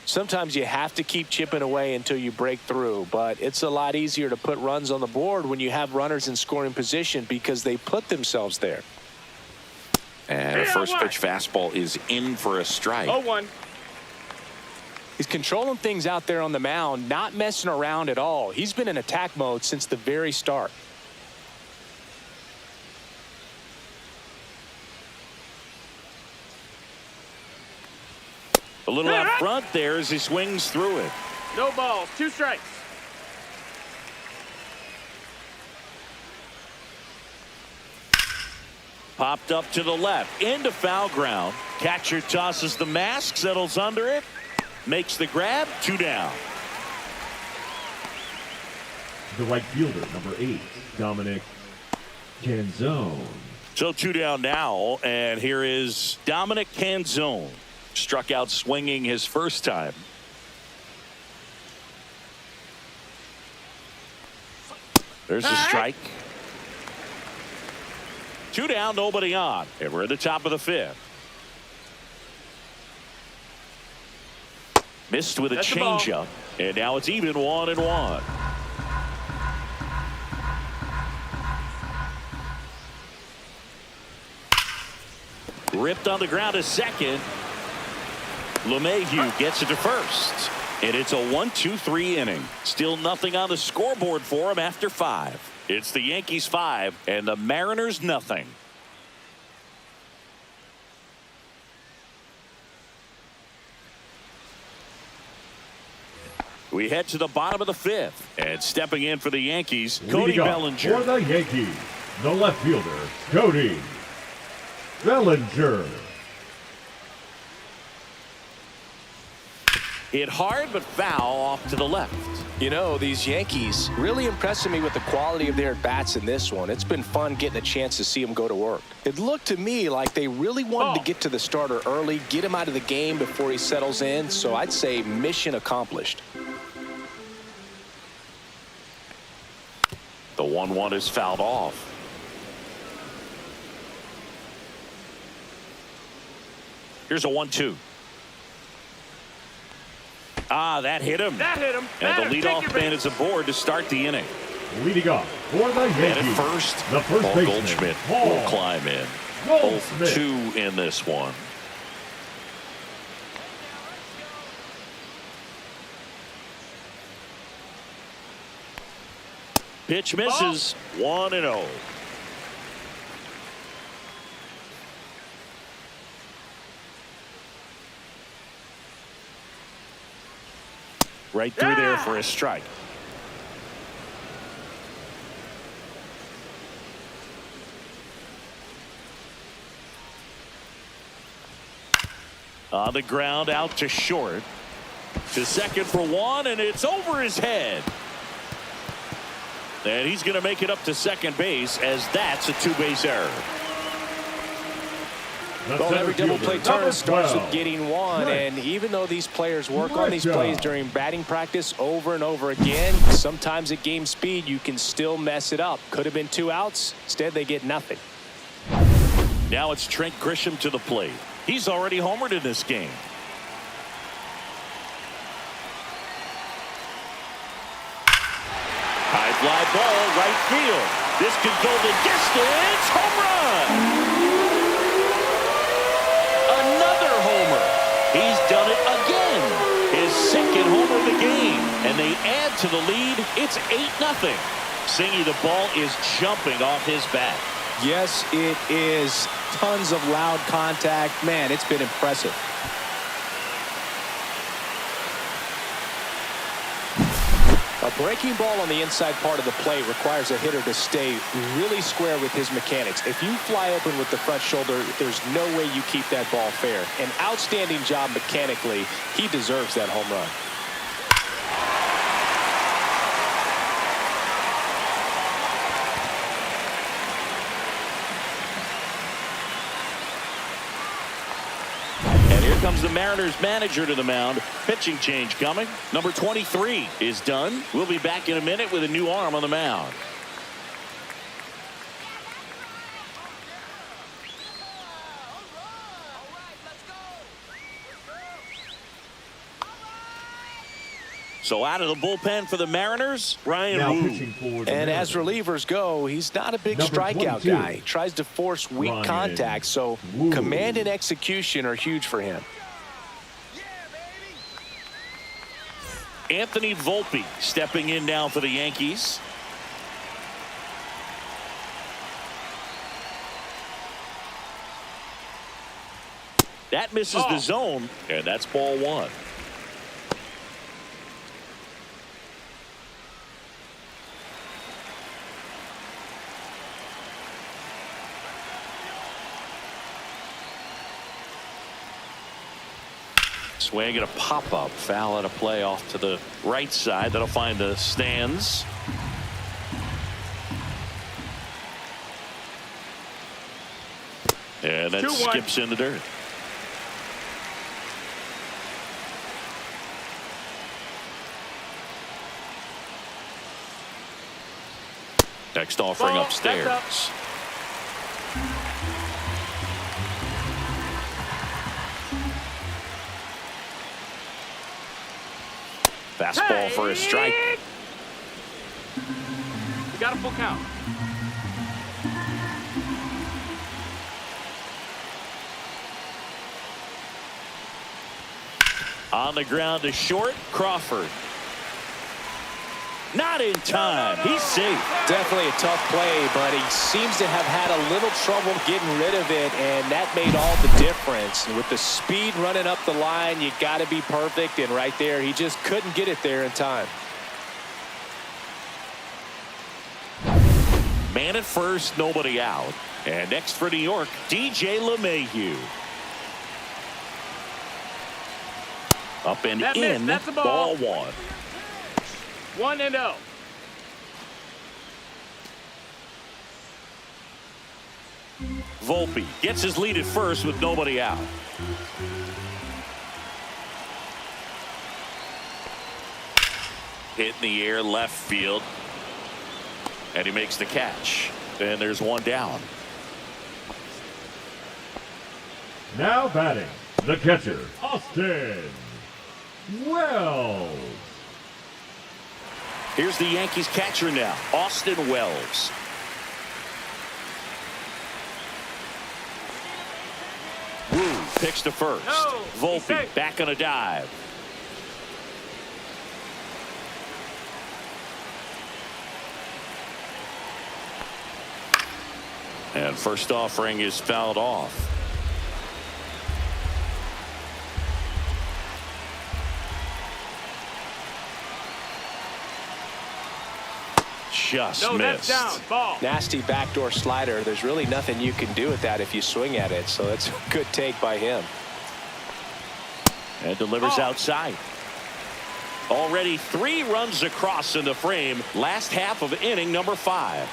Sometimes you have to keep chipping away until you break through, but it's a lot easier to put runs on the board when you have runners in scoring position because they put themselves there. And a first pitch fastball is in for a strike. 0-1. He's controlling things out there on the mound, not messing around at all. He's been in attack mode since the very start. A little out front there as he swings through it. No balls, 2 strikes. Popped up to the left, into foul ground. Catcher tosses the mask, settles under it, makes the grab, 2 down. The right fielder, number 8, Dominic Canzone. So 2 down now, and here is Dominic Canzone. Struck out swinging his first time. There's a strike. 2 down, nobody on. And we're at the top of the 5th. Missed with a changeup, and now it's even 1-1. Ripped on the ground to second. LeMahieu gets it to first, and it's a 1-2-3 inning. Still nothing on the scoreboard for him after 5. It's the Yankees 5 and the Mariners nothing. We head to the bottom of the 5th, and stepping in for the Yankees, Cody Bellinger. For the Yankees, the left fielder, Cody Bellinger. Hit hard but foul off to the left. You know, these Yankees really impressing me with the quality of their at-bats in this one. It's been fun getting a chance to see them go to work. It looked to me like they really wanted to get to the starter early, get him out of the game before he settles in. So I'd say mission accomplished. The 1-1 is fouled off. Here's a 1-2. Ah, that hit him. That hit him. And the leadoff man is aboard to start the inning. Leading off for the Yankees, And at first, the first Paul baseman, Goldschmidt Paul will climb in. Goldschmidt. Both 2 in this one. Pitch misses. 1-0. Right through there for a strike. On the ground, out to short. To second for 1, and it's over his head. And he's going to make it up to second base, as that's a 2-base error. Well, every double play turn starts with getting 1, and even though these players work on these plays during batting practice over and over again, sometimes at game speed you can still mess it up. Could have been 2 outs. Instead, they get nothing. Now it's Trent Grisham to the plate. He's already homered in this game. High fly ball, right field. This could go the distance. Home run! Another homer. He's done it again. His second homer of the game. And they add to the lead. It's 8-0. Singy, the ball is jumping off his bat. Yes, it is. Tons of loud contact. Man, it's been impressive. A breaking ball on the inside part of the plate requires a hitter to stay really square with his mechanics. If you fly open with the front shoulder, there's no way you keep that ball fair. An outstanding job mechanically. He deserves that home run. Comes the Mariners manager to the mound. Pitching change coming. Number 23 is done. We'll be back in a minute with a new arm on the mound. So out of the bullpen for the Mariners, Ryan Wu. And as relievers go, he's not a big strikeout guy. He tries to force weak contact, so command and execution are huge for him. Anthony Volpe stepping in now for the Yankees. That misses the zone, and that's ball one. Swing and a pop-up. Foul and a play off to the right side. That'll find the stands. And that skips in the dirt. Next offering upstairs. Fastball for a strike. You got a full count. On the ground to short. Crawford. Not in time. He's safe. Definitely a tough play, but he seems to have had a little trouble getting rid of it, and that made all the difference. And with the speed running up the line, you got to be perfect, and right there, he just couldn't get it there in time. Man at first, nobody out. And next for New York, DJ LeMahieu. Up and in. That's a ball one. 1-0. Volpe gets his lead at first with nobody out. Hit in the air, left field. And he makes the catch. And there's one down. Now batting, the catcher, Austin Wells. Here's the Yankees catcher now, Austin Wells. Woo picks to first. No, Volpe back on a dive. And first offering is fouled off. Just missed. That's down. Ball. Nasty backdoor slider. There's really nothing you can do with that if you swing at it, so that's a good take by him. And delivers outside. Already 3 runs across in the frame. Last half of inning number 5.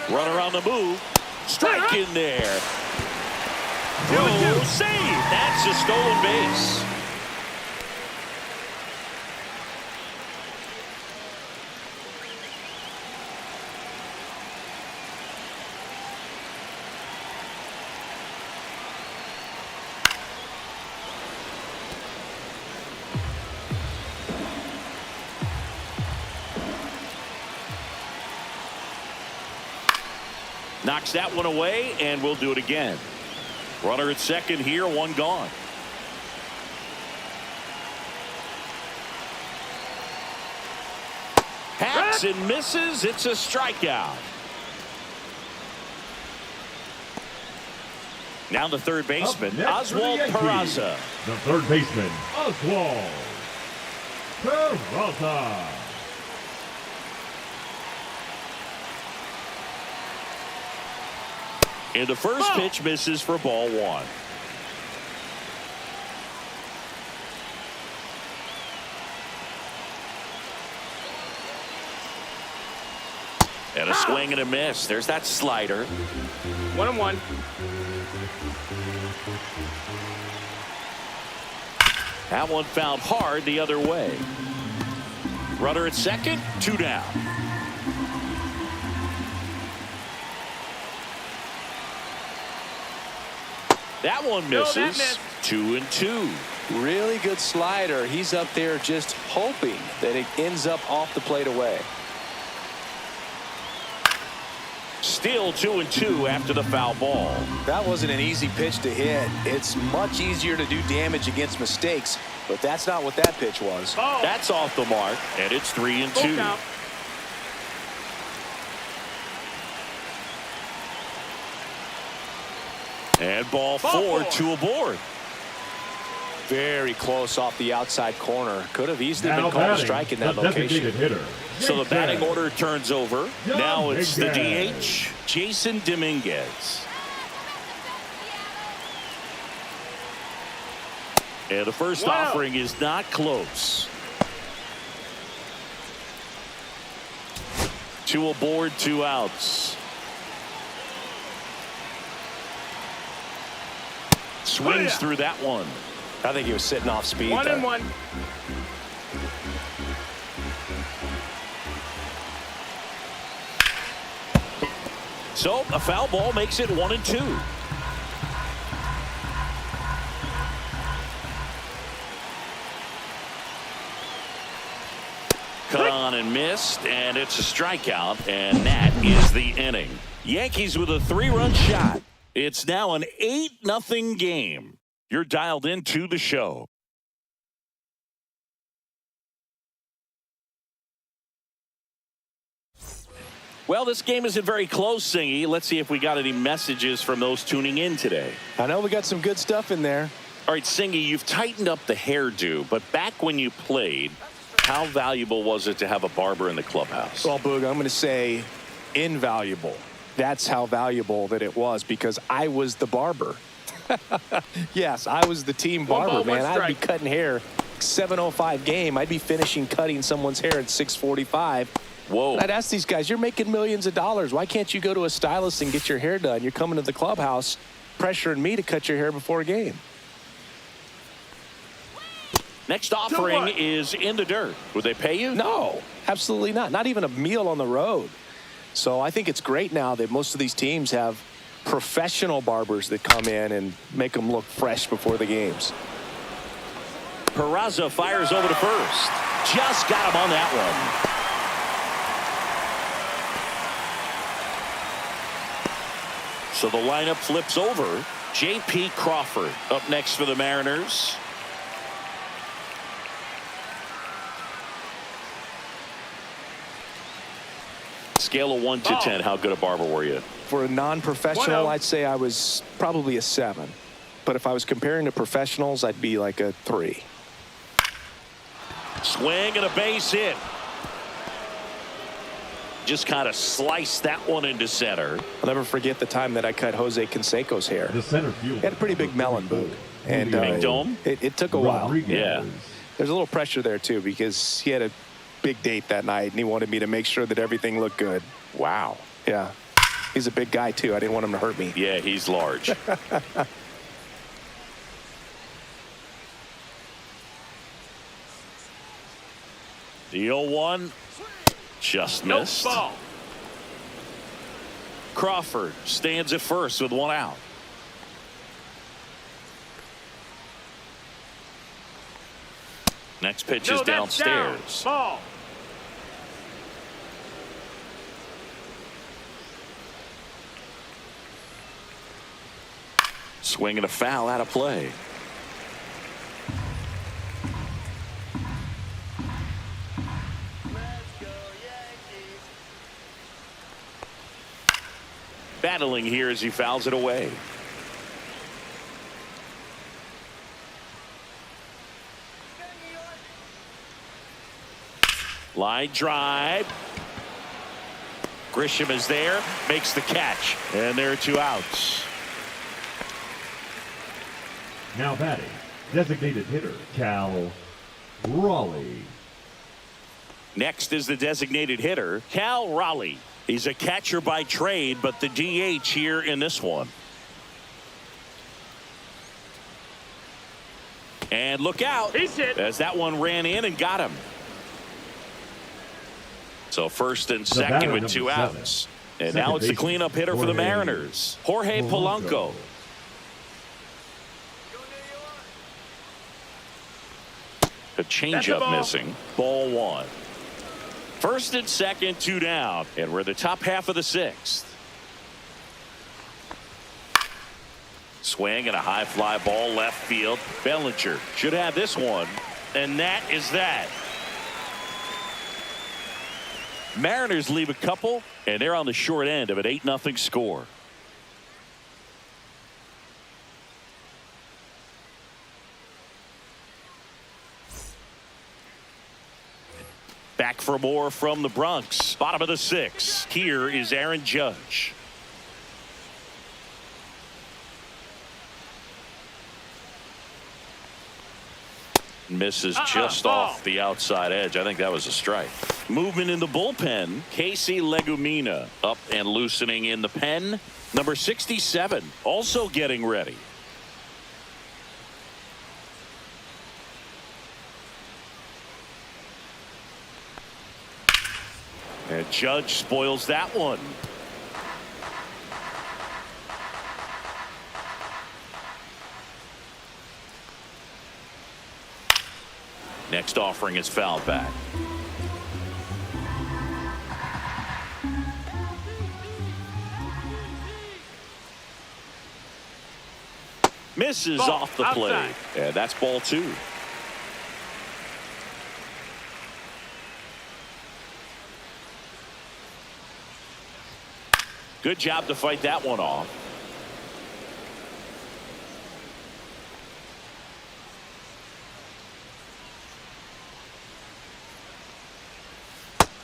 Runner on the move. Strike in there. Oh, save. That's a stolen base. Knocks that one away, and we'll do it again. Runner at second here, 1 gone. Hacks and misses. It's a strikeout. Now the third baseman, Oswald Peraza. The third baseman, Oswald Peraza. And the first pitch misses for ball 1. And a swing and a miss. There's that slider. 1-1. That one fouled hard the other way. Runner at second, 2 down. That one misses. 2-2. Really good slider. He's up there just hoping that it ends up off the plate away. Still 2-2 after the foul ball. That wasn't an easy pitch to hit. It's much easier to do damage against mistakes, but that's not what that pitch was. Oh. That's off the mark, and it's 3-2. Full count. And ball 4, 2 aboard. Very close off the outside corner. Could have easily Now been called a batting, strike in that the location. designated hitter. So the batting Jason. order turns over. John Now it's the Dominguez. DH, Jason Dominguez. And the first Wow. offering is not close. 2 aboard, 2 outs. Swings through that one. I think he was sitting off speed. 1-1. So a foul ball makes it 1-2. Cut on and missed, and it's a strikeout, and that is the inning. Yankees with a 3-run shot. It's now an 8-0 game. You're dialed into the show. Well, this game isn't very close, Singy. Let's see if we got any messages from those tuning in today. I know we got some good stuff in there. All right, Singy, you've tightened up the hairdo, but back when you played, how valuable was it to have a barber in the clubhouse? Well, Boog, I'm going to say invaluable. That's how valuable that it was because I was the barber. Yes, I was the team barber, ball, one man. I'd be strike. cutting hair 7:05 game. I'd be finishing cutting someone's hair at 6:45. Whoa. And I'd ask these guys, you're making millions of dollars. Why can't you go to a stylist and get your hair done? You're coming to the clubhouse pressuring me to cut your hair before a game. Next offering is in the dirt. Would they pay you? No, absolutely not. Not even a meal on the road. So I think it's great now that most of these teams have professional barbers that come in and make them look fresh before the games. Peraza fires over to first. Just got him on that one. So the lineup flips over. J.P. Crawford up next for the Mariners. Scale of 1 to 10, how good a barber were you? For a non-professional, 1-0. I'd say I was probably a 7. But if I was comparing to professionals, I'd be like a 3. Swing and a base hit. Just kind of sliced that one into center. I'll never forget the time that I cut Jose Canseco's hair. The center fielder. He had a pretty big melon, Boog. And Big dome? it took a while. Rodriguez. Yeah. There's a little pressure there, too, because he had a big date that night, and he wanted me to make sure that everything looked good. Wow. Yeah. He's a big guy, too. I didn't want him to hurt me. Yeah, he's large. The 0-1 just No missed. ball. Crawford stands at first with 1 out. Next pitch is No, that's down. downstairs. Ball. Swing and a foul out of play. Let's go, Yankees. Battling here as he fouls it away. Line drive. Grisham is there, makes the catch, and there are 2 outs. Now batting, designated hitter, Cal Raleigh. Next is the designated hitter, Cal Raleigh. He's a catcher by trade, but the DH here in this one. And look out, He's hit. as that one ran in and got him. So first and The second batter, with number 2 7. outs. And Second now it's the baseman, cleanup hitter for the Jorge Mariners, Jorge Polanco. Go, New York. A That's a changeup ball. missing. Ball 1. First and second, 2 down. And we're the top half of the 6th. Swing and a high fly ball left field. Bellinger should have this one. And that is that. Mariners leave a couple, and they're on the short end of an 8-0 score. Back for more from the Bronx. Bottom of the 6th. Here is Aaron Judge. Misses just off the outside edge. I think that was a strike. Movement in the bullpen. Casey Legumina up and loosening in the pen. Number 67 also getting ready. And Judge spoils that one. Next offering is fouled back. Misses ball, off the plate. outside. And that's ball 2. Good job to fight that one off.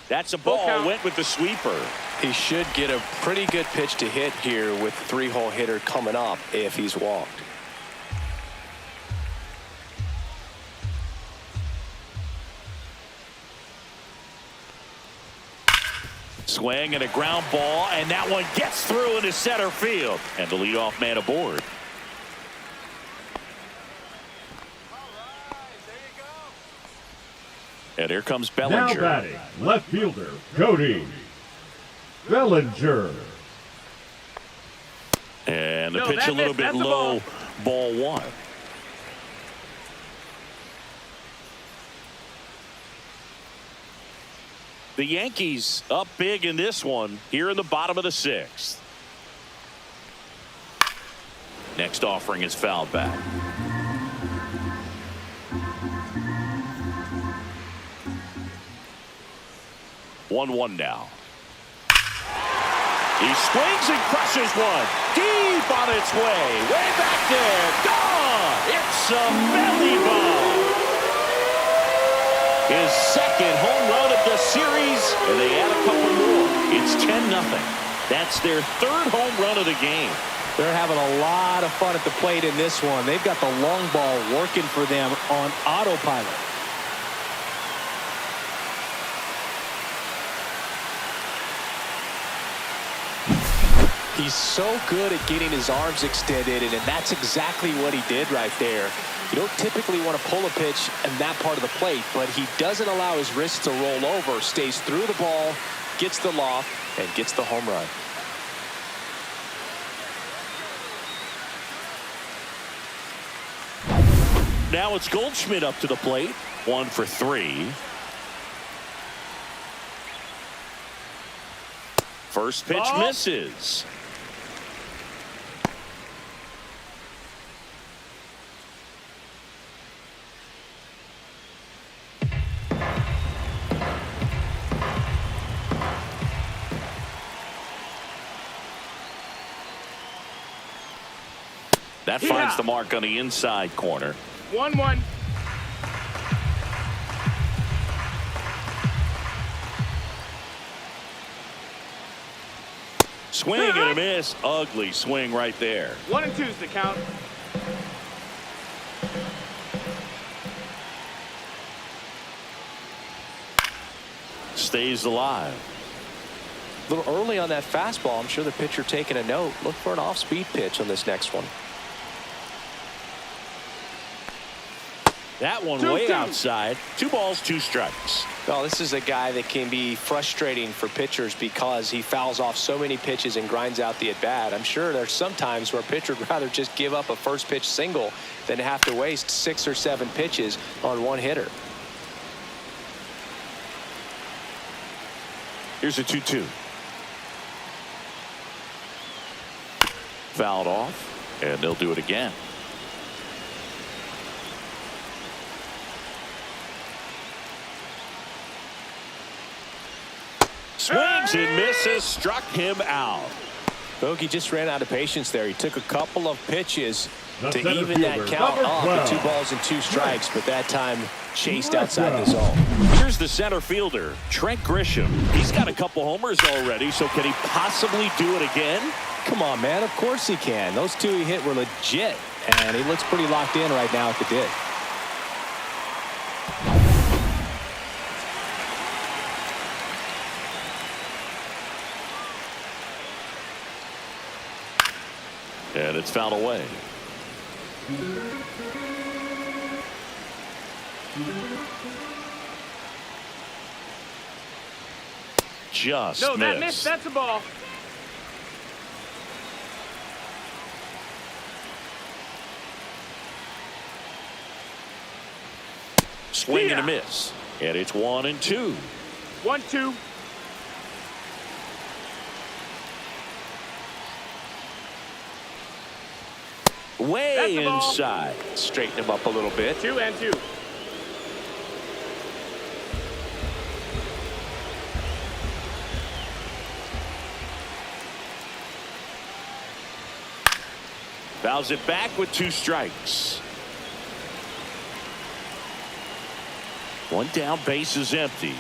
That's a ball. Went with the sweeper. He should get a pretty good pitch to hit here with 3-hole hitter coming up if he's walked. Swing and a ground ball, and that one gets through into center field. And the leadoff man aboard. And here comes Bellinger. Now batting, left fielder, Cody Bellinger. And the No, pitch that a little missed. bit That's a low. Ball 1. The Yankees up big in this one here in the bottom of the 6th. Next offering is fouled back. One now. He swings and crushes one. Deep on its way. Way back there. Gone. It's a belly ball. His second home run of the series, and they add a couple more. It's 10-0. That's their 3rd home run of the game. They're having a lot of fun at the plate in this one. They've got the long ball working for them on autopilot. He's so good at getting his arms extended, and that's exactly what he did right there. You don't typically want to pull a pitch in that part of the plate, but he doesn't allow his wrist to roll over, stays through the ball, gets the loft, and gets the home run. Now it's Goldschmidt up to the plate. 1 for 3. First pitch misses. That finds the mark on the inside corner. 1-1. Swing and a miss. Ugly swing right there. 1 and 2's the count. Stays alive. A little early on that fastball. I'm sure the pitcher taking a note. Look for an off-speed pitch on this next one. That one way outside. 2 balls, 2 strikes. Well, this is a guy that can be frustrating for pitchers because he fouls off so many pitches and grinds out the at-bat. I'm sure there's some times where a pitcher would rather just give up a first pitch single than have to waste 6 or 7 pitches on one hitter. Here's a 2-2. Fouled off. And they'll do it again. Swings and misses, struck him out. Bogey just ran out of patience there. He took a couple of pitches The to center even that fielder, count number off 12. with 2 balls and 2 strikes, but that time chased outside the zone. Here's the center fielder, Trent Grisham. He's got a couple homers already, so can he possibly do it again? Come on, man. Of course he can. Those 2 he hit were legit, and he looks pretty locked in right now at the dig. And it's fouled away. Just No, that missed. missed. That's a ball. Swing and a Yeah. miss. And it's 1-2. 1-2. Way That's the ball. inside. Straighten him up a little bit. 2-2. Fouls it back with 2 strikes. 1 down, base is empty.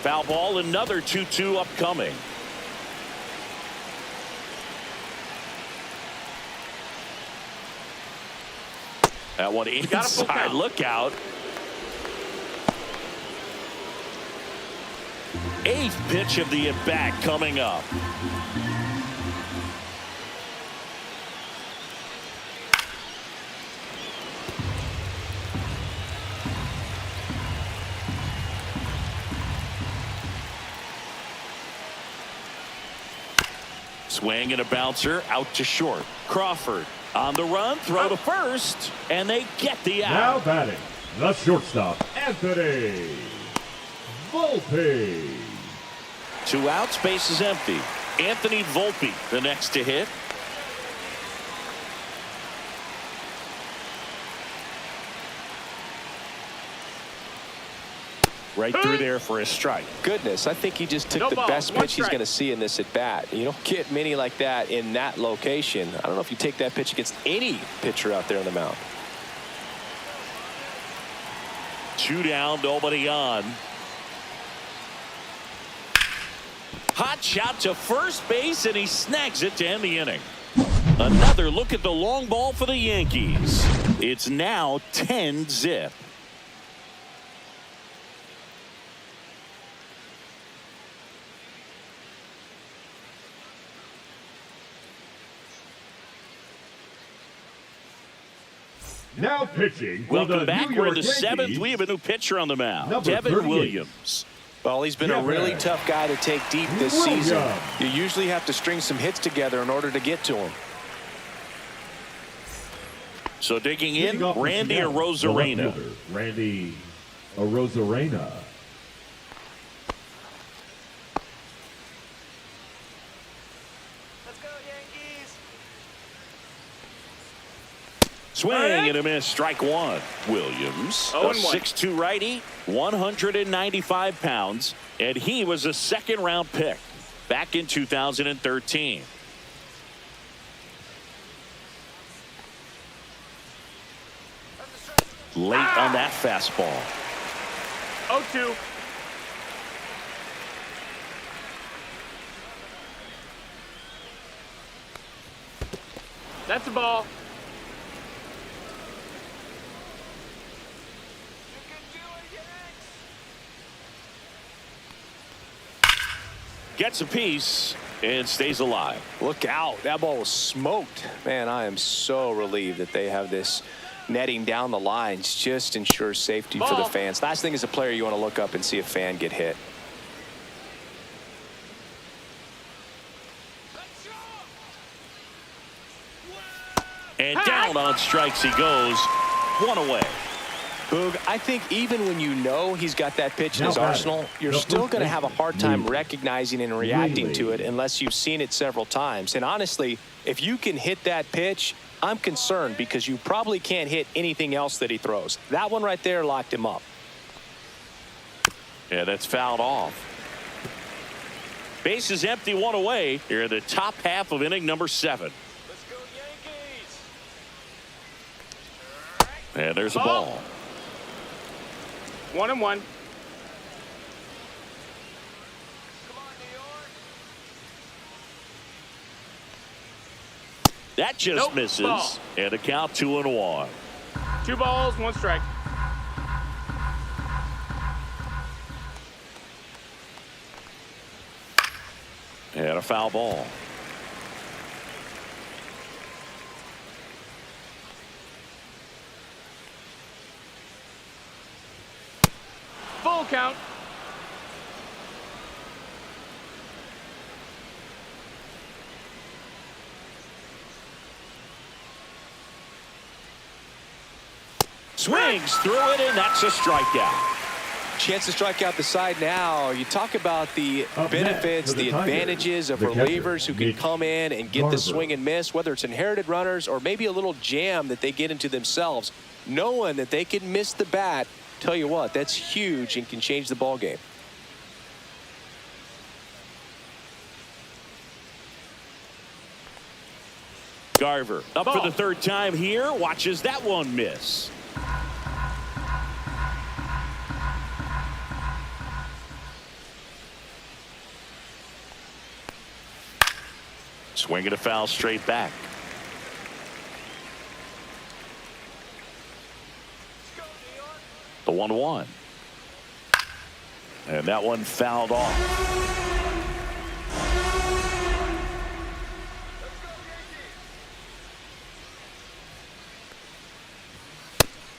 Foul ball, another 2-2 upcoming. That one got a full inside, count. look out. 8th pitch of the at-bat coming up. Swing and a bouncer out to short. Crawford on the run, throw to first, and they get the Now out. batting, the shortstop, Anthony Volpe. 2 outs, base is empty. Anthony Volpe, the next to hit. Right through there for a strike. Goodness, I think he just took No the ball, best 1 pitch he's strike. going to see in this at bat. You don't get many like that in that location. I don't know if you take that pitch against any pitcher out there on the mound. 2 down, nobody on. Hot shot to first base, and he snags it to end the inning. Another look at the long ball for the Yankees. It's now 10-zip. Now pitching for Welcome the back. New We're in York the 7th. Yankees, We have a new pitcher on the mound. Number Devin 38. Williams. Well, he's been a really Devin tough guy to take deep this Williams. season. You usually have to string some hits together in order to get to him. So digging Leading in, off the Randy Seattle, the left Arozarena. fielder, Randy Arozarena. Let's go, Yankees. Swing and a miss, strike 1. Williams, a 0-1. 6'2 righty, 195 pounds, and he was a second-round pick back in 2013. Late on that fastball. 0-2. That's a ball. You can do it, Yanks. Gets a piece and stays alive. Look out. That ball was smoked. Man, I am so relieved that they have this netting down the lines. Just ensures safety for the Ball. fans. Last thing as a player, you want to look up and see a fan get hit. And down on strikes he goes. 1 away. Boog, I think even when you know he's got that pitch in his arsenal, you're still going to have a hard time recognizing and reacting to it unless you've seen it several times. And honestly, if you can hit that pitch, I'm concerned because you probably can't hit anything else that he throws. That one right there locked him up. Yeah, that's fouled off. Base is empty, one away. Here in the top half of inning number 7. Let's go, Yankees. And there's a ball. 1-1. Come on, New York. That just misses. Ball. And a count 2-1. 2 balls, 1 strike. And a foul ball. Full count. Swings through it, and that's a strikeout. Chance to strike out the side now. You talk about the benefits, the advantages of relievers who can come in and get the swing and miss, whether it's inherited runners or maybe a little jam that they get into themselves. Knowing that they can miss the bat, tell you what, that's huge and can change the ball game. Garver up for the 3rd time here. Watches that one miss. Swinging a foul straight back. The 1-1. And that one fouled off.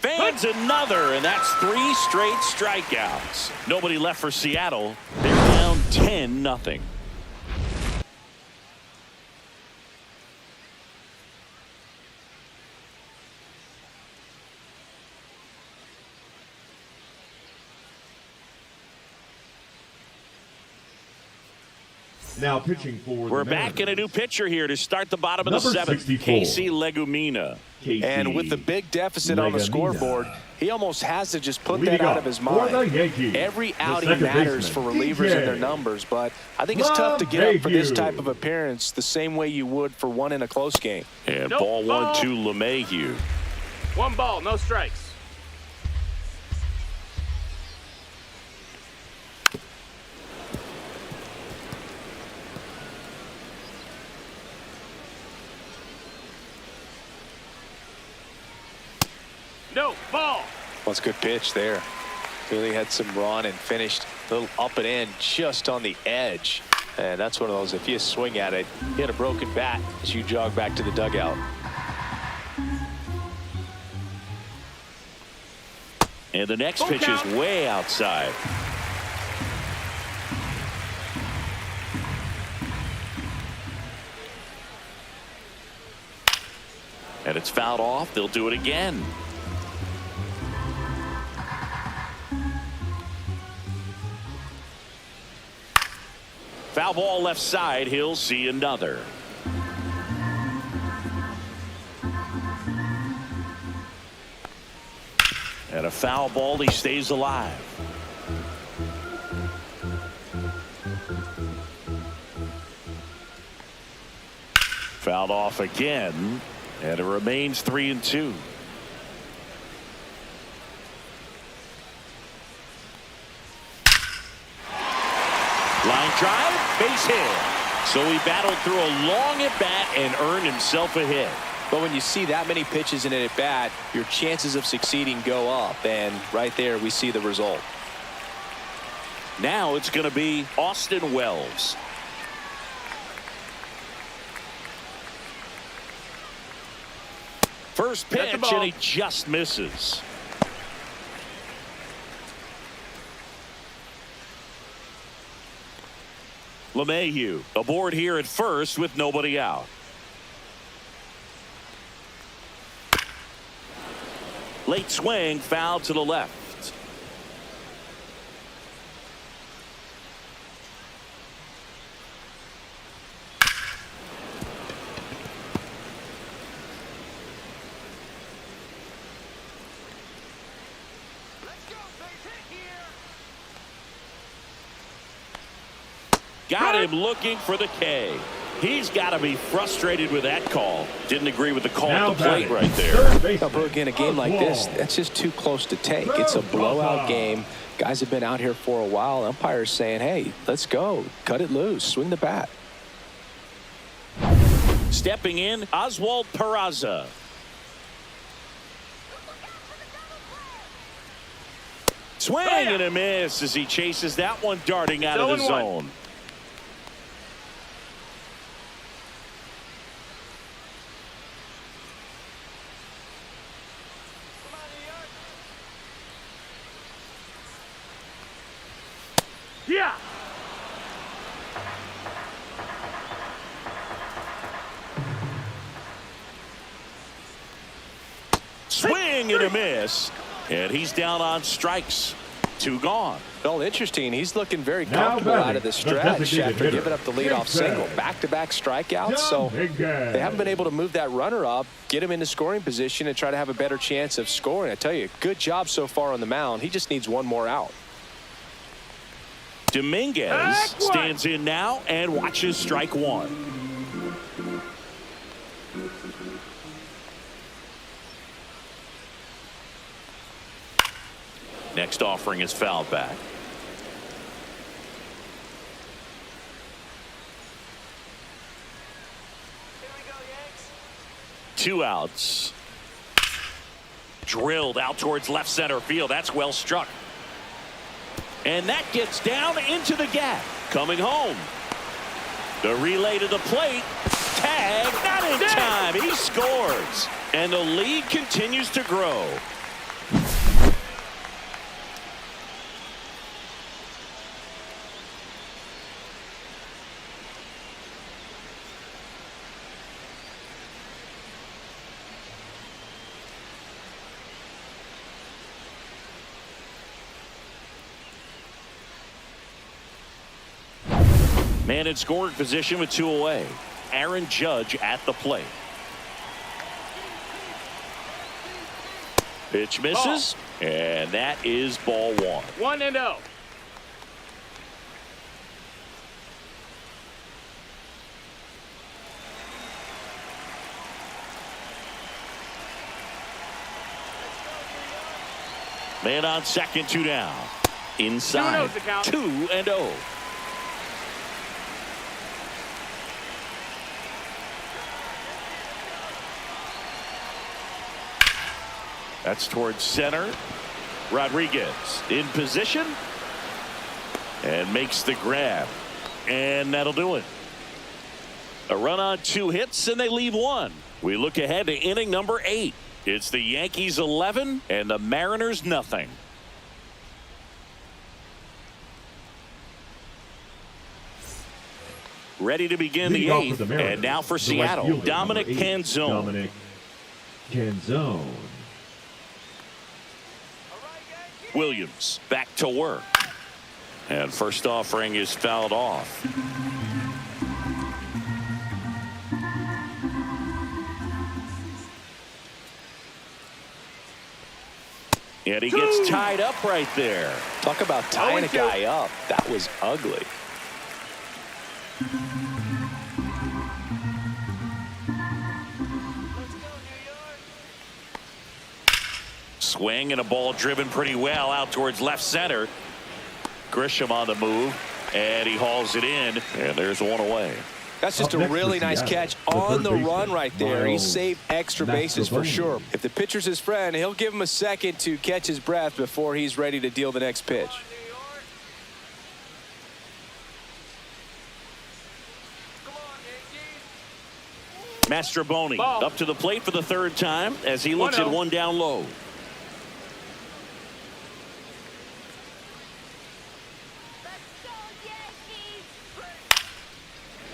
Fans another, and that's 3 straight strikeouts. Nobody left for Seattle. They're down 10-0. Now pitching for We're back in a new pitcher here to start the bottom of the 7th. 64. Casey Legumina. And with the big deficit on the scoreboard, he almost has to just put that out of his for mind. the Yankees, Every the outing second matters for baseman, relievers and their DJ. numbers, but I think it's tough to get up for this LeMahieu. type of appearance the same way you would for one in a close game. And Nope, ball 1 ball. to LeMahieu. 1 ball, no strikes. No, ball. Well, it's a good pitch there. Really had some run and finished a little up and in just on the edge. And that's one of those, if you swing at it, you hit a broken bat as you jog back to the dugout. And the next Full pitch count. is way outside. And it's fouled off. They'll do it again. Foul ball left side. He'll see another. And a foul ball. He stays alive. Fouled off again. And it remains 3-2. Line drive, base hit. So he battled through a long at bat and earned himself a hit. But when you see that many pitches in an at bat, your chances of succeeding go up. And right there, we see the result. Now it's going to be Austin Wells. First pitch, and he just misses. LeMahieu aboard here at first with nobody out. Late swing, foul to the left. Got him looking for the K. He's got to be frustrated with that call. Didn't agree with the call at the plate right there. In a game like this, that's just too close to take. It's a blowout game. Guys have been out here for a while. Umpires saying, hey, let's go. Cut it loose. Swing the bat. Stepping in, Oswald Peraza. Swing and a miss as he chases that one darting out of the zone. Yeah. Swing and a miss, and he's down on strikes. 2 gone. Well, interesting. He's looking very comfortable out of the stretch after giving up the leadoff single. Back-to-back strikeouts, so they haven't been able to move that runner up, get him into scoring position, and try to have a better chance of scoring. I tell you, good job so far on the mound. He just needs one more out. Dominguez stands in now and watches strike 1. Next offering is fouled back. Here we go, Yanks. 2 outs. Drilled out towards left center field. That's well struck. And that gets down into the gap. Coming home. The relay to the plate. Tag. Not in time. He scores. And the lead continues to grow. Man in scoring position with 2 away. Aaron Judge at the plate. Pitch misses, and that is ball 1. 1-0. Man on second, 2 down. Inside, 2-0. That's towards center. Rodriguez in position and makes the grab, and that'll do it. A run on 2 hits, and they leave 1. We look ahead to inning number 8. It's the Yankees 11 and the Mariners nothing. Ready to begin the 8th, and now for Seattle, Dominic Canzone. Williams back to work, and first offering is fouled off. And he gets tied up right there. Talk about tying a guy up. That was ugly. Swing and a ball driven pretty well out towards left center. Grisham on the move, and he hauls it in, and there's 1 away. That's just a really nice catch on the run right there. He saved extra bases for sure. If the pitcher's his friend, he'll give him a second to catch his breath before he's ready to deal the next pitch. Mastroboni up to the plate for the 3rd time as he looks at 1 down low.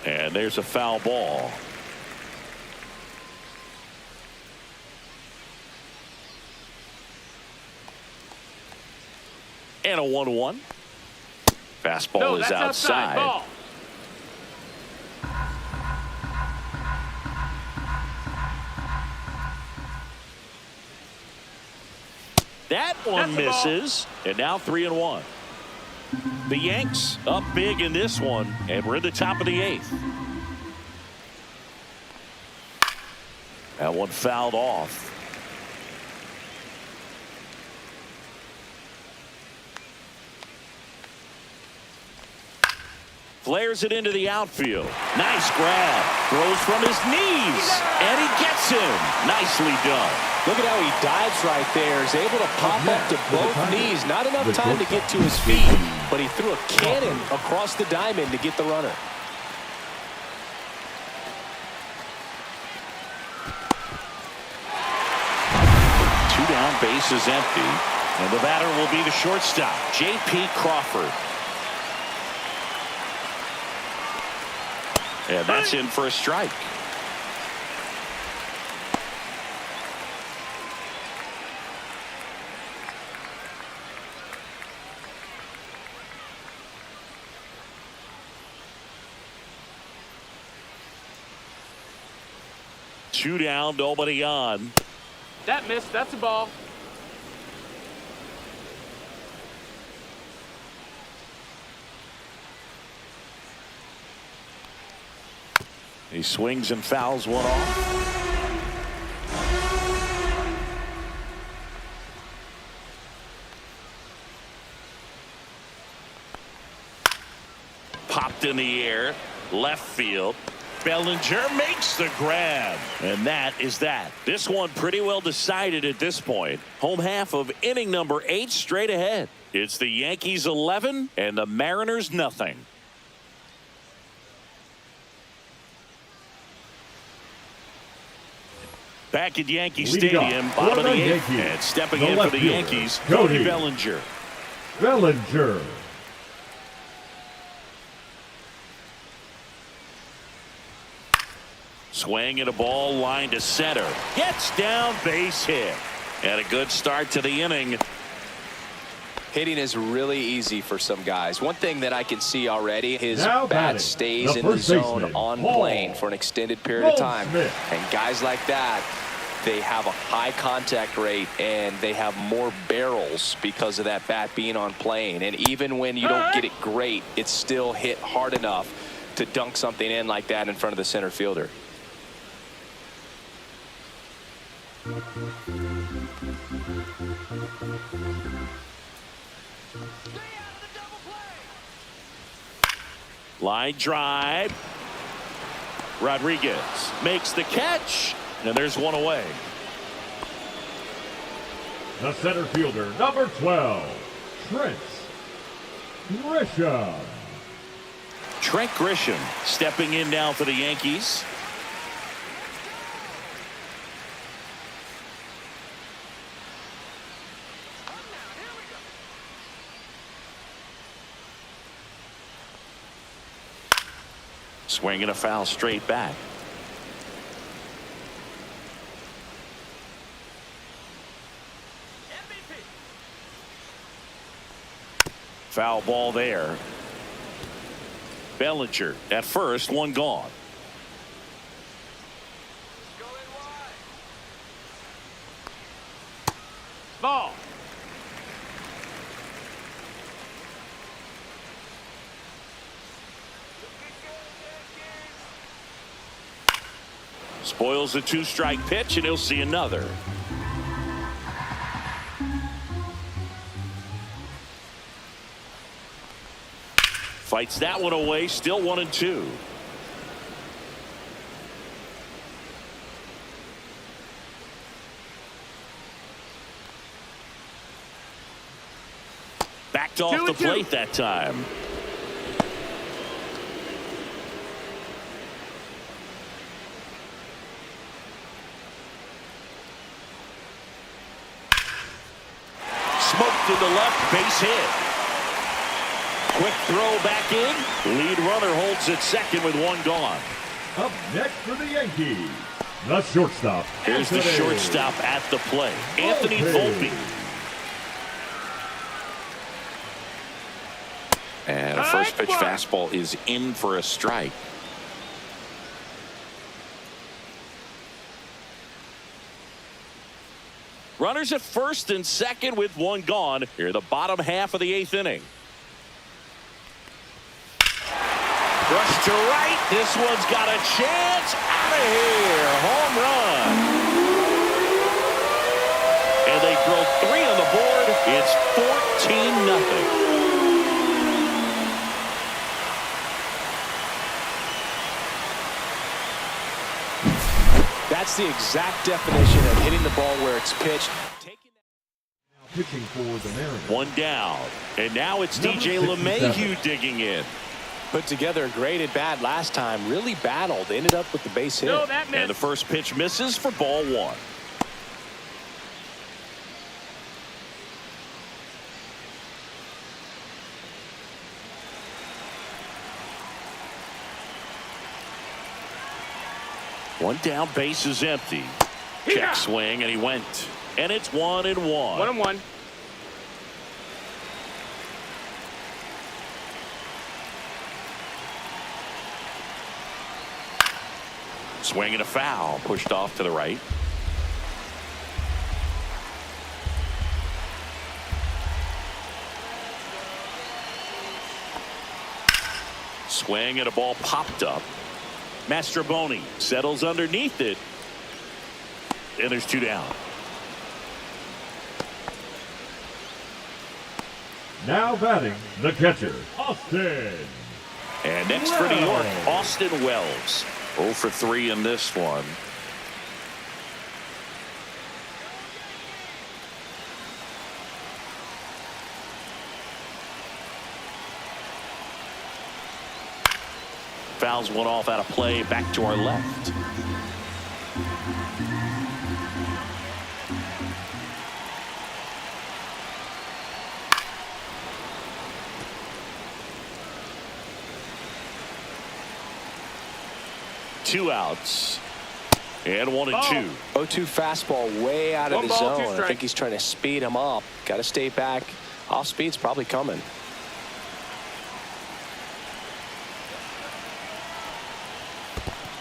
And there's a foul ball. And a 1-1. Fastball No, is that's outside. Ball. That one misses. And now 3-1. The Yanks up big in this one, and we're in the top of the 8th. That one fouled off. Flares it into the outfield. Nice grab. Throws from his knees. And he gets him. Nicely done. Look at how he dives right there. He's able to pop up to both knees. Not enough time to get to his feet, but he threw a cannon across the diamond to get the runner. Two down, base is empty. And the batter will be the shortstop, J.P. Crawford. And that's in for a strike. Two down, nobody on. That missed. That's a ball. He swings and fouls one off. Popped in the air, left field. Bellinger makes the grab. And that is that. This one pretty well decided at this point. Home half of inning number 8 straight ahead. It's the Yankees 11 and the Mariners nothing. Back at Yankee Stadium, bottom of the 8th, and stepping in for the Yankees, Cody Bellinger. Bellinger. Swing and a ball line to center. Gets down, base hit. And a good start to the inning. Hitting is really easy for some guys. One thing that I can see already, his bat stays in the zone on plane for an extended period of time. And guys like that, they have a high contact rate and they have more barrels because of that bat being on plane. And even when you don't get it great, it's still hit hard enough to dunk something in like that in front of the center fielder. Line drive. Rodriguez makes the catch, and there's one away. The center fielder, number 12, Trent Grisham. Trent Grisham stepping in now for the Yankees. Swinging a foul straight back. Foul ball there. Bellinger at first, one gone. Ball. Spoils the 2-strike pitch, and he'll see another. Fights that one away, still 1-2. Backed off the plate that time. Smoked to the left, base hit. Quick throw back in. Lead runner holds at second with one gone. Up next for the Yankees, the shortstop. Here's the shortstop at the plate, Anthony Volpe. first pitch fastball is in for a strike. Runners at first and second with one gone. Here the bottom half of the 8th inning. Rush to right. This one's got a chance. Out of here. Home run. And they throw 3 on the board. It's 14-0. That's the exact definition of hitting the ball where it's pitched. Pitching for the Mariners. One down. And now it's DJ LeMahieu digging in. Put together a great at bat last time. Really battled. Ended up with the base hit. No, that missed. And the first pitch misses for ball 1. One down, base is empty. Check swing, and he went. And it's 1-1. 1-1. Swing and a foul, pushed off to the right. Swing and a ball popped up. Mastroboni settles underneath it. And there's 2 down. Now batting, the catcher, Austin. And next for New York, Austin Wells. 0 for 3 in this one. Fouls one off out of play, back to our left. Two outs. And 1-2. 0-2 fastball way out of the zone. I think he's trying to speed him up. Got to stay back. Off speed's probably coming.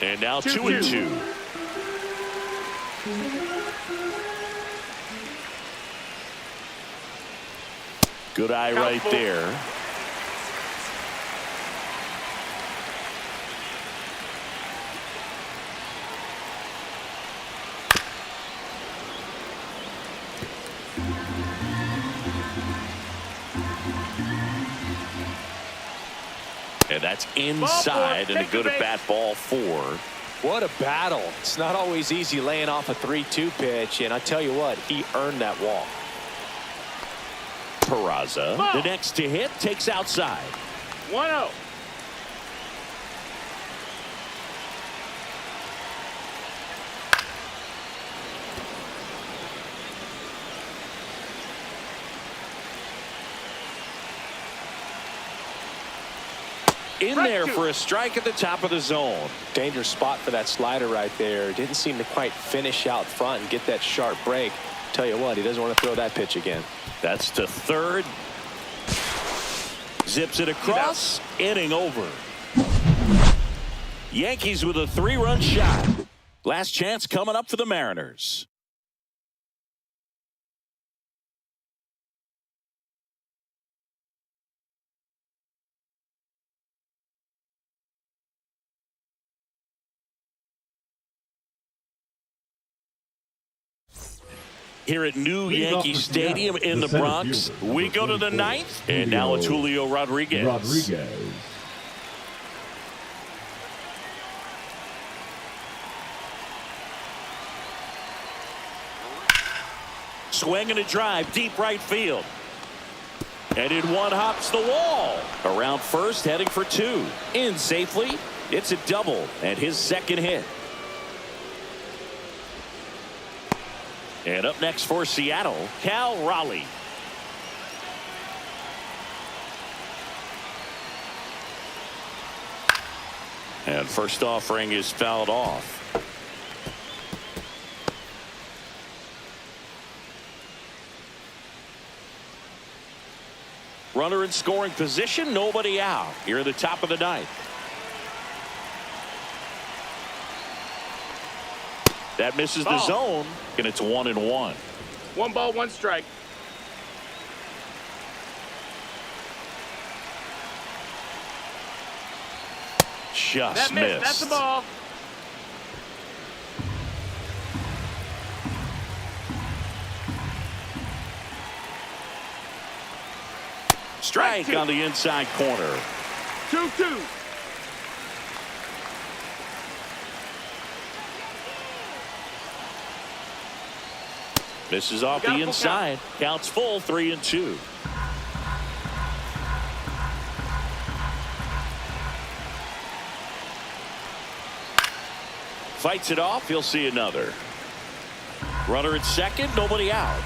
And now 2-2. Good eye right there. And that's inside, and a good at-bat, ball 4. What a battle. It's not always easy laying off a 3-2 pitch, and I tell you what, he earned that walk. Peraza, the next to hit, takes outside. 1-0. In there for a strike at the top of the zone. Dangerous spot for that slider right there. Didn't seem to quite finish out front and get that sharp break. Tell you what, he doesn't want to throw that pitch again. That's to third. Zips it across. Inning over. Yankees with a 3-run shot. Last chance coming up for the Mariners. Here at New Yankee Stadium in the Bronx, we go to the 9th, and now it's Julio Rodriguez. Swing and a drive, deep right field. And in one hops the wall. Around first, heading for 2. In safely, it's a double, and his second hit. And up next for Seattle, Cal Raleigh. And first offering is fouled off. Runner in scoring position, nobody out. Here at the top of the ninth. That misses the zone, and it's 1-1. 1 ball, 1 strike. Just That missed. That's the ball. Strike on the inside corner. 2-2. Misses off the inside. Counts full, 3-2. Fights it off. He'll see another. Runner at second. Nobody out.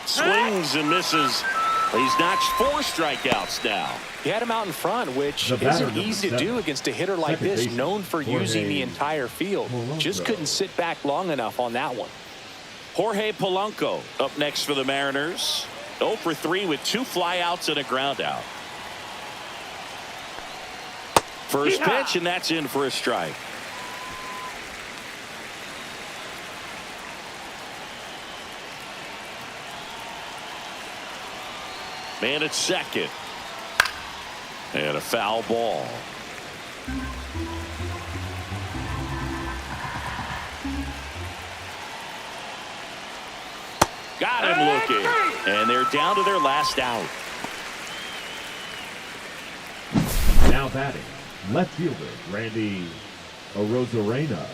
Swings and misses. He's notched 4 strikeouts now. He had him out in front, which isn't easy to do against a hitter like this, known for using the entire field. Just couldn't sit back long enough on that one. Jorge Polanco up next for the Mariners. 0 for 3 with 2 flyouts and a groundout. First pitch, and that's in for a strike. Man at second. And a foul ball. Got him looking. And they're down to their last out. Now batting, left fielder Randy Arozarena.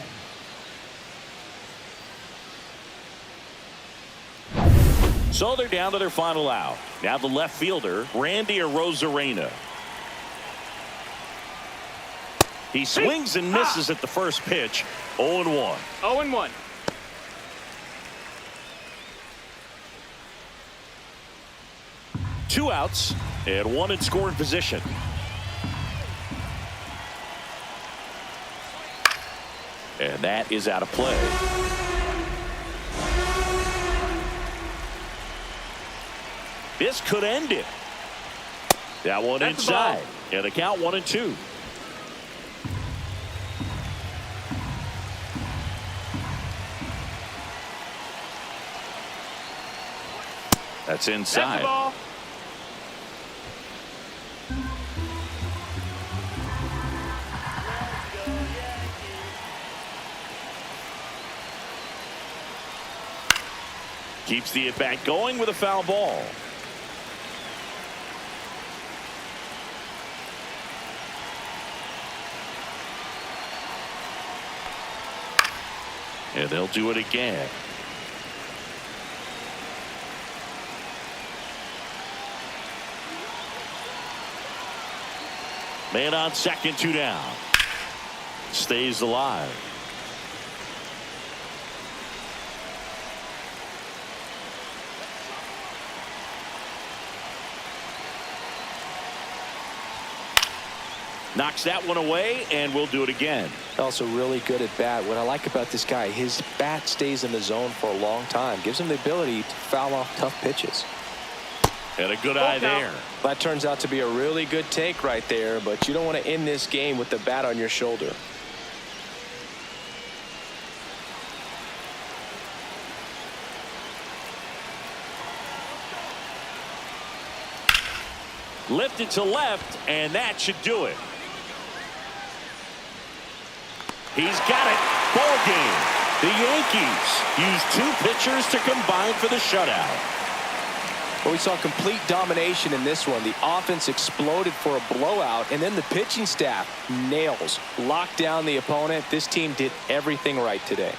So they're down to their final out. Now the left fielder, Randy Arozarena. He swings and misses at the first pitch. 0-1. 0-1. Two outs and 1 in scoring position. And that is out of play. This could end it. That one That's inside. And the count 1-2. That's inside. That's the ball. Keeps the at-bat going with a foul ball. And they'll do it again. Man on second, 2 down. Stays alive. Knocks that one away, and we'll do it again. Also really good at bat. What I like about this guy, his bat stays in the zone for a long time. Gives him the ability to foul off tough pitches. And a good eye there. That turns out to be a really good take right there, but you don't want to end this game with the bat on your shoulder. Lifted to left, and that should do it. He's got it. Ball game. The Yankees use 2 pitchers to combine for the shutout. Well, we saw complete domination in this one. The offense exploded for a blowout, and then the pitching staff nails, locked down the opponent. This team did everything right today.